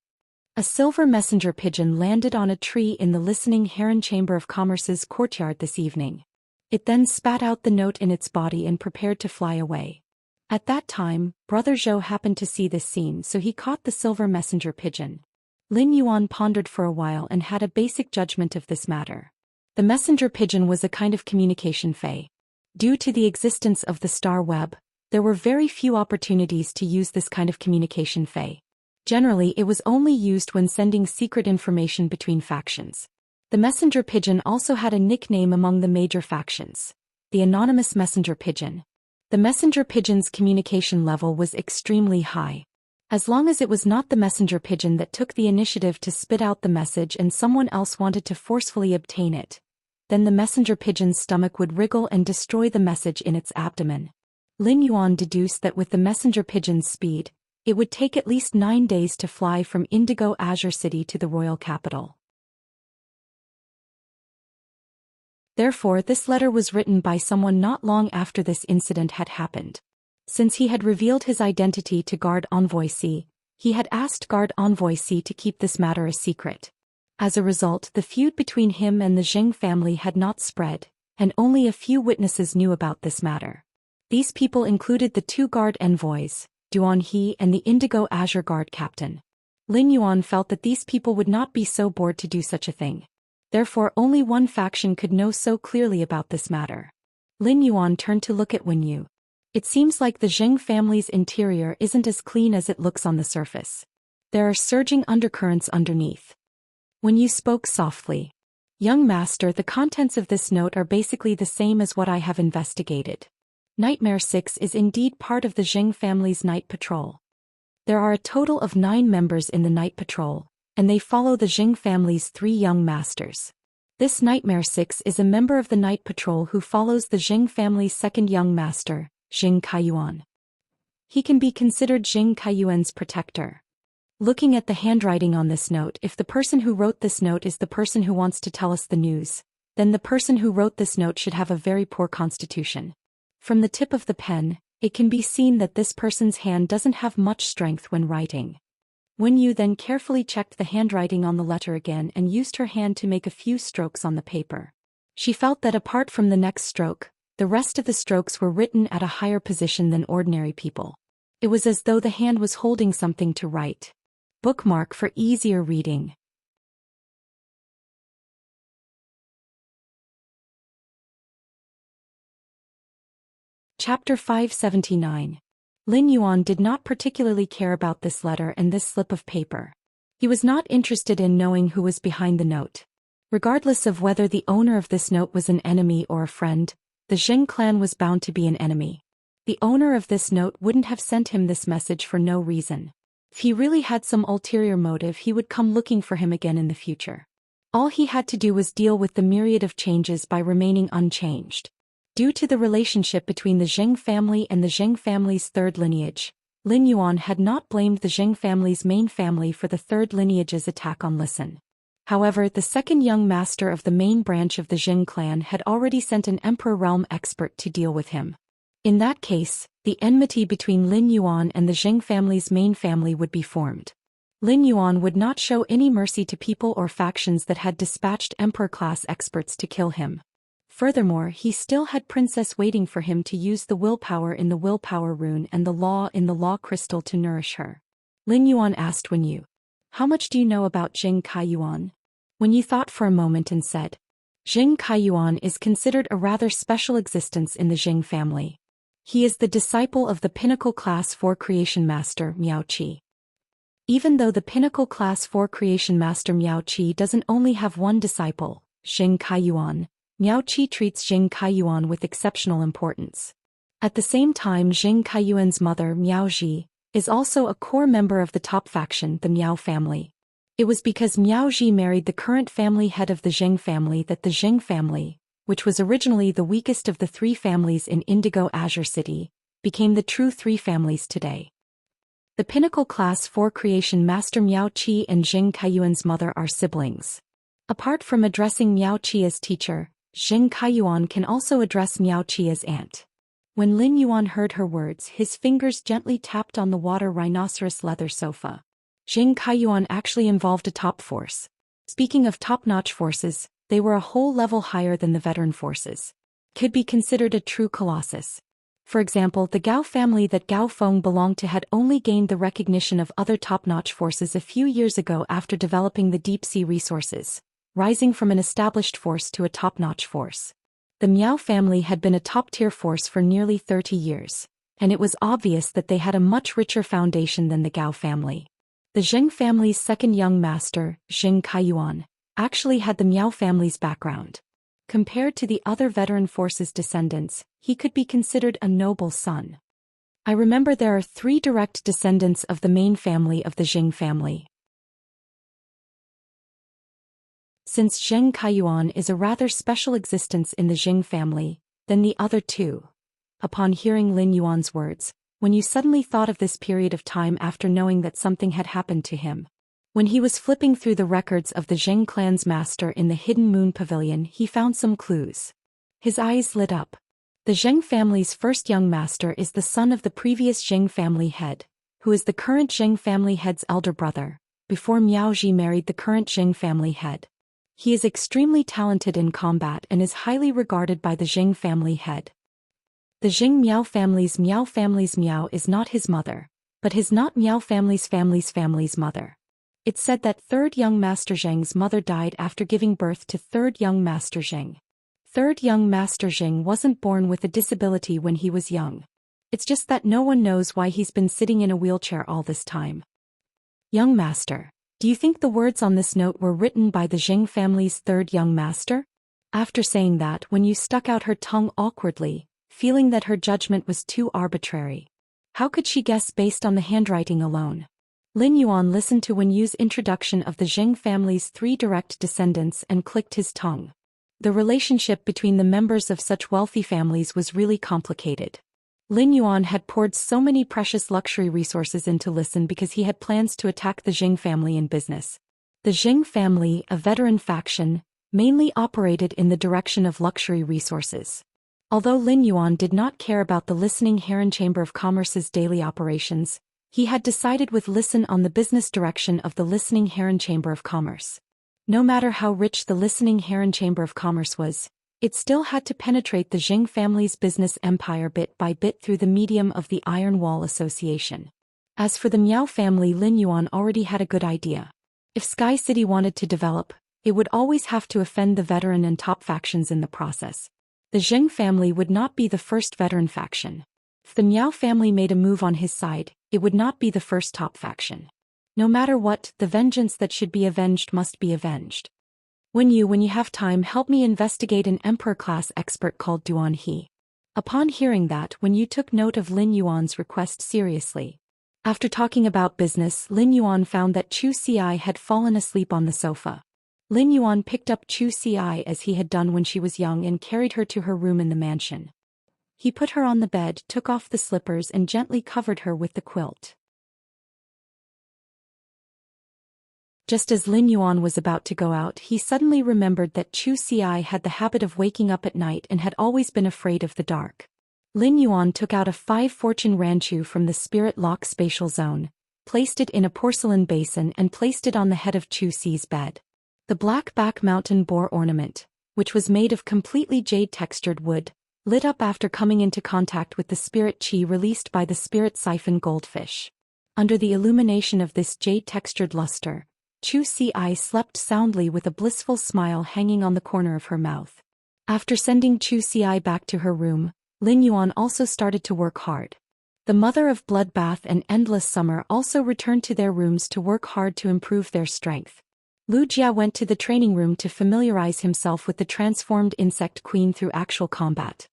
A silver messenger pigeon landed on a tree in the Listening Heron Chamber of Commerce's courtyard this evening. It then spat out the note in its body and prepared to fly away. At that time, Brother Zhou happened to see this scene, so he caught the silver messenger pigeon. Lin Yuan pondered for a while and had a basic judgment of this matter. The messenger pigeon was a kind of communication fey. Due to the existence of the star web, there were very few opportunities to use this kind of communication fey. Generally, it was only used when sending secret information between factions. The messenger pigeon also had a nickname among the major factions, the anonymous messenger pigeon. The messenger pigeon's communication level was extremely high. As long as it was not the messenger pigeon that took the initiative to spit out the message and someone else wanted to forcefully obtain it, then the messenger pigeon's stomach would wriggle and destroy the message in its abdomen. Lin Yuan deduced that with the messenger pigeon's speed, it would take at least 9 days to fly from Indigo Azure City to the royal capital. Therefore, this letter was written by someone not long after this incident had happened. Since he had revealed his identity to Guard Envoy C, he had asked Guard Envoy C to keep this matter a secret. As a result, the feud between him and the Zheng family had not spread, and only a few witnesses knew about this matter. These people included the two guard envoys, Duan He and the Indigo Azure Guard captain. Lin Yuan felt that these people would not be so bored to do such a thing. Therefore only one faction could know so clearly about this matter. Lin Yuan turned to look at Wen Yu. It seems like the Zheng family's interior isn't as clean as it looks on the surface. There are surging undercurrents underneath. Wen Yu spoke softly. Young master, the contents of this note are basically the same as what I have investigated. Nightmare 6 is indeed part of the Zheng family's night patrol. There are a total of 9 members in the night patrol, and they follow the Zheng family's 3 young masters. This Nightmare 6 is a member of the night patrol who follows the Zheng family's second young master, Jing Kaiyuan. He can be considered Jing Kaiyuan's protector. Looking at the handwriting on this note, if the person who wrote this note is the person who wants to tell us the news, then the person who wrote this note should have a very poor constitution. From the tip of the pen, it can be seen that this person's hand doesn't have much strength when writing. Wen Yu then carefully checked the handwriting on the letter again and used her hand to make a few strokes on the paper. She felt that apart from the next stroke, the rest of the strokes were written at a higher position than ordinary people. It was as though the hand was holding something to write. Bookmark for easier reading. Chapter 579. Lin Yuan did not particularly care about this letter and this slip of paper. He was not interested in knowing who was behind the note. Regardless of whether the owner of this note was an enemy or a friend, the Zheng clan was bound to be an enemy. The owner of this note wouldn't have sent him this message for no reason. If he really had some ulterior motive, he would come looking for him again in the future. All he had to do was deal with the myriad of changes by remaining unchanged. Due to the relationship between the Zheng family and the Zheng family's third lineage, Lin Yuan had not blamed the Zheng family's main family for the third lineage's attack on Listen. However, the second young master of the main branch of the Zheng clan had already sent an Emperor Realm expert to deal with him. In that case, the enmity between Lin Yuan and the Zheng family's main family would be formed. Lin Yuan would not show any mercy to people or factions that had dispatched Emperor-class experts to kill him. Furthermore, he still had Princess waiting for him to use the willpower in the willpower rune and the law in the law crystal to nourish her. Lin Yuan asked Wen Yu, "How much do you know about Jing Kaiyuan?" Wen Yu thought for a moment and said, "Jing Kaiyuan is considered a rather special existence in the Zheng family. He is the disciple of the Pinnacle Class 4 Creation Master Miao Qi." Even though the Pinnacle Class 4 Creation Master Miao Qi doesn't only have one disciple, Jing Kaiyuan, Miao Qi treats Jing Kaiyuan with exceptional importance. At the same time, Jing Kaiyuan's mother, Miao Ji, is also a core member of the top faction, the Miao family. It was because Miao Ji married the current family head of the Zheng family that the Zheng family, which was originally the weakest of the 3 families in Indigo Azure City, became the true 3 families today. The Pinnacle Class 4 Creation Master Miao Qi and Jing Kaiyuan's mother are siblings. Apart from addressing Miao Qi as teacher, Jing Kaiyuan can also address Miao Qi as aunt. When Lin Yuan heard her words, his fingers gently tapped on the water rhinoceros leather sofa. Jing Kaiyuan actually involved a top force. Speaking of top-notch forces, they were a whole level higher than the veteran forces. Could be considered a true colossus. For example, the Gao family that Gao Feng belonged to had only gained the recognition of other top-notch forces a few years ago after developing the deep-sea resources, rising from an established force to a top-notch force. The Miao family had been a top-tier force for nearly 30 years, and it was obvious that they had a much richer foundation than the Gao family. The Zheng family's second young master, Jing Kaiyuan, actually had the Miao family's background. Compared to the other veteran forces' descendants, he could be considered a noble son. I remember there are 3 direct descendants of the main family of the Jing family. Since Zheng Kaiyuan is a rather special existence in the Jing family, then the other 2. Upon hearing Lin Yuan's words, Wen Yu suddenly thought of this period of time after knowing that something had happened to him. When he was flipping through the records of the Zheng clan's master in the Hidden Moon Pavilion, he found some clues. His eyes lit up. The Zheng family's first young master is the son of the previous Zheng family head, who is the current Zheng family head's elder brother, before Miao Ji married the current Jing family head. He is extremely talented in combat and is highly regarded by the Jing family head. The Jing Miao family's Miao is not his mother, but his not Miao family's mother. It's said that third young Master Zheng's mother died after giving birth to third young Master Zheng. Third young Master Zheng wasn't born with a disability when he was young. It's just that no one knows why he's been sitting in a wheelchair all this time. Young Master. Do you think the words on this note were written by the Zheng family's third young master? After saying that, Wen Yu stuck out her tongue awkwardly, feeling that her judgment was too arbitrary. How could she guess based on the handwriting alone? Lin Yuan listened to Wen Yu's introduction of the Zheng family's 3 direct descendants and clicked his tongue. The relationship between the members of such wealthy families was really complicated. Lin Yuan had poured so many precious luxury resources into Listen because he had plans to attack the Jing family in business. The Jing family, a veteran faction, mainly operated in the direction of luxury resources. Although Lin Yuan did not care about the Listening Heron Chamber of Commerce's daily operations, he had decided with Listen on the business direction of the Listening Heron Chamber of Commerce. No matter how rich the Listening Heron Chamber of Commerce was, it still had to penetrate the Jing family's business empire bit by bit through the medium of the Iron Wall Association. As for the Miao family, Lin Yuan already had a good idea. If Sky City wanted to develop, it would always have to offend the veteran and top factions in the process. The Zheng family would not be the first veteran faction. If the Miao family made a move on his side, it would not be the first top faction. No matter what, the vengeance that should be avenged must be avenged. When you have time, help me investigate an emperor-class expert called Duan He. Upon hearing that, Wen Yu took note of Lin Yuan's request seriously. After talking about business, Lin Yuan found that Chu Xi had fallen asleep on the sofa. Lin Yuan picked up Chu Xi as he had done when she was young and carried her to her room in the mansion. He put her on the bed, took off the slippers and gently covered her with the quilt. Just as Lin Yuan was about to go out, he suddenly remembered that Chu Xi had the habit of waking up at night and had always been afraid of the dark. Lin Yuan took out a 5 fortune ranchu from the spirit lock spatial zone, placed it in a porcelain basin and placed it on the head of Chu Xi's bed. The black back mountain boar ornament, which was made of completely jade-textured wood, lit up after coming into contact with the spirit chi released by the spirit siphon goldfish. Under the illumination of this jade-textured luster, Chu Xi slept soundly with a blissful smile hanging on the corner of her mouth. After sending Chu Xi back to her room, Lin Yuan also started to work hard. The mother of Bloodbath and Endless Summer also returned to their rooms to work hard to improve their strength. Lu Jia went to the training room to familiarize himself with the transformed insect queen through actual combat.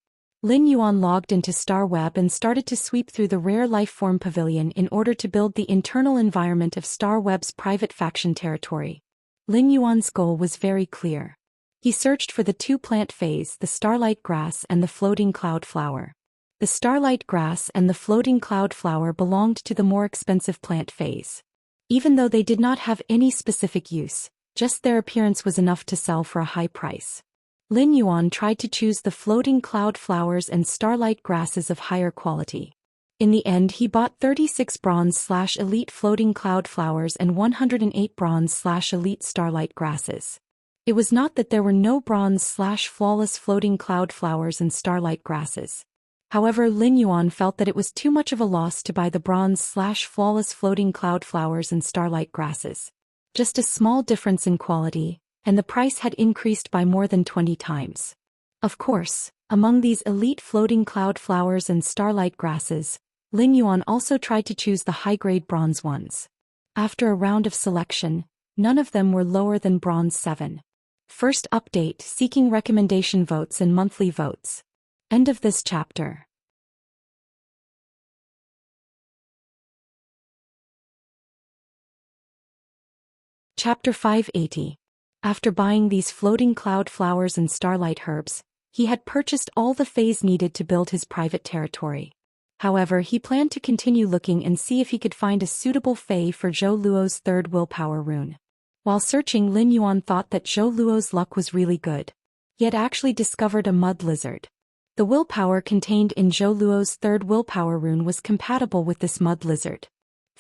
Lin Yuan logged into Star Web and started to sweep through the rare life-form pavilion in order to build the internal environment of Star Web's private faction territory. Lin Yuan's goal was very clear. He searched for the 2 plant phase, the starlight grass and the floating cloud flower. The starlight grass and the floating cloud flower belonged to the more expensive plant phase. Even though they did not have any specific use, just their appearance was enough to sell for a high price. Lin Yuan tried to choose the floating cloud flowers and starlight grasses of higher quality. In the end, he bought 36 bronze/elite floating cloud flowers and 108 bronze/elite starlight grasses. It was not that there were no bronze/flawless floating cloud flowers and starlight grasses. However, Lin Yuan felt that it was too much of a loss to buy the bronze/flawless floating cloud flowers and starlight grasses. Just a small difference in quality, and the price had increased by more than 20 times. Of course, among these elite floating cloud flowers and starlight grasses, Lin Yuan also tried to choose the high-grade bronze ones. After a round of selection, none of them were lower than bronze 7. First update: seeking recommendation votes and monthly votes. End of this chapter. Chapter 580. After buying these floating cloud flowers and starlight herbs, he had purchased all the phase needed to build his private territory. However, he planned to continue looking and see if he could find a suitable fae for Zhou Luo's 3rd willpower rune. While searching, Lin Yuan thought that Zhou Luo's luck was really good. He had actually discovered a mud lizard. The willpower contained in Zhou Luo's 3rd willpower rune was compatible with this mud lizard.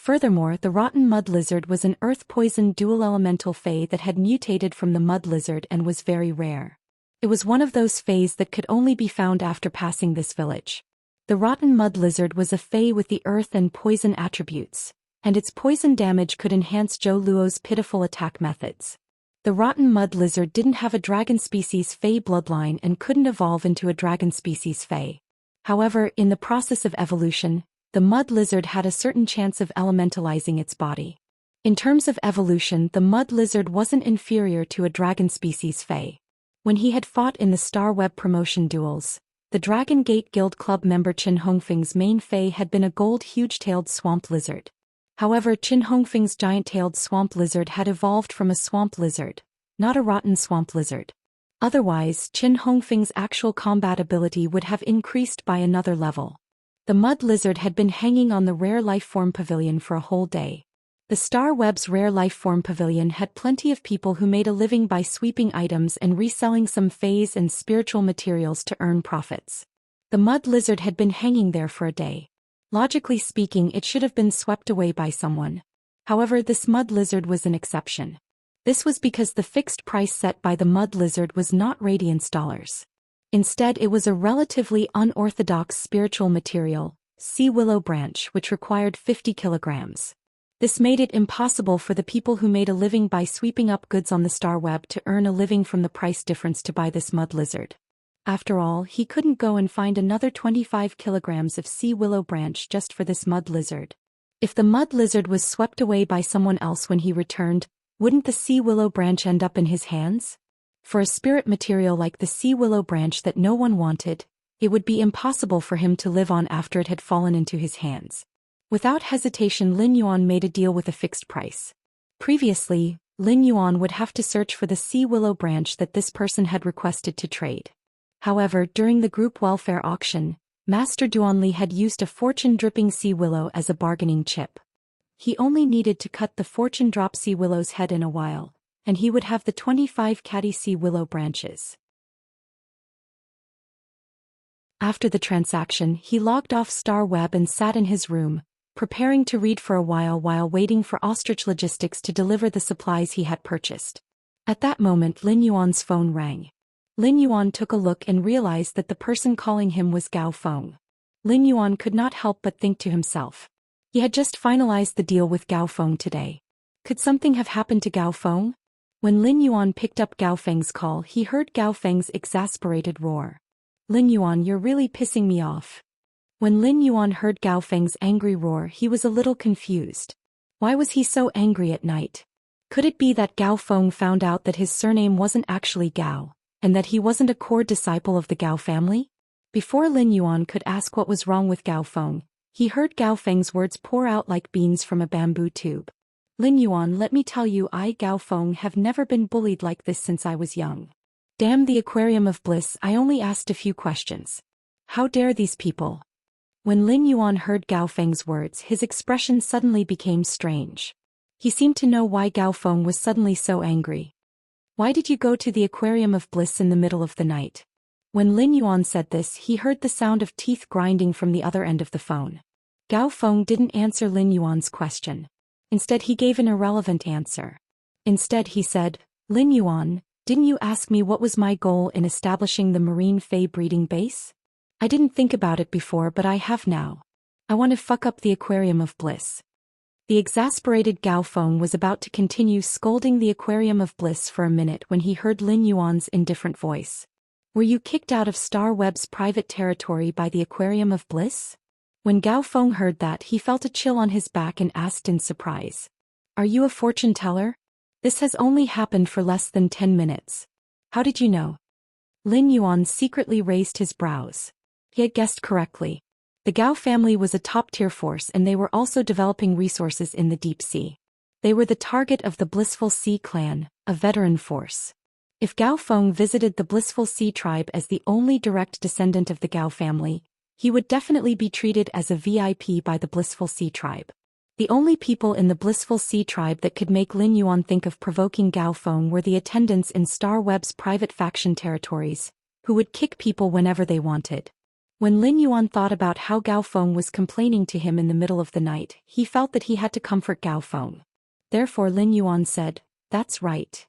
Furthermore, the rotten mud lizard was an earth-poison dual-elemental fae that had mutated from the mud lizard and was very rare. It was one of those faes that could only be found after passing this village. The rotten mud lizard was a fae with the earth and poison attributes, and its poison damage could enhance Zhou Luo's pitiful attack methods. The rotten mud lizard didn't have a dragon species fae bloodline and couldn't evolve into a dragon species fae. However, in the process of evolution, the mud lizard had a certain chance of elementalizing its body. In terms of evolution, the mud lizard wasn't inferior to a dragon species fae. When he had fought in the Star Web promotion duels, the Dragon Gate Guild Club member Qin Hongfeng's main fae had been a gold huge-tailed swamp lizard. However, Qin Hongfeng's giant-tailed swamp lizard had evolved from a swamp lizard, not a rotten swamp lizard. Otherwise, Qin Hongfeng's actual combat ability would have increased by another level. The mud lizard had been hanging on the Rare Lifeform Pavilion for a whole day. The Star Web's Rare Lifeform Pavilion had plenty of people who made a living by sweeping items and reselling some phase and spiritual materials to earn profits. The mud lizard had been hanging there for a day. Logically speaking, it should have been swept away by someone. However, this mud lizard was an exception. This was because the fixed price set by the mud lizard was not radiance dollars. Instead, it was a relatively unorthodox spiritual material, sea willow branch, which required 50 kilograms. This made it impossible for the people who made a living by sweeping up goods on the Star Web to earn a living from the price difference to buy this mud lizard. After all, he couldn't go and find another 25 kilograms of sea willow branch just for this mud lizard. If the mud lizard was swept away by someone else when he returned, wouldn't the sea willow branch end up in his hands? For a spirit material like the sea willow branch that no one wanted, it would be impossible for him to live on after it had fallen into his hands. Without hesitation, Lin Yuan made a deal with a fixed price. Previously, Lin Yuan would have to search for the sea willow branch that this person had requested to trade. However, during the group welfare auction, Master Duanli had used a fortune-dripping sea willow as a bargaining chip. He only needed to cut the fortune-drop sea willow's head in a while, and he would have the 25 catty sea willow branches. After the transaction, he logged off Star Web and sat in his room, preparing to read for a while waiting for Ostrich Logistics to deliver the supplies he had purchased. At that moment, Lin Yuan's phone rang. Lin Yuan took a look and realized that the person calling him was Gao Feng. Lin Yuan could not help but think to himself. He had just finalized the deal with Gao Feng today. Could something have happened to Gao Feng? When Lin Yuan picked up Gao Feng's call, he heard Gao Feng's exasperated roar. Lin Yuan, you're really pissing me off. When Lin Yuan heard Gao Feng's angry roar, he was a little confused. Why was he so angry at night? Could it be that Gao Feng found out that his surname wasn't actually Gao, and that he wasn't a core disciple of the Gao family? Before Lin Yuan could ask what was wrong with Gao Feng, he heard Gao Feng's words pour out like beans from a bamboo tube. Lin Yuan, let me tell you, I, Gao Feng, have never been bullied like this since I was young. Damn the Aquarium of Bliss, I only asked a few questions. How dare these people? When Lin Yuan heard Gao Feng's words, his expression suddenly became strange. He seemed to know why Gao Feng was suddenly so angry. Why did you go to the Aquarium of Bliss in the middle of the night? When Lin Yuan said this, he heard the sound of teeth grinding from the other end of the phone. Gao Feng didn't answer Lin Yuan's question. Instead, he gave an irrelevant answer. Instead, he said, Lin Yuan, didn't you ask me what was my goal in establishing the marine fae breeding base? I didn't think about it before, but I have now. I want to fuck up the Aquarium of Bliss. The exasperated Gao Feng was about to continue scolding the Aquarium of Bliss for a minute when he heard Lin Yuan's indifferent voice. Were you kicked out of Star Web's private territory by the Aquarium of Bliss? When Gao Feng heard that, he felt a chill on his back and asked in surprise. Are you a fortune teller? This has only happened for less than 10 minutes. How did you know? Lin Yuan secretly raised his brows. He had guessed correctly. The Gao family was a top-tier force, and they were also developing resources in the deep sea. They were the target of the Blissful Sea clan, a veteran force. If Gao Feng visited the Blissful Sea tribe as the only direct descendant of the Gao family, he would definitely be treated as a VIP by the Blissful Sea tribe. The only people in the Blissful Sea tribe that could make Lin Yuan think of provoking Gao Feng were the attendants in Star Web's private faction territories, who would kick people whenever they wanted. When Lin Yuan thought about how Gao Feng was complaining to him in the middle of the night, he felt that he had to comfort Gao Feng. Therefore Lin Yuan said, "That's right.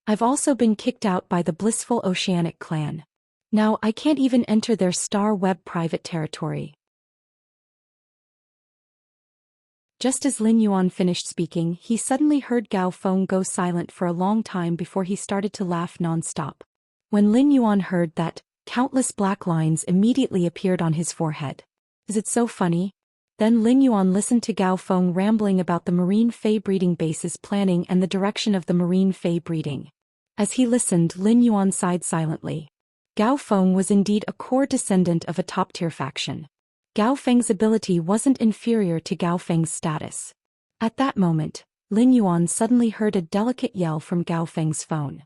I've also been kicked out by the blissful Oceanic clan. Now I can't even enter their star web private territory." Just as Lin Yuan finished speaking, he suddenly heard Gao Feng go silent for a long time before he started to laugh non-stop. When Lin Yuan heard that, countless black lines immediately appeared on his forehead. "Is it so funny?" Then Lin Yuan listened to Gao Feng rambling about the marine fei breeding base's planning and the direction of the marine fei breeding. As he listened, Lin Yuan sighed silently. Gao Feng was indeed a core descendant of a top-tier faction. Gao Feng's ability wasn't inferior to Gao Feng's status. At that moment, Lin Yuan suddenly heard a delicate yell from Gao Feng's phone.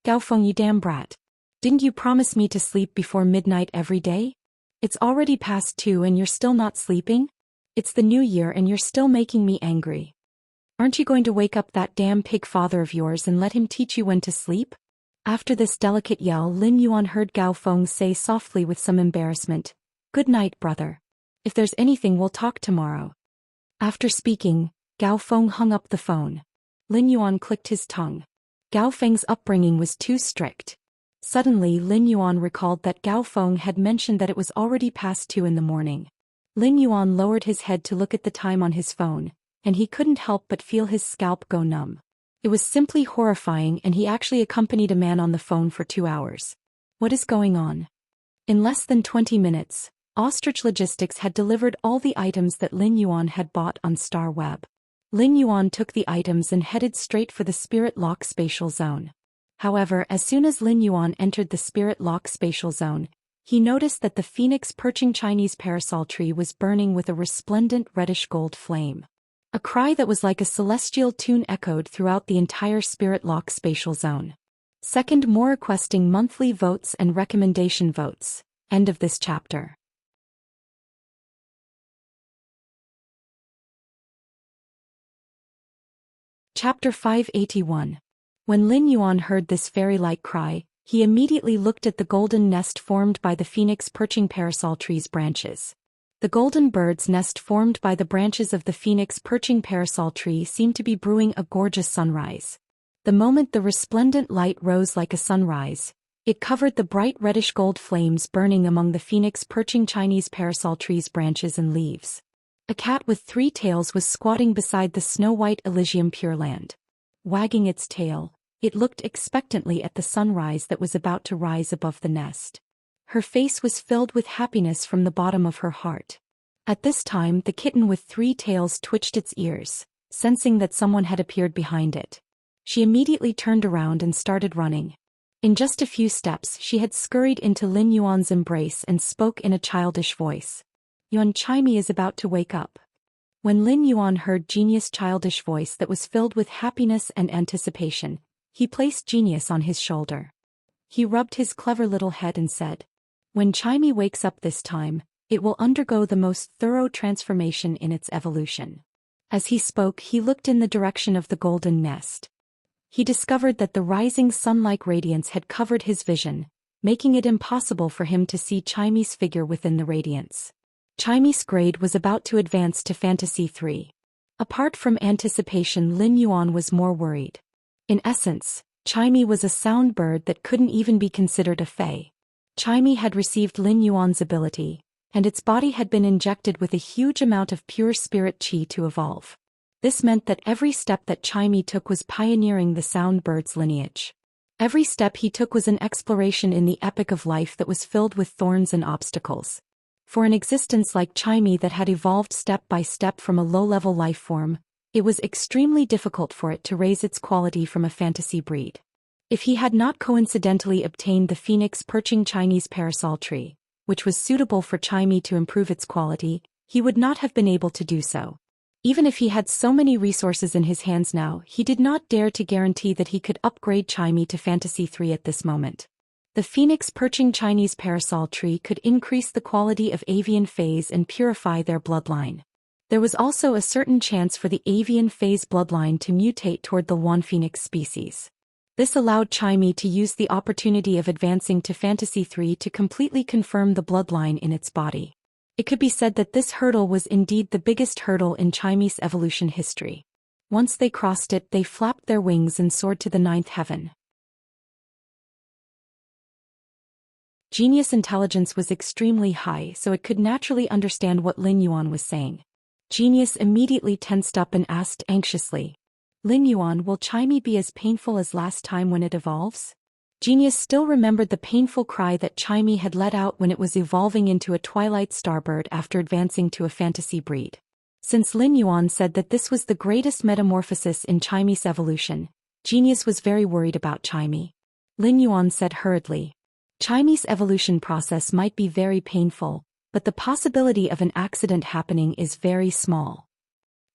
"Gao Feng, you damn brat. Didn't you promise me to sleep before midnight every day? It's already past 2 and you're still not sleeping? It's the new year and you're still making me angry. Aren't you going to wake up that damn pig father of yours and let him teach you when to sleep?" After this delicate yell, Lin Yuan heard Gao Feng say softly with some embarrassment, "Good night, brother. If there's anything, we'll talk tomorrow." After speaking, Gao Feng hung up the phone. Lin Yuan clicked his tongue. Gao Feng's upbringing was too strict. Suddenly Lin Yuan recalled that Gao Feng had mentioned that it was already past 2 in the morning. Lin Yuan lowered his head to look at the time on his phone, and he couldn't help but feel his scalp go numb. It was simply horrifying, and he actually accompanied a man on the phone for 2 hours. What is going on? In less than 20 minutes, Ostrich Logistics had delivered all the items that Lin Yuan had bought on Star Web. Lin Yuan took the items and headed straight for the Spirit Lock Spatial Zone. However, as soon as Lin Yuan entered the Spirit Lock Spatial Zone, he noticed that the phoenix perching Chinese parasol tree was burning with a resplendent reddish-gold flame. A cry that was like a celestial tune echoed throughout the entire Spirit Lock Spatial Zone. Second, more requesting monthly votes and recommendation votes. End of this chapter. Chapter 581. When Lin Yuan heard this fairy-like cry, he immediately looked at the golden nest formed by the phoenix perching parasol tree's branches. The golden bird's nest formed by the branches of the phoenix perching parasol tree seemed to be brewing a gorgeous sunrise. The moment the resplendent light rose like a sunrise, it covered the bright reddish gold flames burning among the phoenix perching Chinese parasol tree's branches and leaves. A cat with 3 tails was squatting beside the snow-white Elysium Pure Land. Wagging its tail, it looked expectantly at the sunrise that was about to rise above the nest. Her face was filled with happiness from the bottom of her heart. At this time, the kitten with 3 tails twitched its ears, sensing that someone had appeared behind it. She immediately turned around and started running. In just a few steps, she had scurried into Lin Yuan's embrace and spoke in a childish voice. "Yuan Chimey is about to wake up." When Lin Yuan heard Genius' childish voice that was filled with happiness and anticipation, he placed Genius on his shoulder. He rubbed his clever little head and said, "When Chimey wakes up this time, it will undergo the most thorough transformation in its evolution." As he spoke, he looked in the direction of the golden nest. He discovered that the rising sun-like radiance had covered his vision, making it impossible for him to see Chimey's figure within the radiance. Chimey's grade was about to advance to Fantasy 3. Apart from anticipation, Lin Yuan was more worried. In essence, Chimey was a sound bird that couldn't even be considered a fae. Chimey had received Lin Yuan's ability, and its body had been injected with a huge amount of pure spirit qi to evolve. This meant that every step that Chimey took was pioneering the sound bird's lineage. Every step he took was an exploration in the epic of life that was filled with thorns and obstacles. For an existence like Chimey that had evolved step by step from a low-level life form, it was extremely difficult for it to raise its quality from a fantasy breed. If he had not coincidentally obtained the phoenix perching Chinese parasol tree, which was suitable for Chimey to improve its quality, he would not have been able to do so. Even if he had so many resources in his hands now, he did not dare to guarantee that he could upgrade Chimey to Fantasy 3 at this moment. The phoenix perching Chinese parasol tree could increase the quality of avian fays and purify their bloodline. There was also a certain chance for the avian phase bloodline to mutate toward the Wan phoenix species. This allowed Chime to use the opportunity of advancing to Fantasy 3 to completely confirm the bloodline in its body. It could be said that this hurdle was indeed the biggest hurdle in Chime's evolution history. Once they crossed it, they flapped their wings and soared to the 9th heaven. Genius intelligence was extremely high, so it could naturally understand what Lin Yuan was saying. Genius immediately tensed up and asked anxiously, "Lin Yuan, will Chime be as painful as last time when it evolves?" Genius still remembered the painful cry that Chime had let out when it was evolving into a twilight starbird after advancing to a fantasy breed. Since Lin Yuan said that this was the greatest metamorphosis in Chime's evolution, Genius was very worried about Chime. Lin Yuan said hurriedly, "Chime's evolution process might be very painful, but the possibility of an accident happening is very small.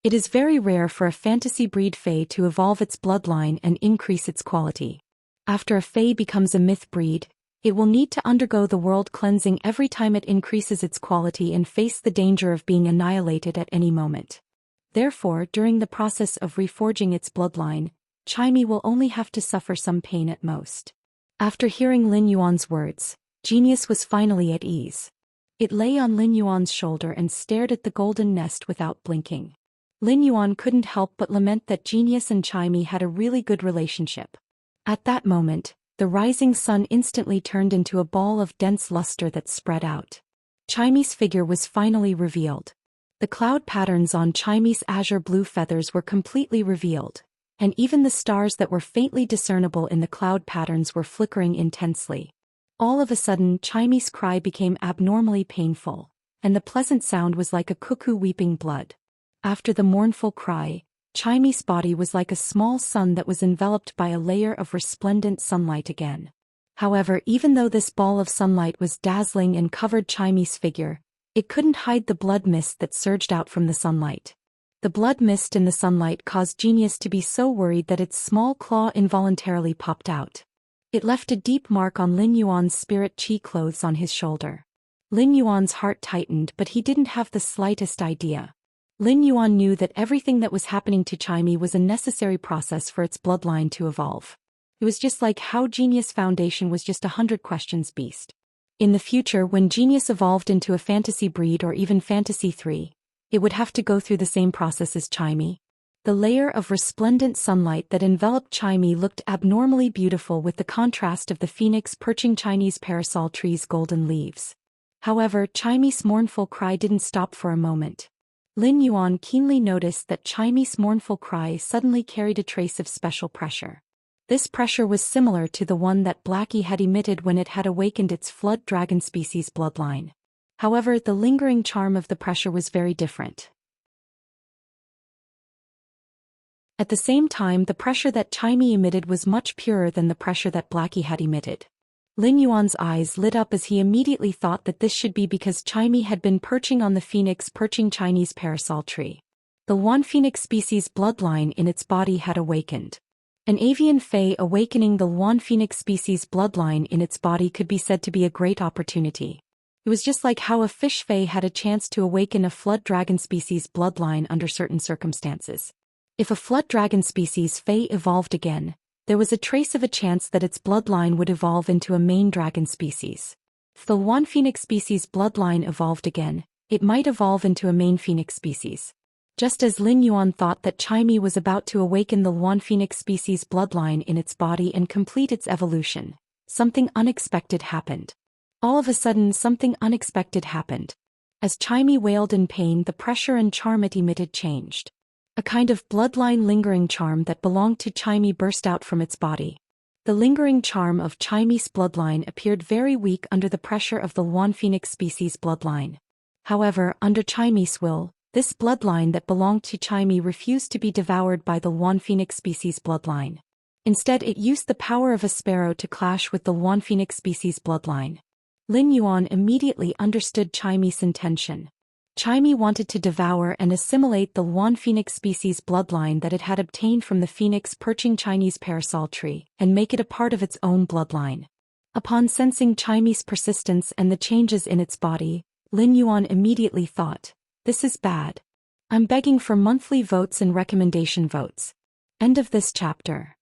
It is very rare for a fantasy breed Fae to evolve its bloodline and increase its quality. After a Fae becomes a myth breed, it will need to undergo the world cleansing every time it increases its quality and face the danger of being annihilated at any moment. Therefore, during the process of reforging its bloodline, Chime will only have to suffer some pain at most." After hearing Lin Yuan's words, Genius was finally at ease. It lay on Lin Yuan's shoulder and stared at the golden nest without blinking. Lin Yuan couldn't help but lament that Genius and Chime had a really good relationship. At that moment, the rising sun instantly turned into a ball of dense luster that spread out. Chime's figure was finally revealed. The cloud patterns on Chime's azure blue feathers were completely revealed, and even the stars that were faintly discernible in the cloud patterns were flickering intensely. All of a sudden, Chime's cry became abnormally painful, and the pleasant sound was like a cuckoo weeping blood. After the mournful cry, Chime's body was like a small sun that was enveloped by a layer of resplendent sunlight again. However, even though this ball of sunlight was dazzling and covered Chime's figure, it couldn't hide the blood mist that surged out from the sunlight. The blood mist in the sunlight caused Genius to be so worried that its small claw involuntarily popped out. It left a deep mark on Lin Yuan's spirit chi clothes on his shoulder. Lin Yuan's heart tightened, but he didn't have the slightest idea. Lin Yuan knew that everything that was happening to Chime was a necessary process for its bloodline to evolve. It was just like how Genius Foundation was just 100 questions beast. In the future, when Genius evolved into a fantasy breed or even Fantasy 3, it would have to go through the same process as Chime. The layer of resplendent sunlight that enveloped Chime looked abnormally beautiful with the contrast of the phoenix perching Chinese parasol tree's golden leaves. However, Chime's mournful cry didn't stop for a moment. Lin Yuan keenly noticed that Chime's mournful cry suddenly carried a trace of special pressure. This pressure was similar to the one that Blackie had emitted when it had awakened its flood dragon species bloodline. However, the lingering charm of the pressure was very different. At the same time, the pressure that Chime emitted was much purer than the pressure that Blackie had emitted. Lin Yuan's eyes lit up as he immediately thought that this should be because Chime had been perching on the phoenix perching Chinese parasol tree. The one phoenix species bloodline in its body had awakened. An avian fae awakening the one phoenix species bloodline in its body could be said to be a great opportunity. It was just like how a fish fae had a chance to awaken a flood dragon species bloodline under certain circumstances. If a flood dragon species fae evolved again, there was a trace of a chance that its bloodline would evolve into a main dragon species. If the one phoenix species bloodline evolved again, it might evolve into a main phoenix species. Just as Lin Yuan thought that Chime was about to awaken the one phoenix species bloodline in its body and complete its evolution, something unexpected happened. All of a sudden, something unexpected happened. As Chime wailed in pain, the pressure and charm it emitted changed. A kind of bloodline lingering charm that belonged to Chime burst out from its body. The lingering charm of Chime's bloodline appeared very weak under the pressure of the one phoenix species bloodline. However, under Chime's will, this bloodline that belonged to Chime refused to be devoured by the one phoenix species bloodline. Instead, it used the power of a sparrow to clash with the one phoenix species bloodline. Lin Yuan immediately understood Chime's intention. Chime wanted to devour and assimilate the one phoenix species bloodline that it had obtained from the phoenix perching Chinese parasol tree and make it a part of its own bloodline. Upon sensing Chime's persistence and the changes in its body, Lin Yuan immediately thought, "This is bad. I'm begging for monthly votes and recommendation votes." End of this chapter.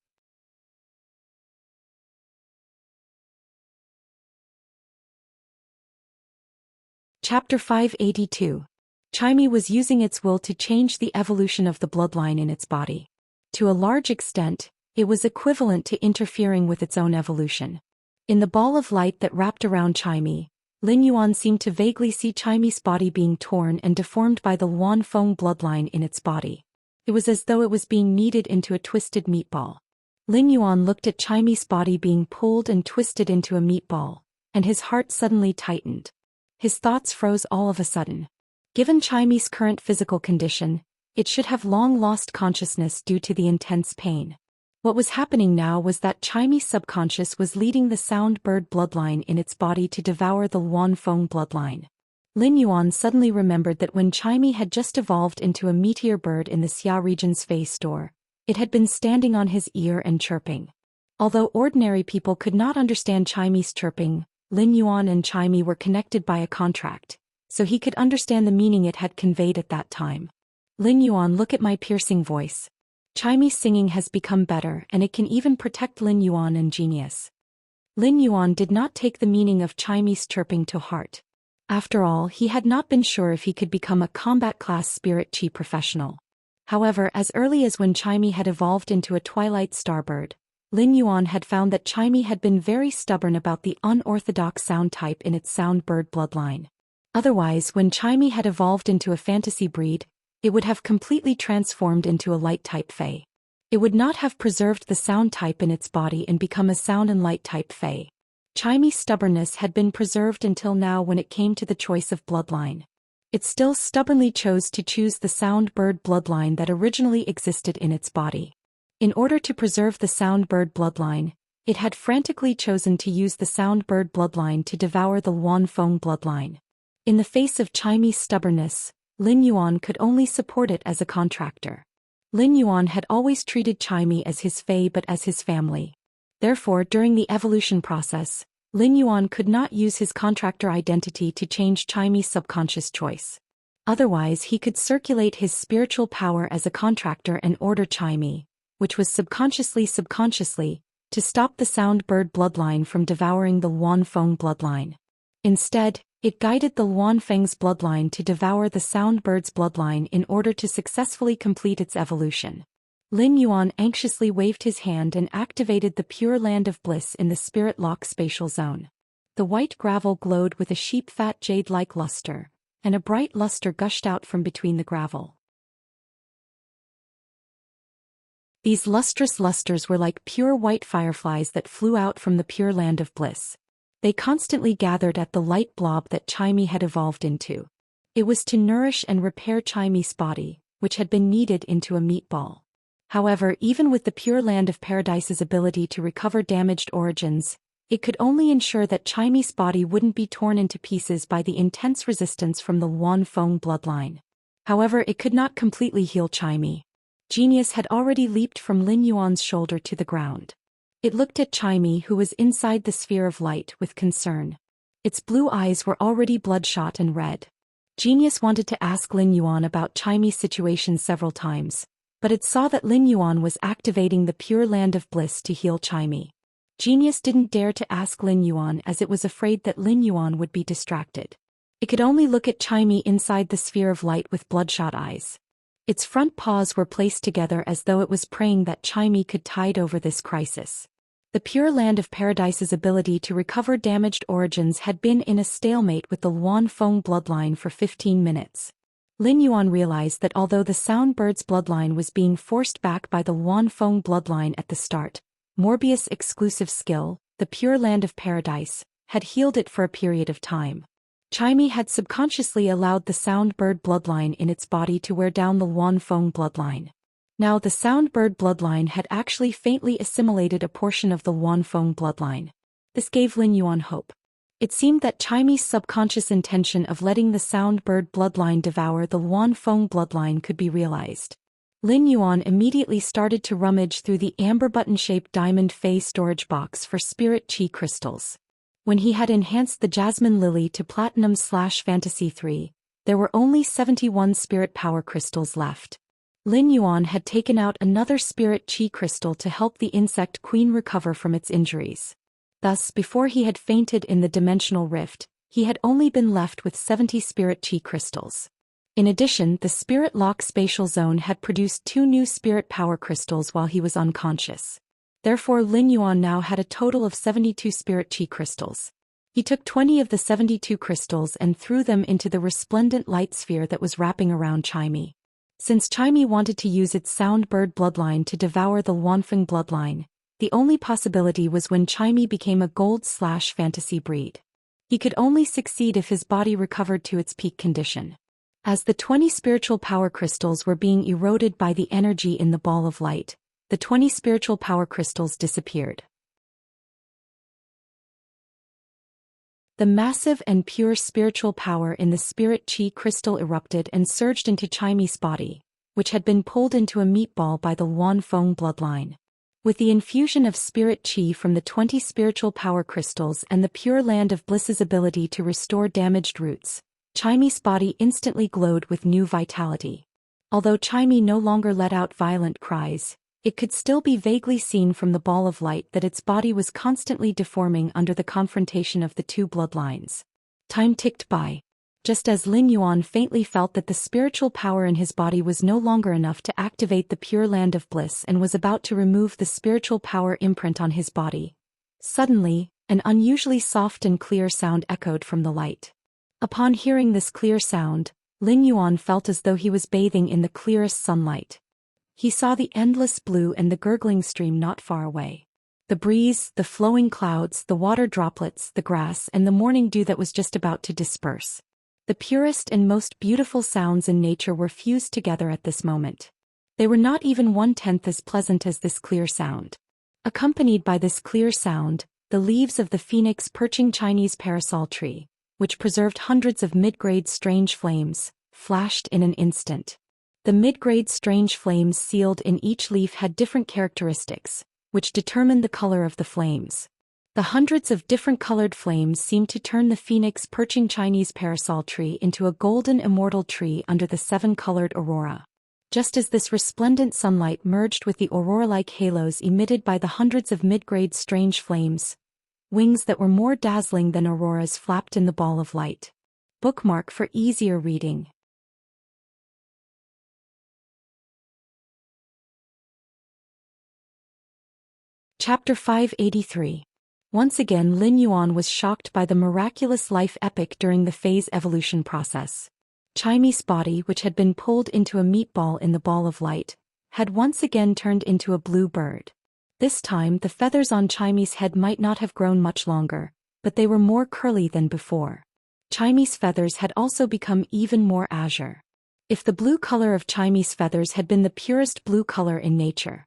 Chapter 582. Chime was using its will to change the evolution of the bloodline in its body. To a large extent, it was equivalent to interfering with its own evolution. In the ball of light that wrapped around Chime, Lin Yuan seemed to vaguely see Chime's body being torn and deformed by the Luan Feng bloodline in its body. It was as though it was being kneaded into a twisted meatball. Lin Yuan looked at Chime's body being pulled and twisted into a meatball, and his heart suddenly tightened. His thoughts froze all of a sudden. Given Chime's current physical condition, it should have long lost consciousness due to the intense pain. What was happening now was that Chime's subconscious was leading the sound bird bloodline in its body to devour the Luan Feng bloodline. Lin Yuan suddenly remembered that when Chime had just evolved into a meteor bird in the Xia region's Fei store, it had been standing on his ear and chirping. Although ordinary people could not understand Chime's chirping, Lin Yuan and Chime were connected by a contract, so he could understand the meaning it had conveyed at that time. Lin Yuan, look at my piercing voice. Chime's singing has become better and it can even protect Lin Yuan and genius. Lin Yuan did not take the meaning of Chime's chirping to heart. After all, he had not been sure if he could become a combat-class spirit chi professional. However, as early as when Chime had evolved into a twilight starbird, Lin Yuan had found that Chime had been very stubborn about the unorthodox sound type in its sound bird bloodline. Otherwise, when Chime had evolved into a fantasy breed, it would have completely transformed into a light-type fae. It would not have preserved the sound type in its body and become a sound and light-type fae. Chime's stubbornness had been preserved until now when it came to the choice of bloodline. It still stubbornly chose to choose the sound bird bloodline that originally existed in its body. In order to preserve the sound bird bloodline, it had frantically chosen to use the sound bird bloodline to devour the Luan Feng bloodline. In the face of Chime's stubbornness, Lin Yuan could only support it as a contractor. Lin Yuan had always treated Chime as his fae but as his family. Therefore, during the evolution process, Lin Yuan could not use his contractor identity to change Chime's subconscious choice. Otherwise, he could circulate his spiritual power as a contractor and order Chime, which was subconsciously, to stop the sound bird bloodline from devouring the Luan Feng bloodline. Instead, it guided the Luan Feng's bloodline to devour the sound bird's bloodline in order to successfully complete its evolution. Lin Yuan anxiously waved his hand and activated the pure land of bliss in the spirit lock spatial zone. The white gravel glowed with a sheep-fat jade-like luster, and a bright luster gushed out from between the gravel. These lustrous lusters were like pure white fireflies that flew out from the pure land of bliss. They constantly gathered at the light blob that Chime had evolved into. It was to nourish and repair Chime's body, which had been kneaded into a meatball. However, even with the pure land of paradise's ability to recover damaged origins, it could only ensure that Chime's body wouldn't be torn into pieces by the intense resistance from the Luan Feng bloodline. However, it could not completely heal Chime. Genius had already leaped from Lin Yuan's shoulder to the ground. It looked at Chime, who was inside the sphere of light, with concern. Its blue eyes were already bloodshot and red. Genius wanted to ask Lin Yuan about Chime's situation several times, but it saw that Lin Yuan was activating the pure land of bliss to heal Chime. Genius didn't dare to ask Lin Yuan as it was afraid that Lin Yuan would be distracted. It could only look at Chime inside the sphere of light with bloodshot eyes. Its front paws were placed together as though it was praying that Chime could tide over this crisis. The pure land of paradise's ability to recover damaged origins had been in a stalemate with the Luan Feng bloodline for 15 minutes. Lin Yuan realized that although the sound bird's bloodline was being forced back by the Luan Feng bloodline at the start, Morbius' exclusive skill, the pure land of paradise, had healed it for a period of time. Chime had subconsciously allowed the sound bird bloodline in its body to wear down the Luan Feng bloodline. Now the sound bird bloodline had actually faintly assimilated a portion of the Luan Feng bloodline. This gave Lin Yuan hope. It seemed that Chime's subconscious intention of letting the sound bird bloodline devour the Luan Feng bloodline could be realized. Lin Yuan immediately started to rummage through the amber button-shaped diamond Fei storage box for spirit chi crystals. When he had enhanced the Jasmine Lily to Platinum/Fantasy 3, there were only 71 spirit power crystals left. Lin Yuan had taken out another spirit chi crystal to help the insect queen recover from its injuries. Thus, before he had fainted in the dimensional rift, He had only been left with 70 spirit chi crystals. In addition, the spirit lock spatial zone had produced 2 new spirit power crystals while he was unconscious. Therefore Lin Yuan now had a total of 72 spirit chi crystals. He took 20 of the 72 crystals and threw them into the resplendent light sphere that was wrapping around Chime. Since Chime wanted to use its sound bird bloodline to devour the Luanfeng bloodline, the only possibility was when Chime became a gold/fantasy breed. He could only succeed if his body recovered to its peak condition. As the 20 spiritual power crystals were being eroded by the energy in the ball of light, the 20 spiritual power crystals disappeared. The massive and pure spiritual power in the spirit chi crystal erupted and surged into Chime's body, which had been pulled into a meatball by the Luanfeng bloodline. With the infusion of spirit chi from the 20 spiritual power crystals and the pure land of bliss's ability to restore damaged roots, Chime's body instantly glowed with new vitality. Although Chime no longer let out violent cries, it could still be vaguely seen from the ball of light that its body was constantly deforming under the confrontation of the 2 bloodlines. Time ticked by. Just as Lin Yuan faintly felt that the spiritual power in his body was no longer enough to activate the pure land of bliss and was about to remove the spiritual power imprint on his body, suddenly, an unusually soft and clear sound echoed from the light. Upon hearing this clear sound, Lin Yuan felt as though he was bathing in the clearest sunlight. He saw the endless blue and the gurgling stream not far away. The breeze, the flowing clouds, the water droplets, the grass, and the morning dew that was just about to disperse. The purest and most beautiful sounds in nature were fused together at this moment. They were not even 1/10 as pleasant as this clear sound. Accompanied by this clear sound, the leaves of the phoenix perching Chinese parasol tree, which preserved hundreds of mid-grade strange flames, flashed in an instant. The mid-grade strange flames sealed in each leaf had different characteristics, which determined the color of the flames. The hundreds of different colored flames seemed to turn the phoenix perching Chinese parasol tree into a golden immortal tree under the 7-colored aurora. Just as this resplendent sunlight merged with the aurora-like halos emitted by the hundreds of mid-grade strange flames, wings that were more dazzling than auroras flapped in the ball of light. Bookmark for easier reading. Chapter 583. Once again Lin Yuan was shocked by the miraculous life epic during the phase evolution process. Chime's body, which had been pulled into a meatball in the ball of light, had once again turned into a blue bird. This time the feathers on Chime's head might not have grown much longer, but they were more curly than before. Chime's feathers had also become even more azure. If the blue color of Chime's feathers had been the purest blue color in nature,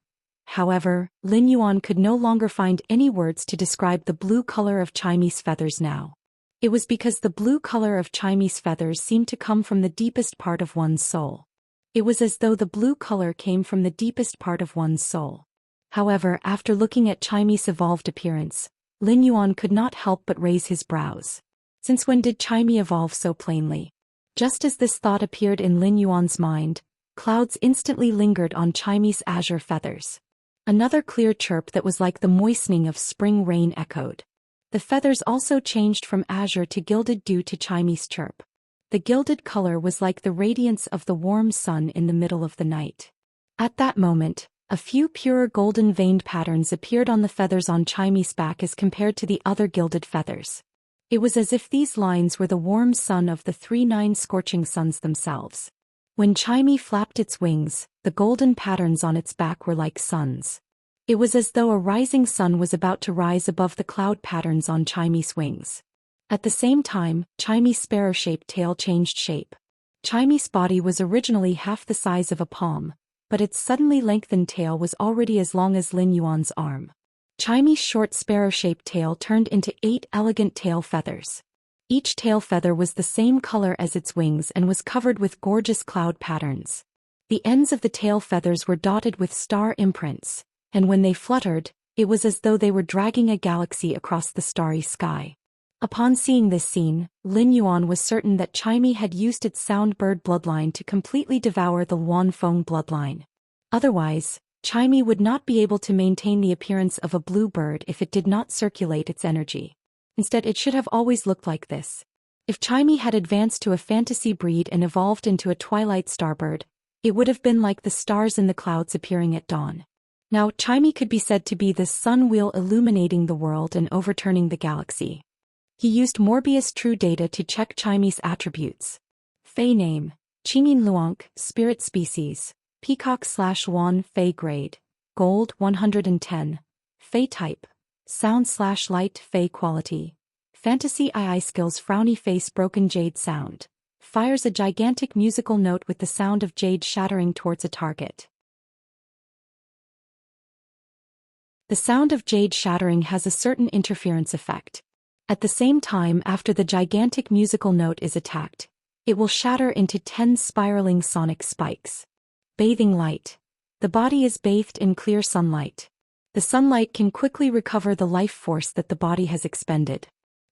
however, Lin Yuan could no longer find any words to describe the blue color of Chime's feathers now. It was because the blue color of Chime's feathers seemed to come from the deepest part of one's soul. It was as though the blue color came from the deepest part of one's soul. However, after looking at Chime's evolved appearance, Lin Yuan could not help but raise his brows. Since when did Chime evolve so plainly? Just as this thought appeared in Lin Yuan's mind, clouds instantly lingered on Chime's azure feathers. Another clear chirp that was like the moistening of spring rain echoed. The feathers also changed from azure to gilded due to Chime's chirp. The gilded color was like the radiance of the warm sun in the middle of the night. At that moment, a few purer golden-veined patterns appeared on the feathers on Chime's back as compared to the other gilded feathers. It was as if these lines were the warm sun of the 3-9 scorching suns themselves. When Chime flapped its wings, the golden patterns on its back were like suns. It was as though a rising sun was about to rise above the cloud patterns on Chime's wings. At the same time, Chime's sparrow-shaped tail changed shape. Chime's body was originally half the size of a palm, but its suddenly lengthened tail was already as long as Lin Yuan's arm. Chime's short sparrow-shaped tail turned into 8 elegant tail feathers. Each tail feather was the same color as its wings and was covered with gorgeous cloud patterns. The ends of the tail feathers were dotted with star imprints, and when they fluttered, it was as though they were dragging a galaxy across the starry sky. Upon seeing this scene, Lin Yuan was certain that Chime had used its sound bird bloodline to completely devour the Luanfeng bloodline. Otherwise, Chime would not be able to maintain the appearance of a blue bird if it did not circulate its energy. Instead, it should have always looked like this. If Chimey had advanced to a fantasy breed and evolved into a twilight starbird, it would have been like the stars in the clouds appearing at dawn. Now, Chimey could be said to be the sun wheel illuminating the world and overturning the galaxy. He used Morbius True Data to check Chimey's attributes. Fey name, Qingyin Luonk, spirit species, Peacock/Wan Fey grade, gold 110, Fey type, sound/light Fey quality, fantasy II skills frowny face broken jade sound, fires a gigantic musical note with the sound of jade shattering towards a target. The sound of jade shattering has a certain interference effect. At the same time, after the gigantic musical note is attacked, it will shatter into 10 spiraling sonic spikes. Bathing light. The body is bathed in clear sunlight. The sunlight can quickly recover the life force that the body has expended.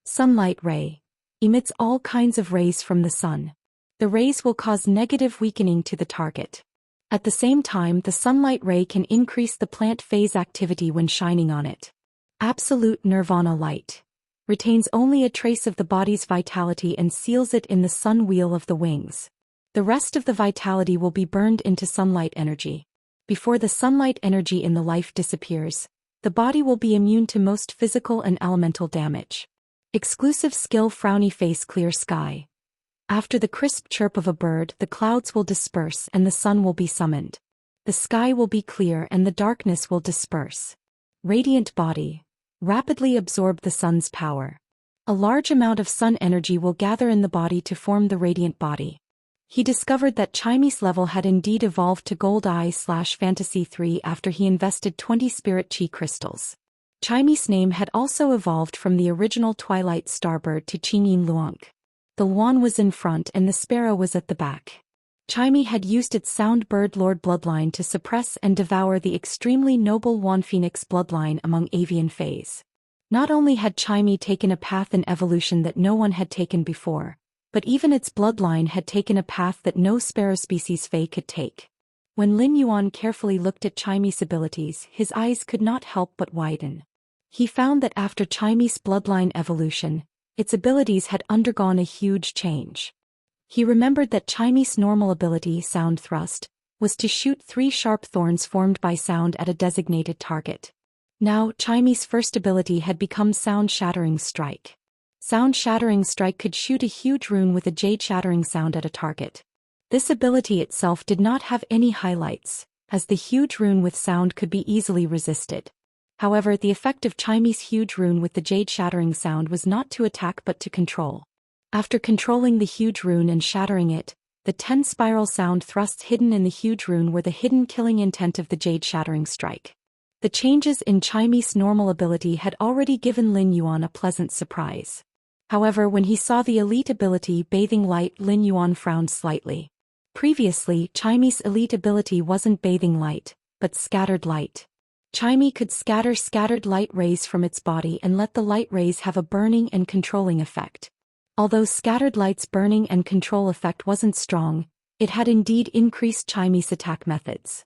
Sunlight ray. Emits all kinds of rays from the sun. The rays will cause negative weakening to the target. At the same time, the sunlight ray can increase the plant phase activity when shining on it. Absolute nirvana light. Retains only a trace of the body's vitality and seals it in the sun wheel of the wings. The rest of the vitality will be burned into sunlight energy. Before the sunlight energy in the life disappears, the body will be immune to most physical and elemental damage. Exclusive skill frowny face clear sky. After the crisp chirp of a bird, the clouds will disperse and the sun will be summoned. The sky will be clear and the darkness will disperse. Radiant body. Rapidly absorb the sun's power. A large amount of sun energy will gather in the body to form the radiant body. He discovered that Chimey's level had indeed evolved to Gold I/Fantasy 3 after he invested 20 Spirit Chi crystals. Chimey's name had also evolved from the original Twilight Starbird to Qingyin Luonk. The Luan was in front and the sparrow was at the back. Chimey had used its sound bird lord bloodline to suppress and devour the extremely noble Wan Phoenix bloodline among avian fays. Not only had Chimey taken a path in evolution that no one had taken before, but even its bloodline had taken a path that no sparrow species fey could take. When Lin Yuan carefully looked at Chimey's abilities, his eyes could not help but widen. He found that after Chimey's bloodline evolution, its abilities had undergone a huge change. He remembered that Chimey's normal ability, Sound Thrust, was to shoot 3 sharp thorns formed by sound at a designated target. Now, Chimey's first ability had become Sound Shattering Strike. Sound Shattering Strike could shoot a huge rune with a jade shattering sound at a target. This ability itself did not have any highlights, as the huge rune with sound could be easily resisted. However, the effect of Chimey's huge rune with the jade shattering sound was not to attack but to control. After controlling the huge rune and shattering it, the 10 spiral sound thrusts hidden in the huge rune were the hidden killing intent of the jade shattering strike. The changes in Chimey's normal ability had already given Lin Yuan a pleasant surprise. However, when he saw the elite ability Bathing Light, Lin Yuan frowned slightly. Previously, Chimey's elite ability wasn't Bathing Light, but Scattered Light. Chimey could scatter scattered light rays from its body and let the light rays have a burning and controlling effect. Although Scattered Light's burning and control effect wasn't strong, it had indeed increased Chimey's attack methods.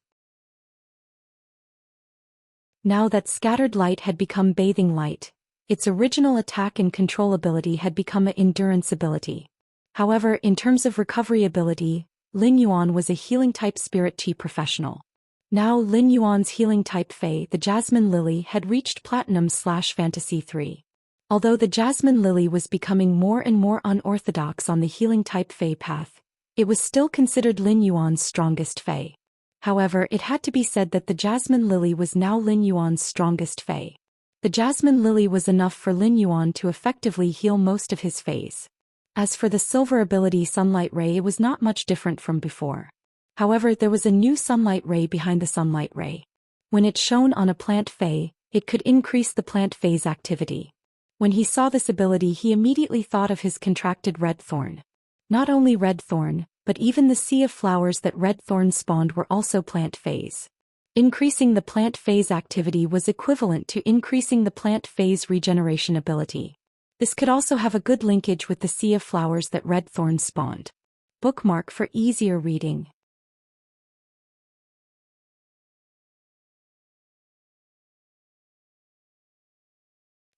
Now that Scattered Light had become Bathing Light, its original attack and control ability had become an endurance ability. However, in terms of recovery ability, Lin Yuan was a healing-type Spirit Chi professional. Now Lin Yuan's healing-type Fey, the Jasmine Lily, had reached Platinum/Fantasy 3. Although the Jasmine Lily was becoming more and more unorthodox on the healing-type Fey path, it was still considered Lin Yuan's strongest Fey. However, it had to be said that the Jasmine Lily was now Lin Yuan's strongest Fey. The Jasmine Lily was enough for Lin Yuan to effectively heal most of his Feys. As for the silver ability Sunlight Ray, it was not much different from before. However, there was a new Sunlight Ray behind the Sunlight Ray. When it shone on a plant Fey, it could increase the plant Fey's activity. When he saw this ability, he immediately thought of his contracted Red Thorn. Not only Red Thorn, but even the sea of flowers that Red Thorn spawned were also plant Feys. Increasing the plant Fey's activity was equivalent to increasing the plant Fey's regeneration ability. This could also have a good linkage with the sea of flowers that Red Thorn spawned. Bookmark for easier reading.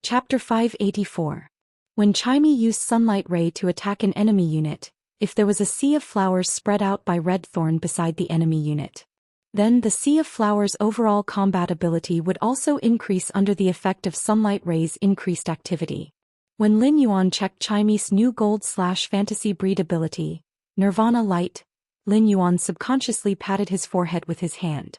Chapter 584. When Chimey used Sunlight Ray to attack an enemy unit, if there was a sea of flowers spread out by Red Thorn beside the enemy unit, then the Sea of Flowers' overall combat ability would also increase under the effect of Sunlight Ray's increased activity. When Lin Yuan checked Chimey's new gold/fantasy breed ability, Nirvana Light, Lin Yuan subconsciously patted his forehead with his hand.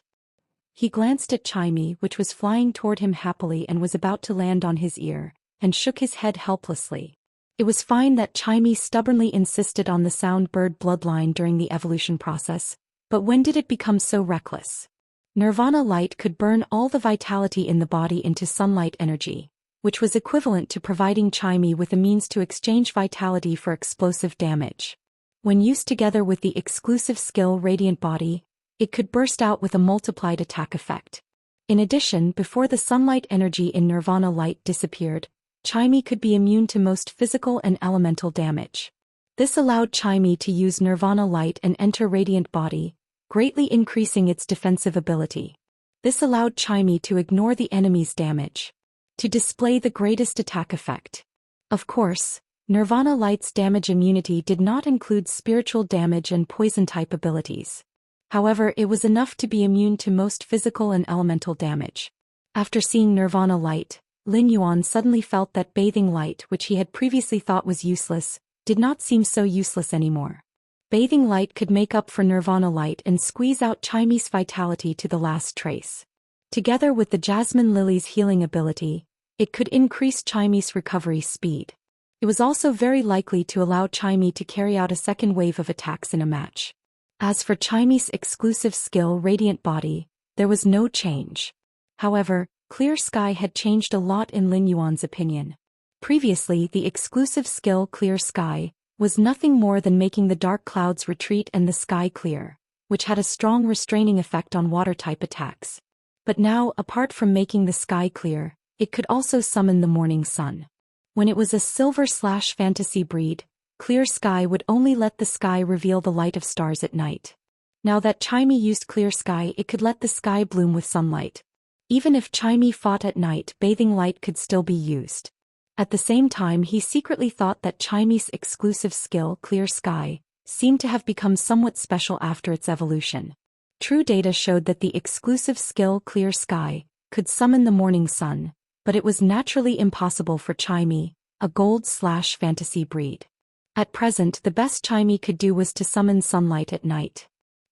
He glanced at Chimey, which was flying toward him happily and was about to land on his ear, and shook his head helplessly. It was fine that Chimey stubbornly insisted on the sound bird bloodline during the evolution process, but when did it become so reckless? Nirvana Light could burn all the vitality in the body into sunlight energy, which was equivalent to providing Chimey with a means to exchange vitality for explosive damage. When used together with the exclusive skill Radiant Body, it could burst out with a multiplied attack effect. In addition, before the sunlight energy in Nirvana Light disappeared, Chimey could be immune to most physical and elemental damage. This allowed Chimey to use Nirvana Light and enter Radiant Body, greatly increasing its defensive ability. This allowed Chimey to ignore the enemy's damage, to display the greatest attack effect. Of course, Nirvana Light's damage immunity did not include spiritual damage and poison-type abilities. However, it was enough to be immune to most physical and elemental damage. After seeing Nirvana Light, Lin Yuan suddenly felt that Bathing Light, which he had previously thought was useless, did not seem so useless anymore. Bathing Light could make up for Nirvana Light and squeeze out Chimey's vitality to the last trace. Together with the Jasmine Lily's healing ability, it could increase Chimey's recovery speed. It was also very likely to allow Chimey to carry out a second wave of attacks in a match. As for Chimey's exclusive skill Radiant Body, there was no change. However, Clear Sky had changed a lot in Lin Yuan's opinion. Previously, the exclusive skill Clear Sky was nothing more than making the dark clouds retreat and the sky clear, which had a strong restraining effect on water-type attacks. But now, apart from making the sky clear, it could also summon the morning sun. When it was a silver/fantasy breed, Clear Sky would only let the sky reveal the light of stars at night. Now that Chimey used Clear Sky, it could let the sky bloom with sunlight. Even if Chimey fought at night, Bathing Light could still be used. At the same time, he secretly thought that Chimey's exclusive skill Clear Sky seemed to have become somewhat special after its evolution. True data showed that the exclusive skill Clear Sky could summon the morning sun, but it was naturally impossible for Chimey, a gold/fantasy breed. At present, the best Chimey could do was to summon sunlight at night.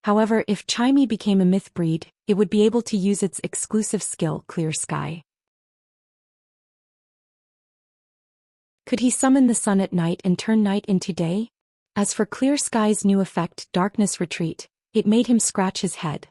However, if Chimey became a myth breed, it would be able to use its exclusive skill Clear Sky. Could he summon the sun at night and turn night into day? As for Clear Sky's new effect, Darkness Retreat, it made him scratch his head.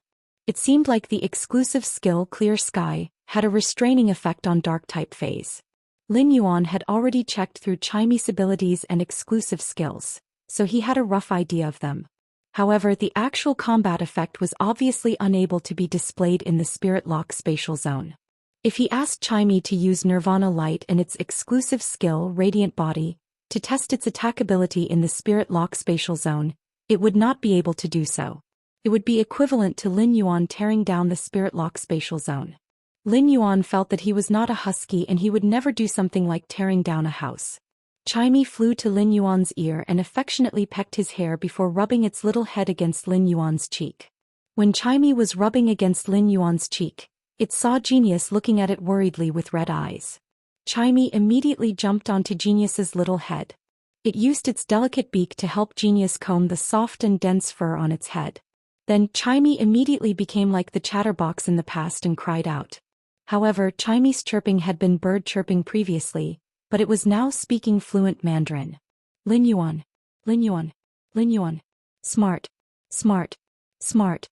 It seemed like the exclusive skill Clear Sky had a restraining effect on dark-type phase. Lin Yuan had already checked through Chimey's abilities and exclusive skills, so he had a rough idea of them. However, the actual combat effect was obviously unable to be displayed in the Spirit Lock spatial zone. If he asked Chimey to use Nirvana Light and its exclusive skill Radiant Body to test its attack ability in the Spirit Lock spatial zone, it would not be able to do so. It would be equivalent to Lin Yuan tearing down the Spirit Lock spatial zone. Lin Yuan felt that he was not a husky and he would never do something like tearing down a house. Chimey flew to Lin Yuan's ear and affectionately pecked his hair before rubbing its little head against Lin Yuan's cheek. When Chimey was rubbing against Lin Yuan's cheek, it saw Genius looking at it worriedly with red eyes. Chimey immediately jumped onto Genius's little head. It used its delicate beak to help Genius comb the soft and dense fur on its head. Then Chimey immediately became like the chatterbox in the past and cried out. However, Chimey's chirping had been bird chirping previously, but it was now speaking fluent Mandarin. Lin Yuan, Lin Yuan, Lin Yuan. Smart, smart, smart.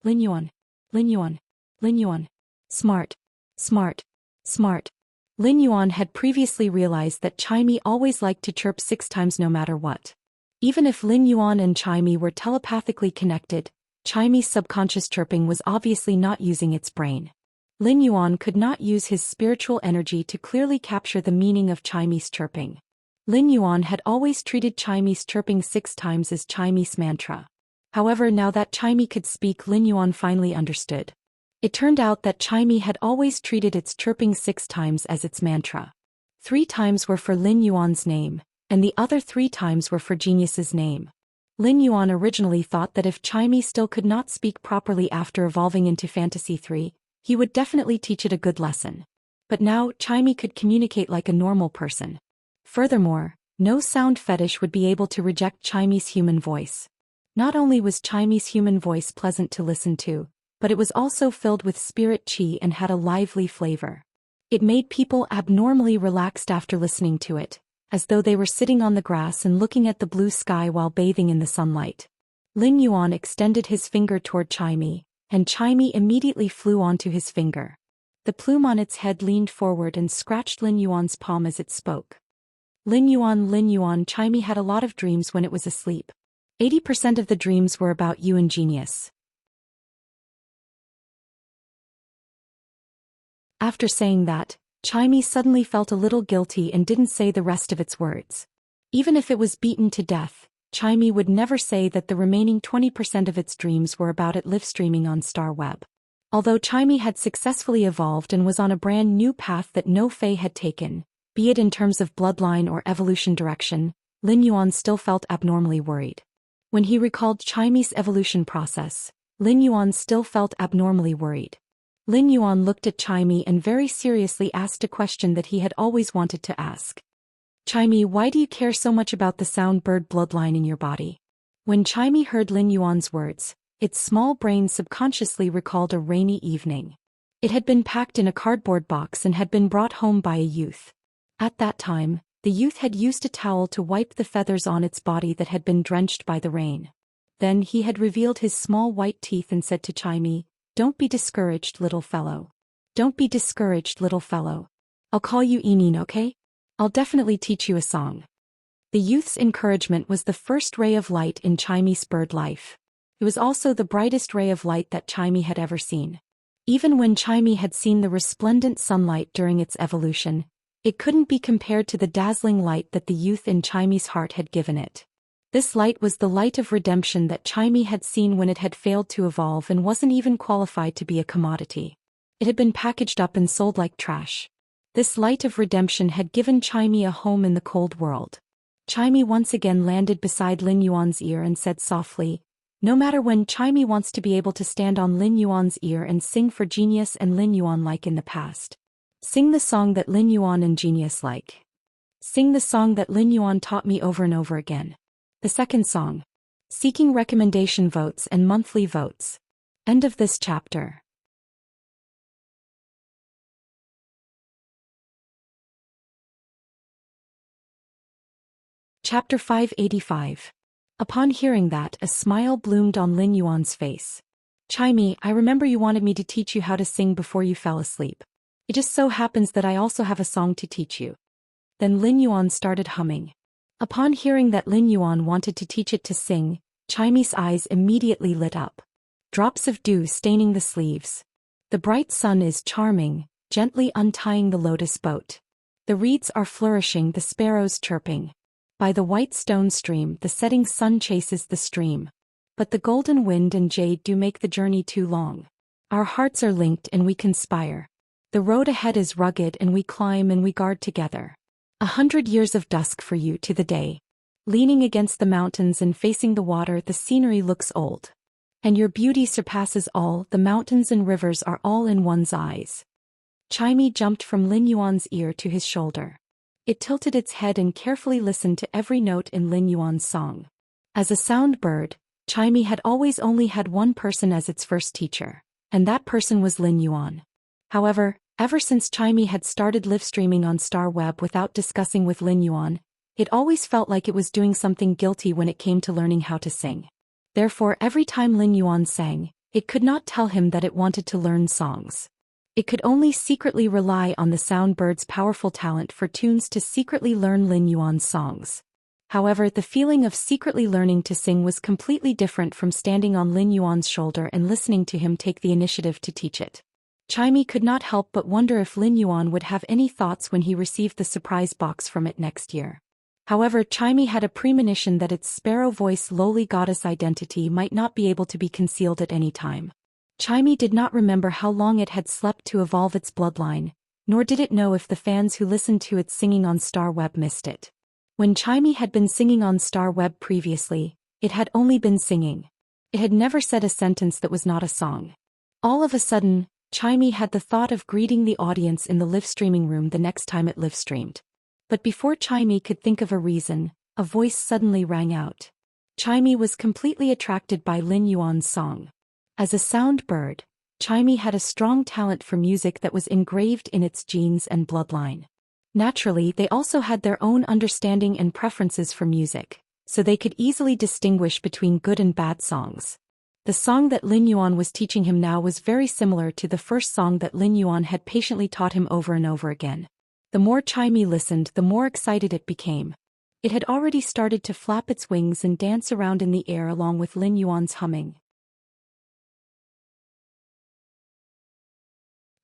Lin Yuan, Lin Yuan, Lin Yuan. Smart, smart, smart. Lin Yuan had previously realized that Chimey always liked to chirp 6 times no matter what. Even if Lin Yuan and Chimey were telepathically connected, Chimey's subconscious chirping was obviously not using its brain. Lin Yuan could not use his spiritual energy to clearly capture the meaning of Chimey's chirping. Lin Yuan had always treated Chimey's chirping 6 times as Chimey's mantra. However, now that Chimey could speak, Lin Yuan finally understood. It turned out that Chimey had always treated its chirping 6 times as its mantra. 3 times were for Lin Yuan's name, and the other 3 times were for Genius's name. Lin Yuan originally thought that if Chimey still could not speak properly after evolving into Fantasy 3, he would definitely teach it a good lesson. But now, Chimey could communicate like a normal person. Furthermore, no sound fetish would be able to reject Chimey's human voice. Not only was Chimey's human voice pleasant to listen to, but it was also filled with spirit qi and had a lively flavor. It made people abnormally relaxed after listening to it, as though they were sitting on the grass and looking at the blue sky while bathing in the sunlight. Lin Yuan extended his finger toward Chimey, and Chimey immediately flew onto his finger. The plume on its head leaned forward and scratched Lin Yuan's palm as it spoke. Lin Yuan, Chimey had a lot of dreams when it was asleep. 80% of the dreams were about you and Genius. After saying that, Chimey suddenly felt a little guilty and didn't say the rest of its words. Even if it was beaten to death, Chimey would never say that the remaining 20% of its dreams were about it live streaming on Star Web. Although Chimey had successfully evolved and was on a brand new path that no Fae had taken, be it in terms of bloodline or evolution direction, Lin Yuan still felt abnormally worried. When he recalled Chimey's evolution process, Lin Yuan still felt abnormally worried. Lin Yuan looked at Chimey and very seriously asked a question that he had always wanted to ask. Chimey, why do you care so much about the sound bird bloodline in your body? When Chimey heard Lin Yuan's words, its small brain subconsciously recalled a rainy evening. It had been packed in a cardboard box and had been brought home by a youth. At that time, the youth had used a towel to wipe the feathers on its body that had been drenched by the rain. Then he had revealed his small white teeth and said to Chimey, "Don't be discouraged, little fellow. Don't be discouraged, little fellow. I'll call you Enin, okay? I'll definitely teach you a song." The youth's encouragement was the first ray of light in Chimey's bird life. It was also the brightest ray of light that Chimey had ever seen. Even when Chimey had seen the resplendent sunlight during its evolution, it couldn't be compared to the dazzling light that the youth in Chimey's heart had given it. This light was the light of redemption that Chimey had seen when it had failed to evolve and wasn't even qualified to be a commodity. It had been packaged up and sold like trash. This light of redemption had given Chimey a home in the cold world. Chimey once again landed beside Lin Yuan's ear and said softly, "No matter when, Chimey wants to be able to stand on Lin Yuan's ear and sing for Genius and Lin Yuan like in the past. Sing the song that Lin Yuan and Genius like. Sing the song that Lin Yuan taught me over and over again." The second song. Seeking recommendation votes and monthly votes. End of this chapter. Chapter 585. Upon hearing that, a smile bloomed on Lin Yuan's face. "Chimey, I remember you wanted me to teach you how to sing before you fell asleep. It just so happens that I also have a song to teach you." Then Lin Yuan started humming. Upon hearing that Lin Yuan wanted to teach it to sing, Chimey's eyes immediately lit up. Drops of dew staining the sleeves. The bright sun is charming, gently untying the lotus boat. The reeds are flourishing, the sparrows chirping. By the white stone stream, the setting sun chases the stream. But the golden wind and jade do make the journey too long. Our hearts are linked and we conspire. The road ahead is rugged and we climb and we guard together. 100 years of dusk for you to the day. Leaning against the mountains and facing the water, the scenery looks old. And your beauty surpasses all, the mountains and rivers are all in one's eyes. Chimey jumped from Lin Yuan's ear to his shoulder. It tilted its head and carefully listened to every note in Lin Yuan's song. As a sound bird, Chimey had always only had one person as its first teacher, and that person was Lin Yuan. However, ever since Chimey had started live streaming on Star Web without discussing with Lin Yuan, it always felt like it was doing something guilty when it came to learning how to sing. Therefore, every time Lin Yuan sang, it could not tell him that it wanted to learn songs. It could only secretly rely on the sound bird's powerful talent for tunes to secretly learn Lin Yuan's songs. However, the feeling of secretly learning to sing was completely different from standing on Lin Yuan's shoulder and listening to him take the initiative to teach it. Chimey could not help but wonder if Lin Yuan would have any thoughts when he received the surprise box from it next year. However, Chimey had a premonition that its sparrow voice lowly goddess identity might not be able to be concealed at any time. Chimey did not remember how long it had slept to evolve its bloodline, nor did it know if the fans who listened to its singing on Star Web missed it. When Chimey had been singing on Star Web previously, it had only been singing. It had never said a sentence that was not a song. All of a sudden, Chimey had the thought of greeting the audience in the live streaming room the next time it live streamed. But before Chimey could think of a reason, a voice suddenly rang out. Chimey was completely attracted by Lin Yuan's song. As a sound bird, Chimey had a strong talent for music that was engraved in its genes and bloodline. Naturally, they also had their own understanding and preferences for music, so they could easily distinguish between good and bad songs. The song that Lin Yuan was teaching him now was very similar to the first song that Lin Yuan had patiently taught him over and over again. The more Chimey listened, the more excited it became. It had already started to flap its wings and dance around in the air along with Lin Yuan's humming.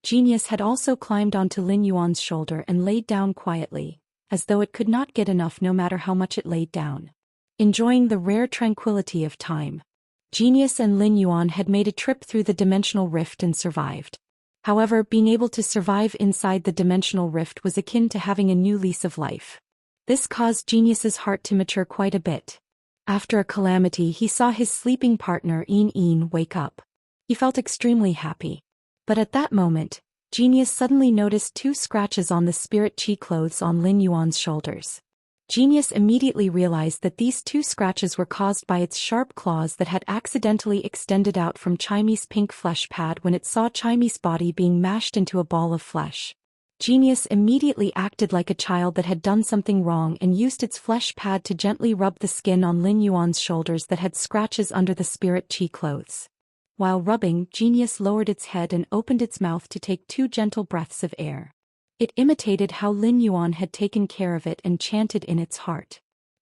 Genius had also climbed onto Lin Yuan's shoulder and laid down quietly, as though it could not get enough no matter how much it laid down. Enjoying the rare tranquility of time. Genius and Lin Yuan had made a trip through the dimensional rift and survived. However, being able to survive inside the dimensional rift was akin to having a new lease of life. This caused Genius's heart to mature quite a bit. After a calamity, he saw his sleeping partner Yin wake up. He felt extremely happy. But at that moment, Genius suddenly noticed 2 scratches on the spirit chi clothes on Lin Yuan's shoulders. Genius immediately realized that these 2 scratches were caused by its sharp claws that had accidentally extended out from Chimey's pink flesh pad when it saw Chimey's body being mashed into a ball of flesh. Genius immediately acted like a child that had done something wrong and used its flesh pad to gently rub the skin on Lin Yuan's shoulders that had scratches under the spirit chi clothes. While rubbing, Genius lowered its head and opened its mouth to take 2 gentle breaths of air. It imitated how Lin Yuan had taken care of it and chanted in its heart.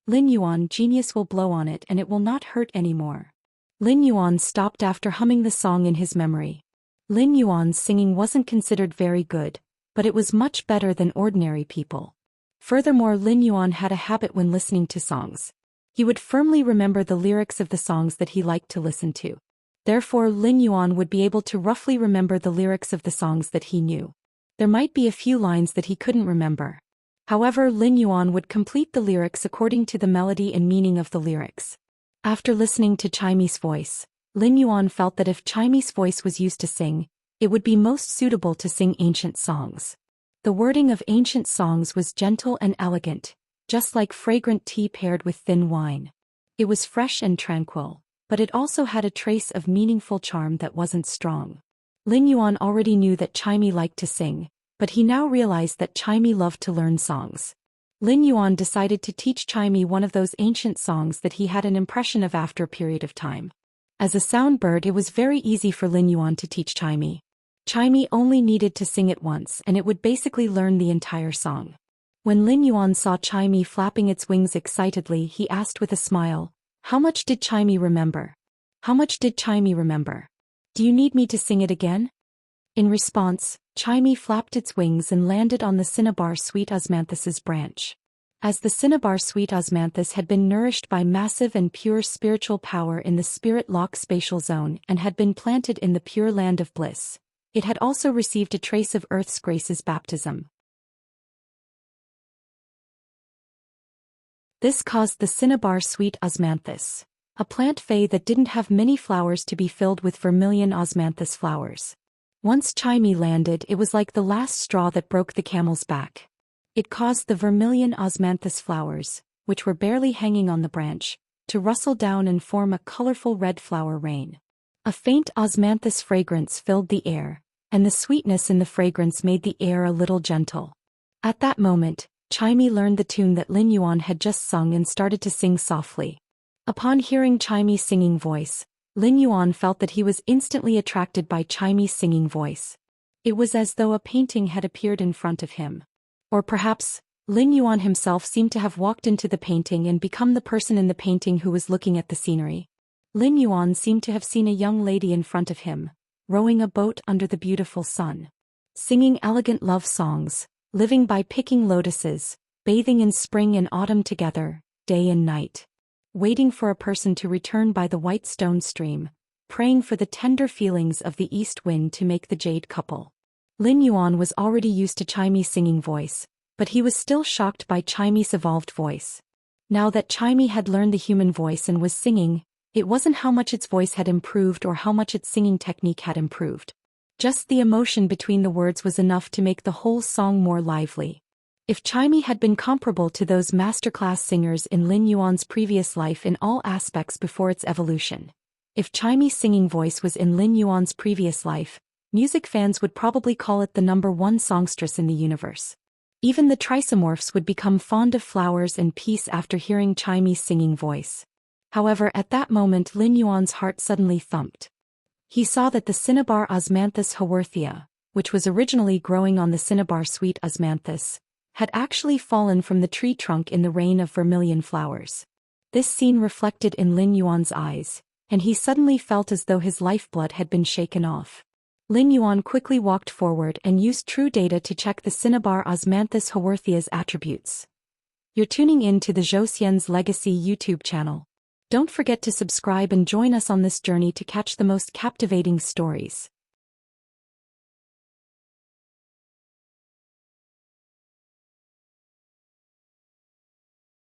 Lin Yuan, Genius will blow on it and it will not hurt anymore. Lin Yuan stopped after humming the song in his memory. Lin Yuan's singing wasn't considered very good, but it was much better than ordinary people. Furthermore, Lin Yuan had a habit when listening to songs. He would firmly remember the lyrics of the songs that he liked to listen to. Therefore, Lin Yuan would be able to roughly remember the lyrics of the songs that he knew. There might be a few lines that he couldn't remember. However, Lin Yuan would complete the lyrics according to the melody and meaning of the lyrics. After listening to Chimey's voice, Lin Yuan felt that if Chimey's voice was used to sing, it would be most suitable to sing ancient songs. The wording of ancient songs was gentle and elegant, just like fragrant tea paired with thin wine. It was fresh and tranquil, but it also had a trace of meaningful charm that wasn't strong. Lin Yuan already knew that Chimey liked to sing, but he now realized that Chimey loved to learn songs. Lin Yuan decided to teach Chimey one of those ancient songs that he had an impression of after a period of time. As a sound bird, it was very easy for Lin Yuan to teach Chimey. Chimey only needed to sing it once and it would basically learn the entire song. When Lin Yuan saw Chimey flapping its wings excitedly, he asked with a smile, "How much did Chimey remember? How much did Chimey remember? Do you need me to sing it again?" In response, Chimey flapped its wings and landed on the cinnabar sweet osmanthus's branch. As the cinnabar sweet osmanthus had been nourished by massive and pure spiritual power in the spirit lock spatial zone and had been planted in the pure land of bliss, it had also received a trace of Earth's grace's baptism. This caused the cinnabar sweet osmanthus, a plant fey that didn't have many flowers, to be filled with vermilion osmanthus flowers. Once Chimey landed, it was like the last straw that broke the camel's back. It caused the vermilion osmanthus flowers, which were barely hanging on the branch, to rustle down and form a colorful red flower rain. A faint osmanthus fragrance filled the air, and the sweetness in the fragrance made the air a little gentle. At that moment, Chimey learned the tune that Lin Yuan had just sung and started to sing softly. Upon hearing Chimey's singing voice, Lin Yuan felt that he was instantly attracted by Chimey's singing voice. It was as though a painting had appeared in front of him. Or perhaps, Lin Yuan himself seemed to have walked into the painting and become the person in the painting who was looking at the scenery. Lin Yuan seemed to have seen a young lady in front of him, rowing a boat under the beautiful sun, singing elegant love songs, living by picking lotuses, bathing in spring and autumn together, day and night, waiting for a person to return by the white stone stream, praying for the tender feelings of the east wind to make the jade couple. Lin Yuan was already used to Chimy's singing voice, but he was still shocked by Chimy's evolved voice. Now that Chimy had learned the human voice and was singing, it wasn't how much its voice had improved or how much its singing technique had improved. Just the emotion between the words was enough to make the whole song more lively. If Chimy had been comparable to those masterclass singers in Lin Yuan's previous life in all aspects before its evolution, if Chimy's singing voice was in Lin Yuan's previous life, music fans would probably call it the #1 songstress in the universe. Even the Trisomorphs would become fond of flowers and peace after hearing Chimy's singing voice. However, at that moment Lin Yuan's heart suddenly thumped. He saw that the cinnabar Osmanthus haworthia, which was originally growing on the cinnabar sweet Osmanthus, had actually fallen from the tree trunk in the rain of vermilion flowers. This scene reflected in Lin Yuan's eyes, and he suddenly felt as though his lifeblood had been shaken off. Lin Yuan quickly walked forward and used true data to check the cinnabar Osmanthus haworthia's attributes. You're tuning in to the Zhou Xian's Legacy YouTube channel. Don't forget to subscribe and join us on this journey to catch the most captivating stories.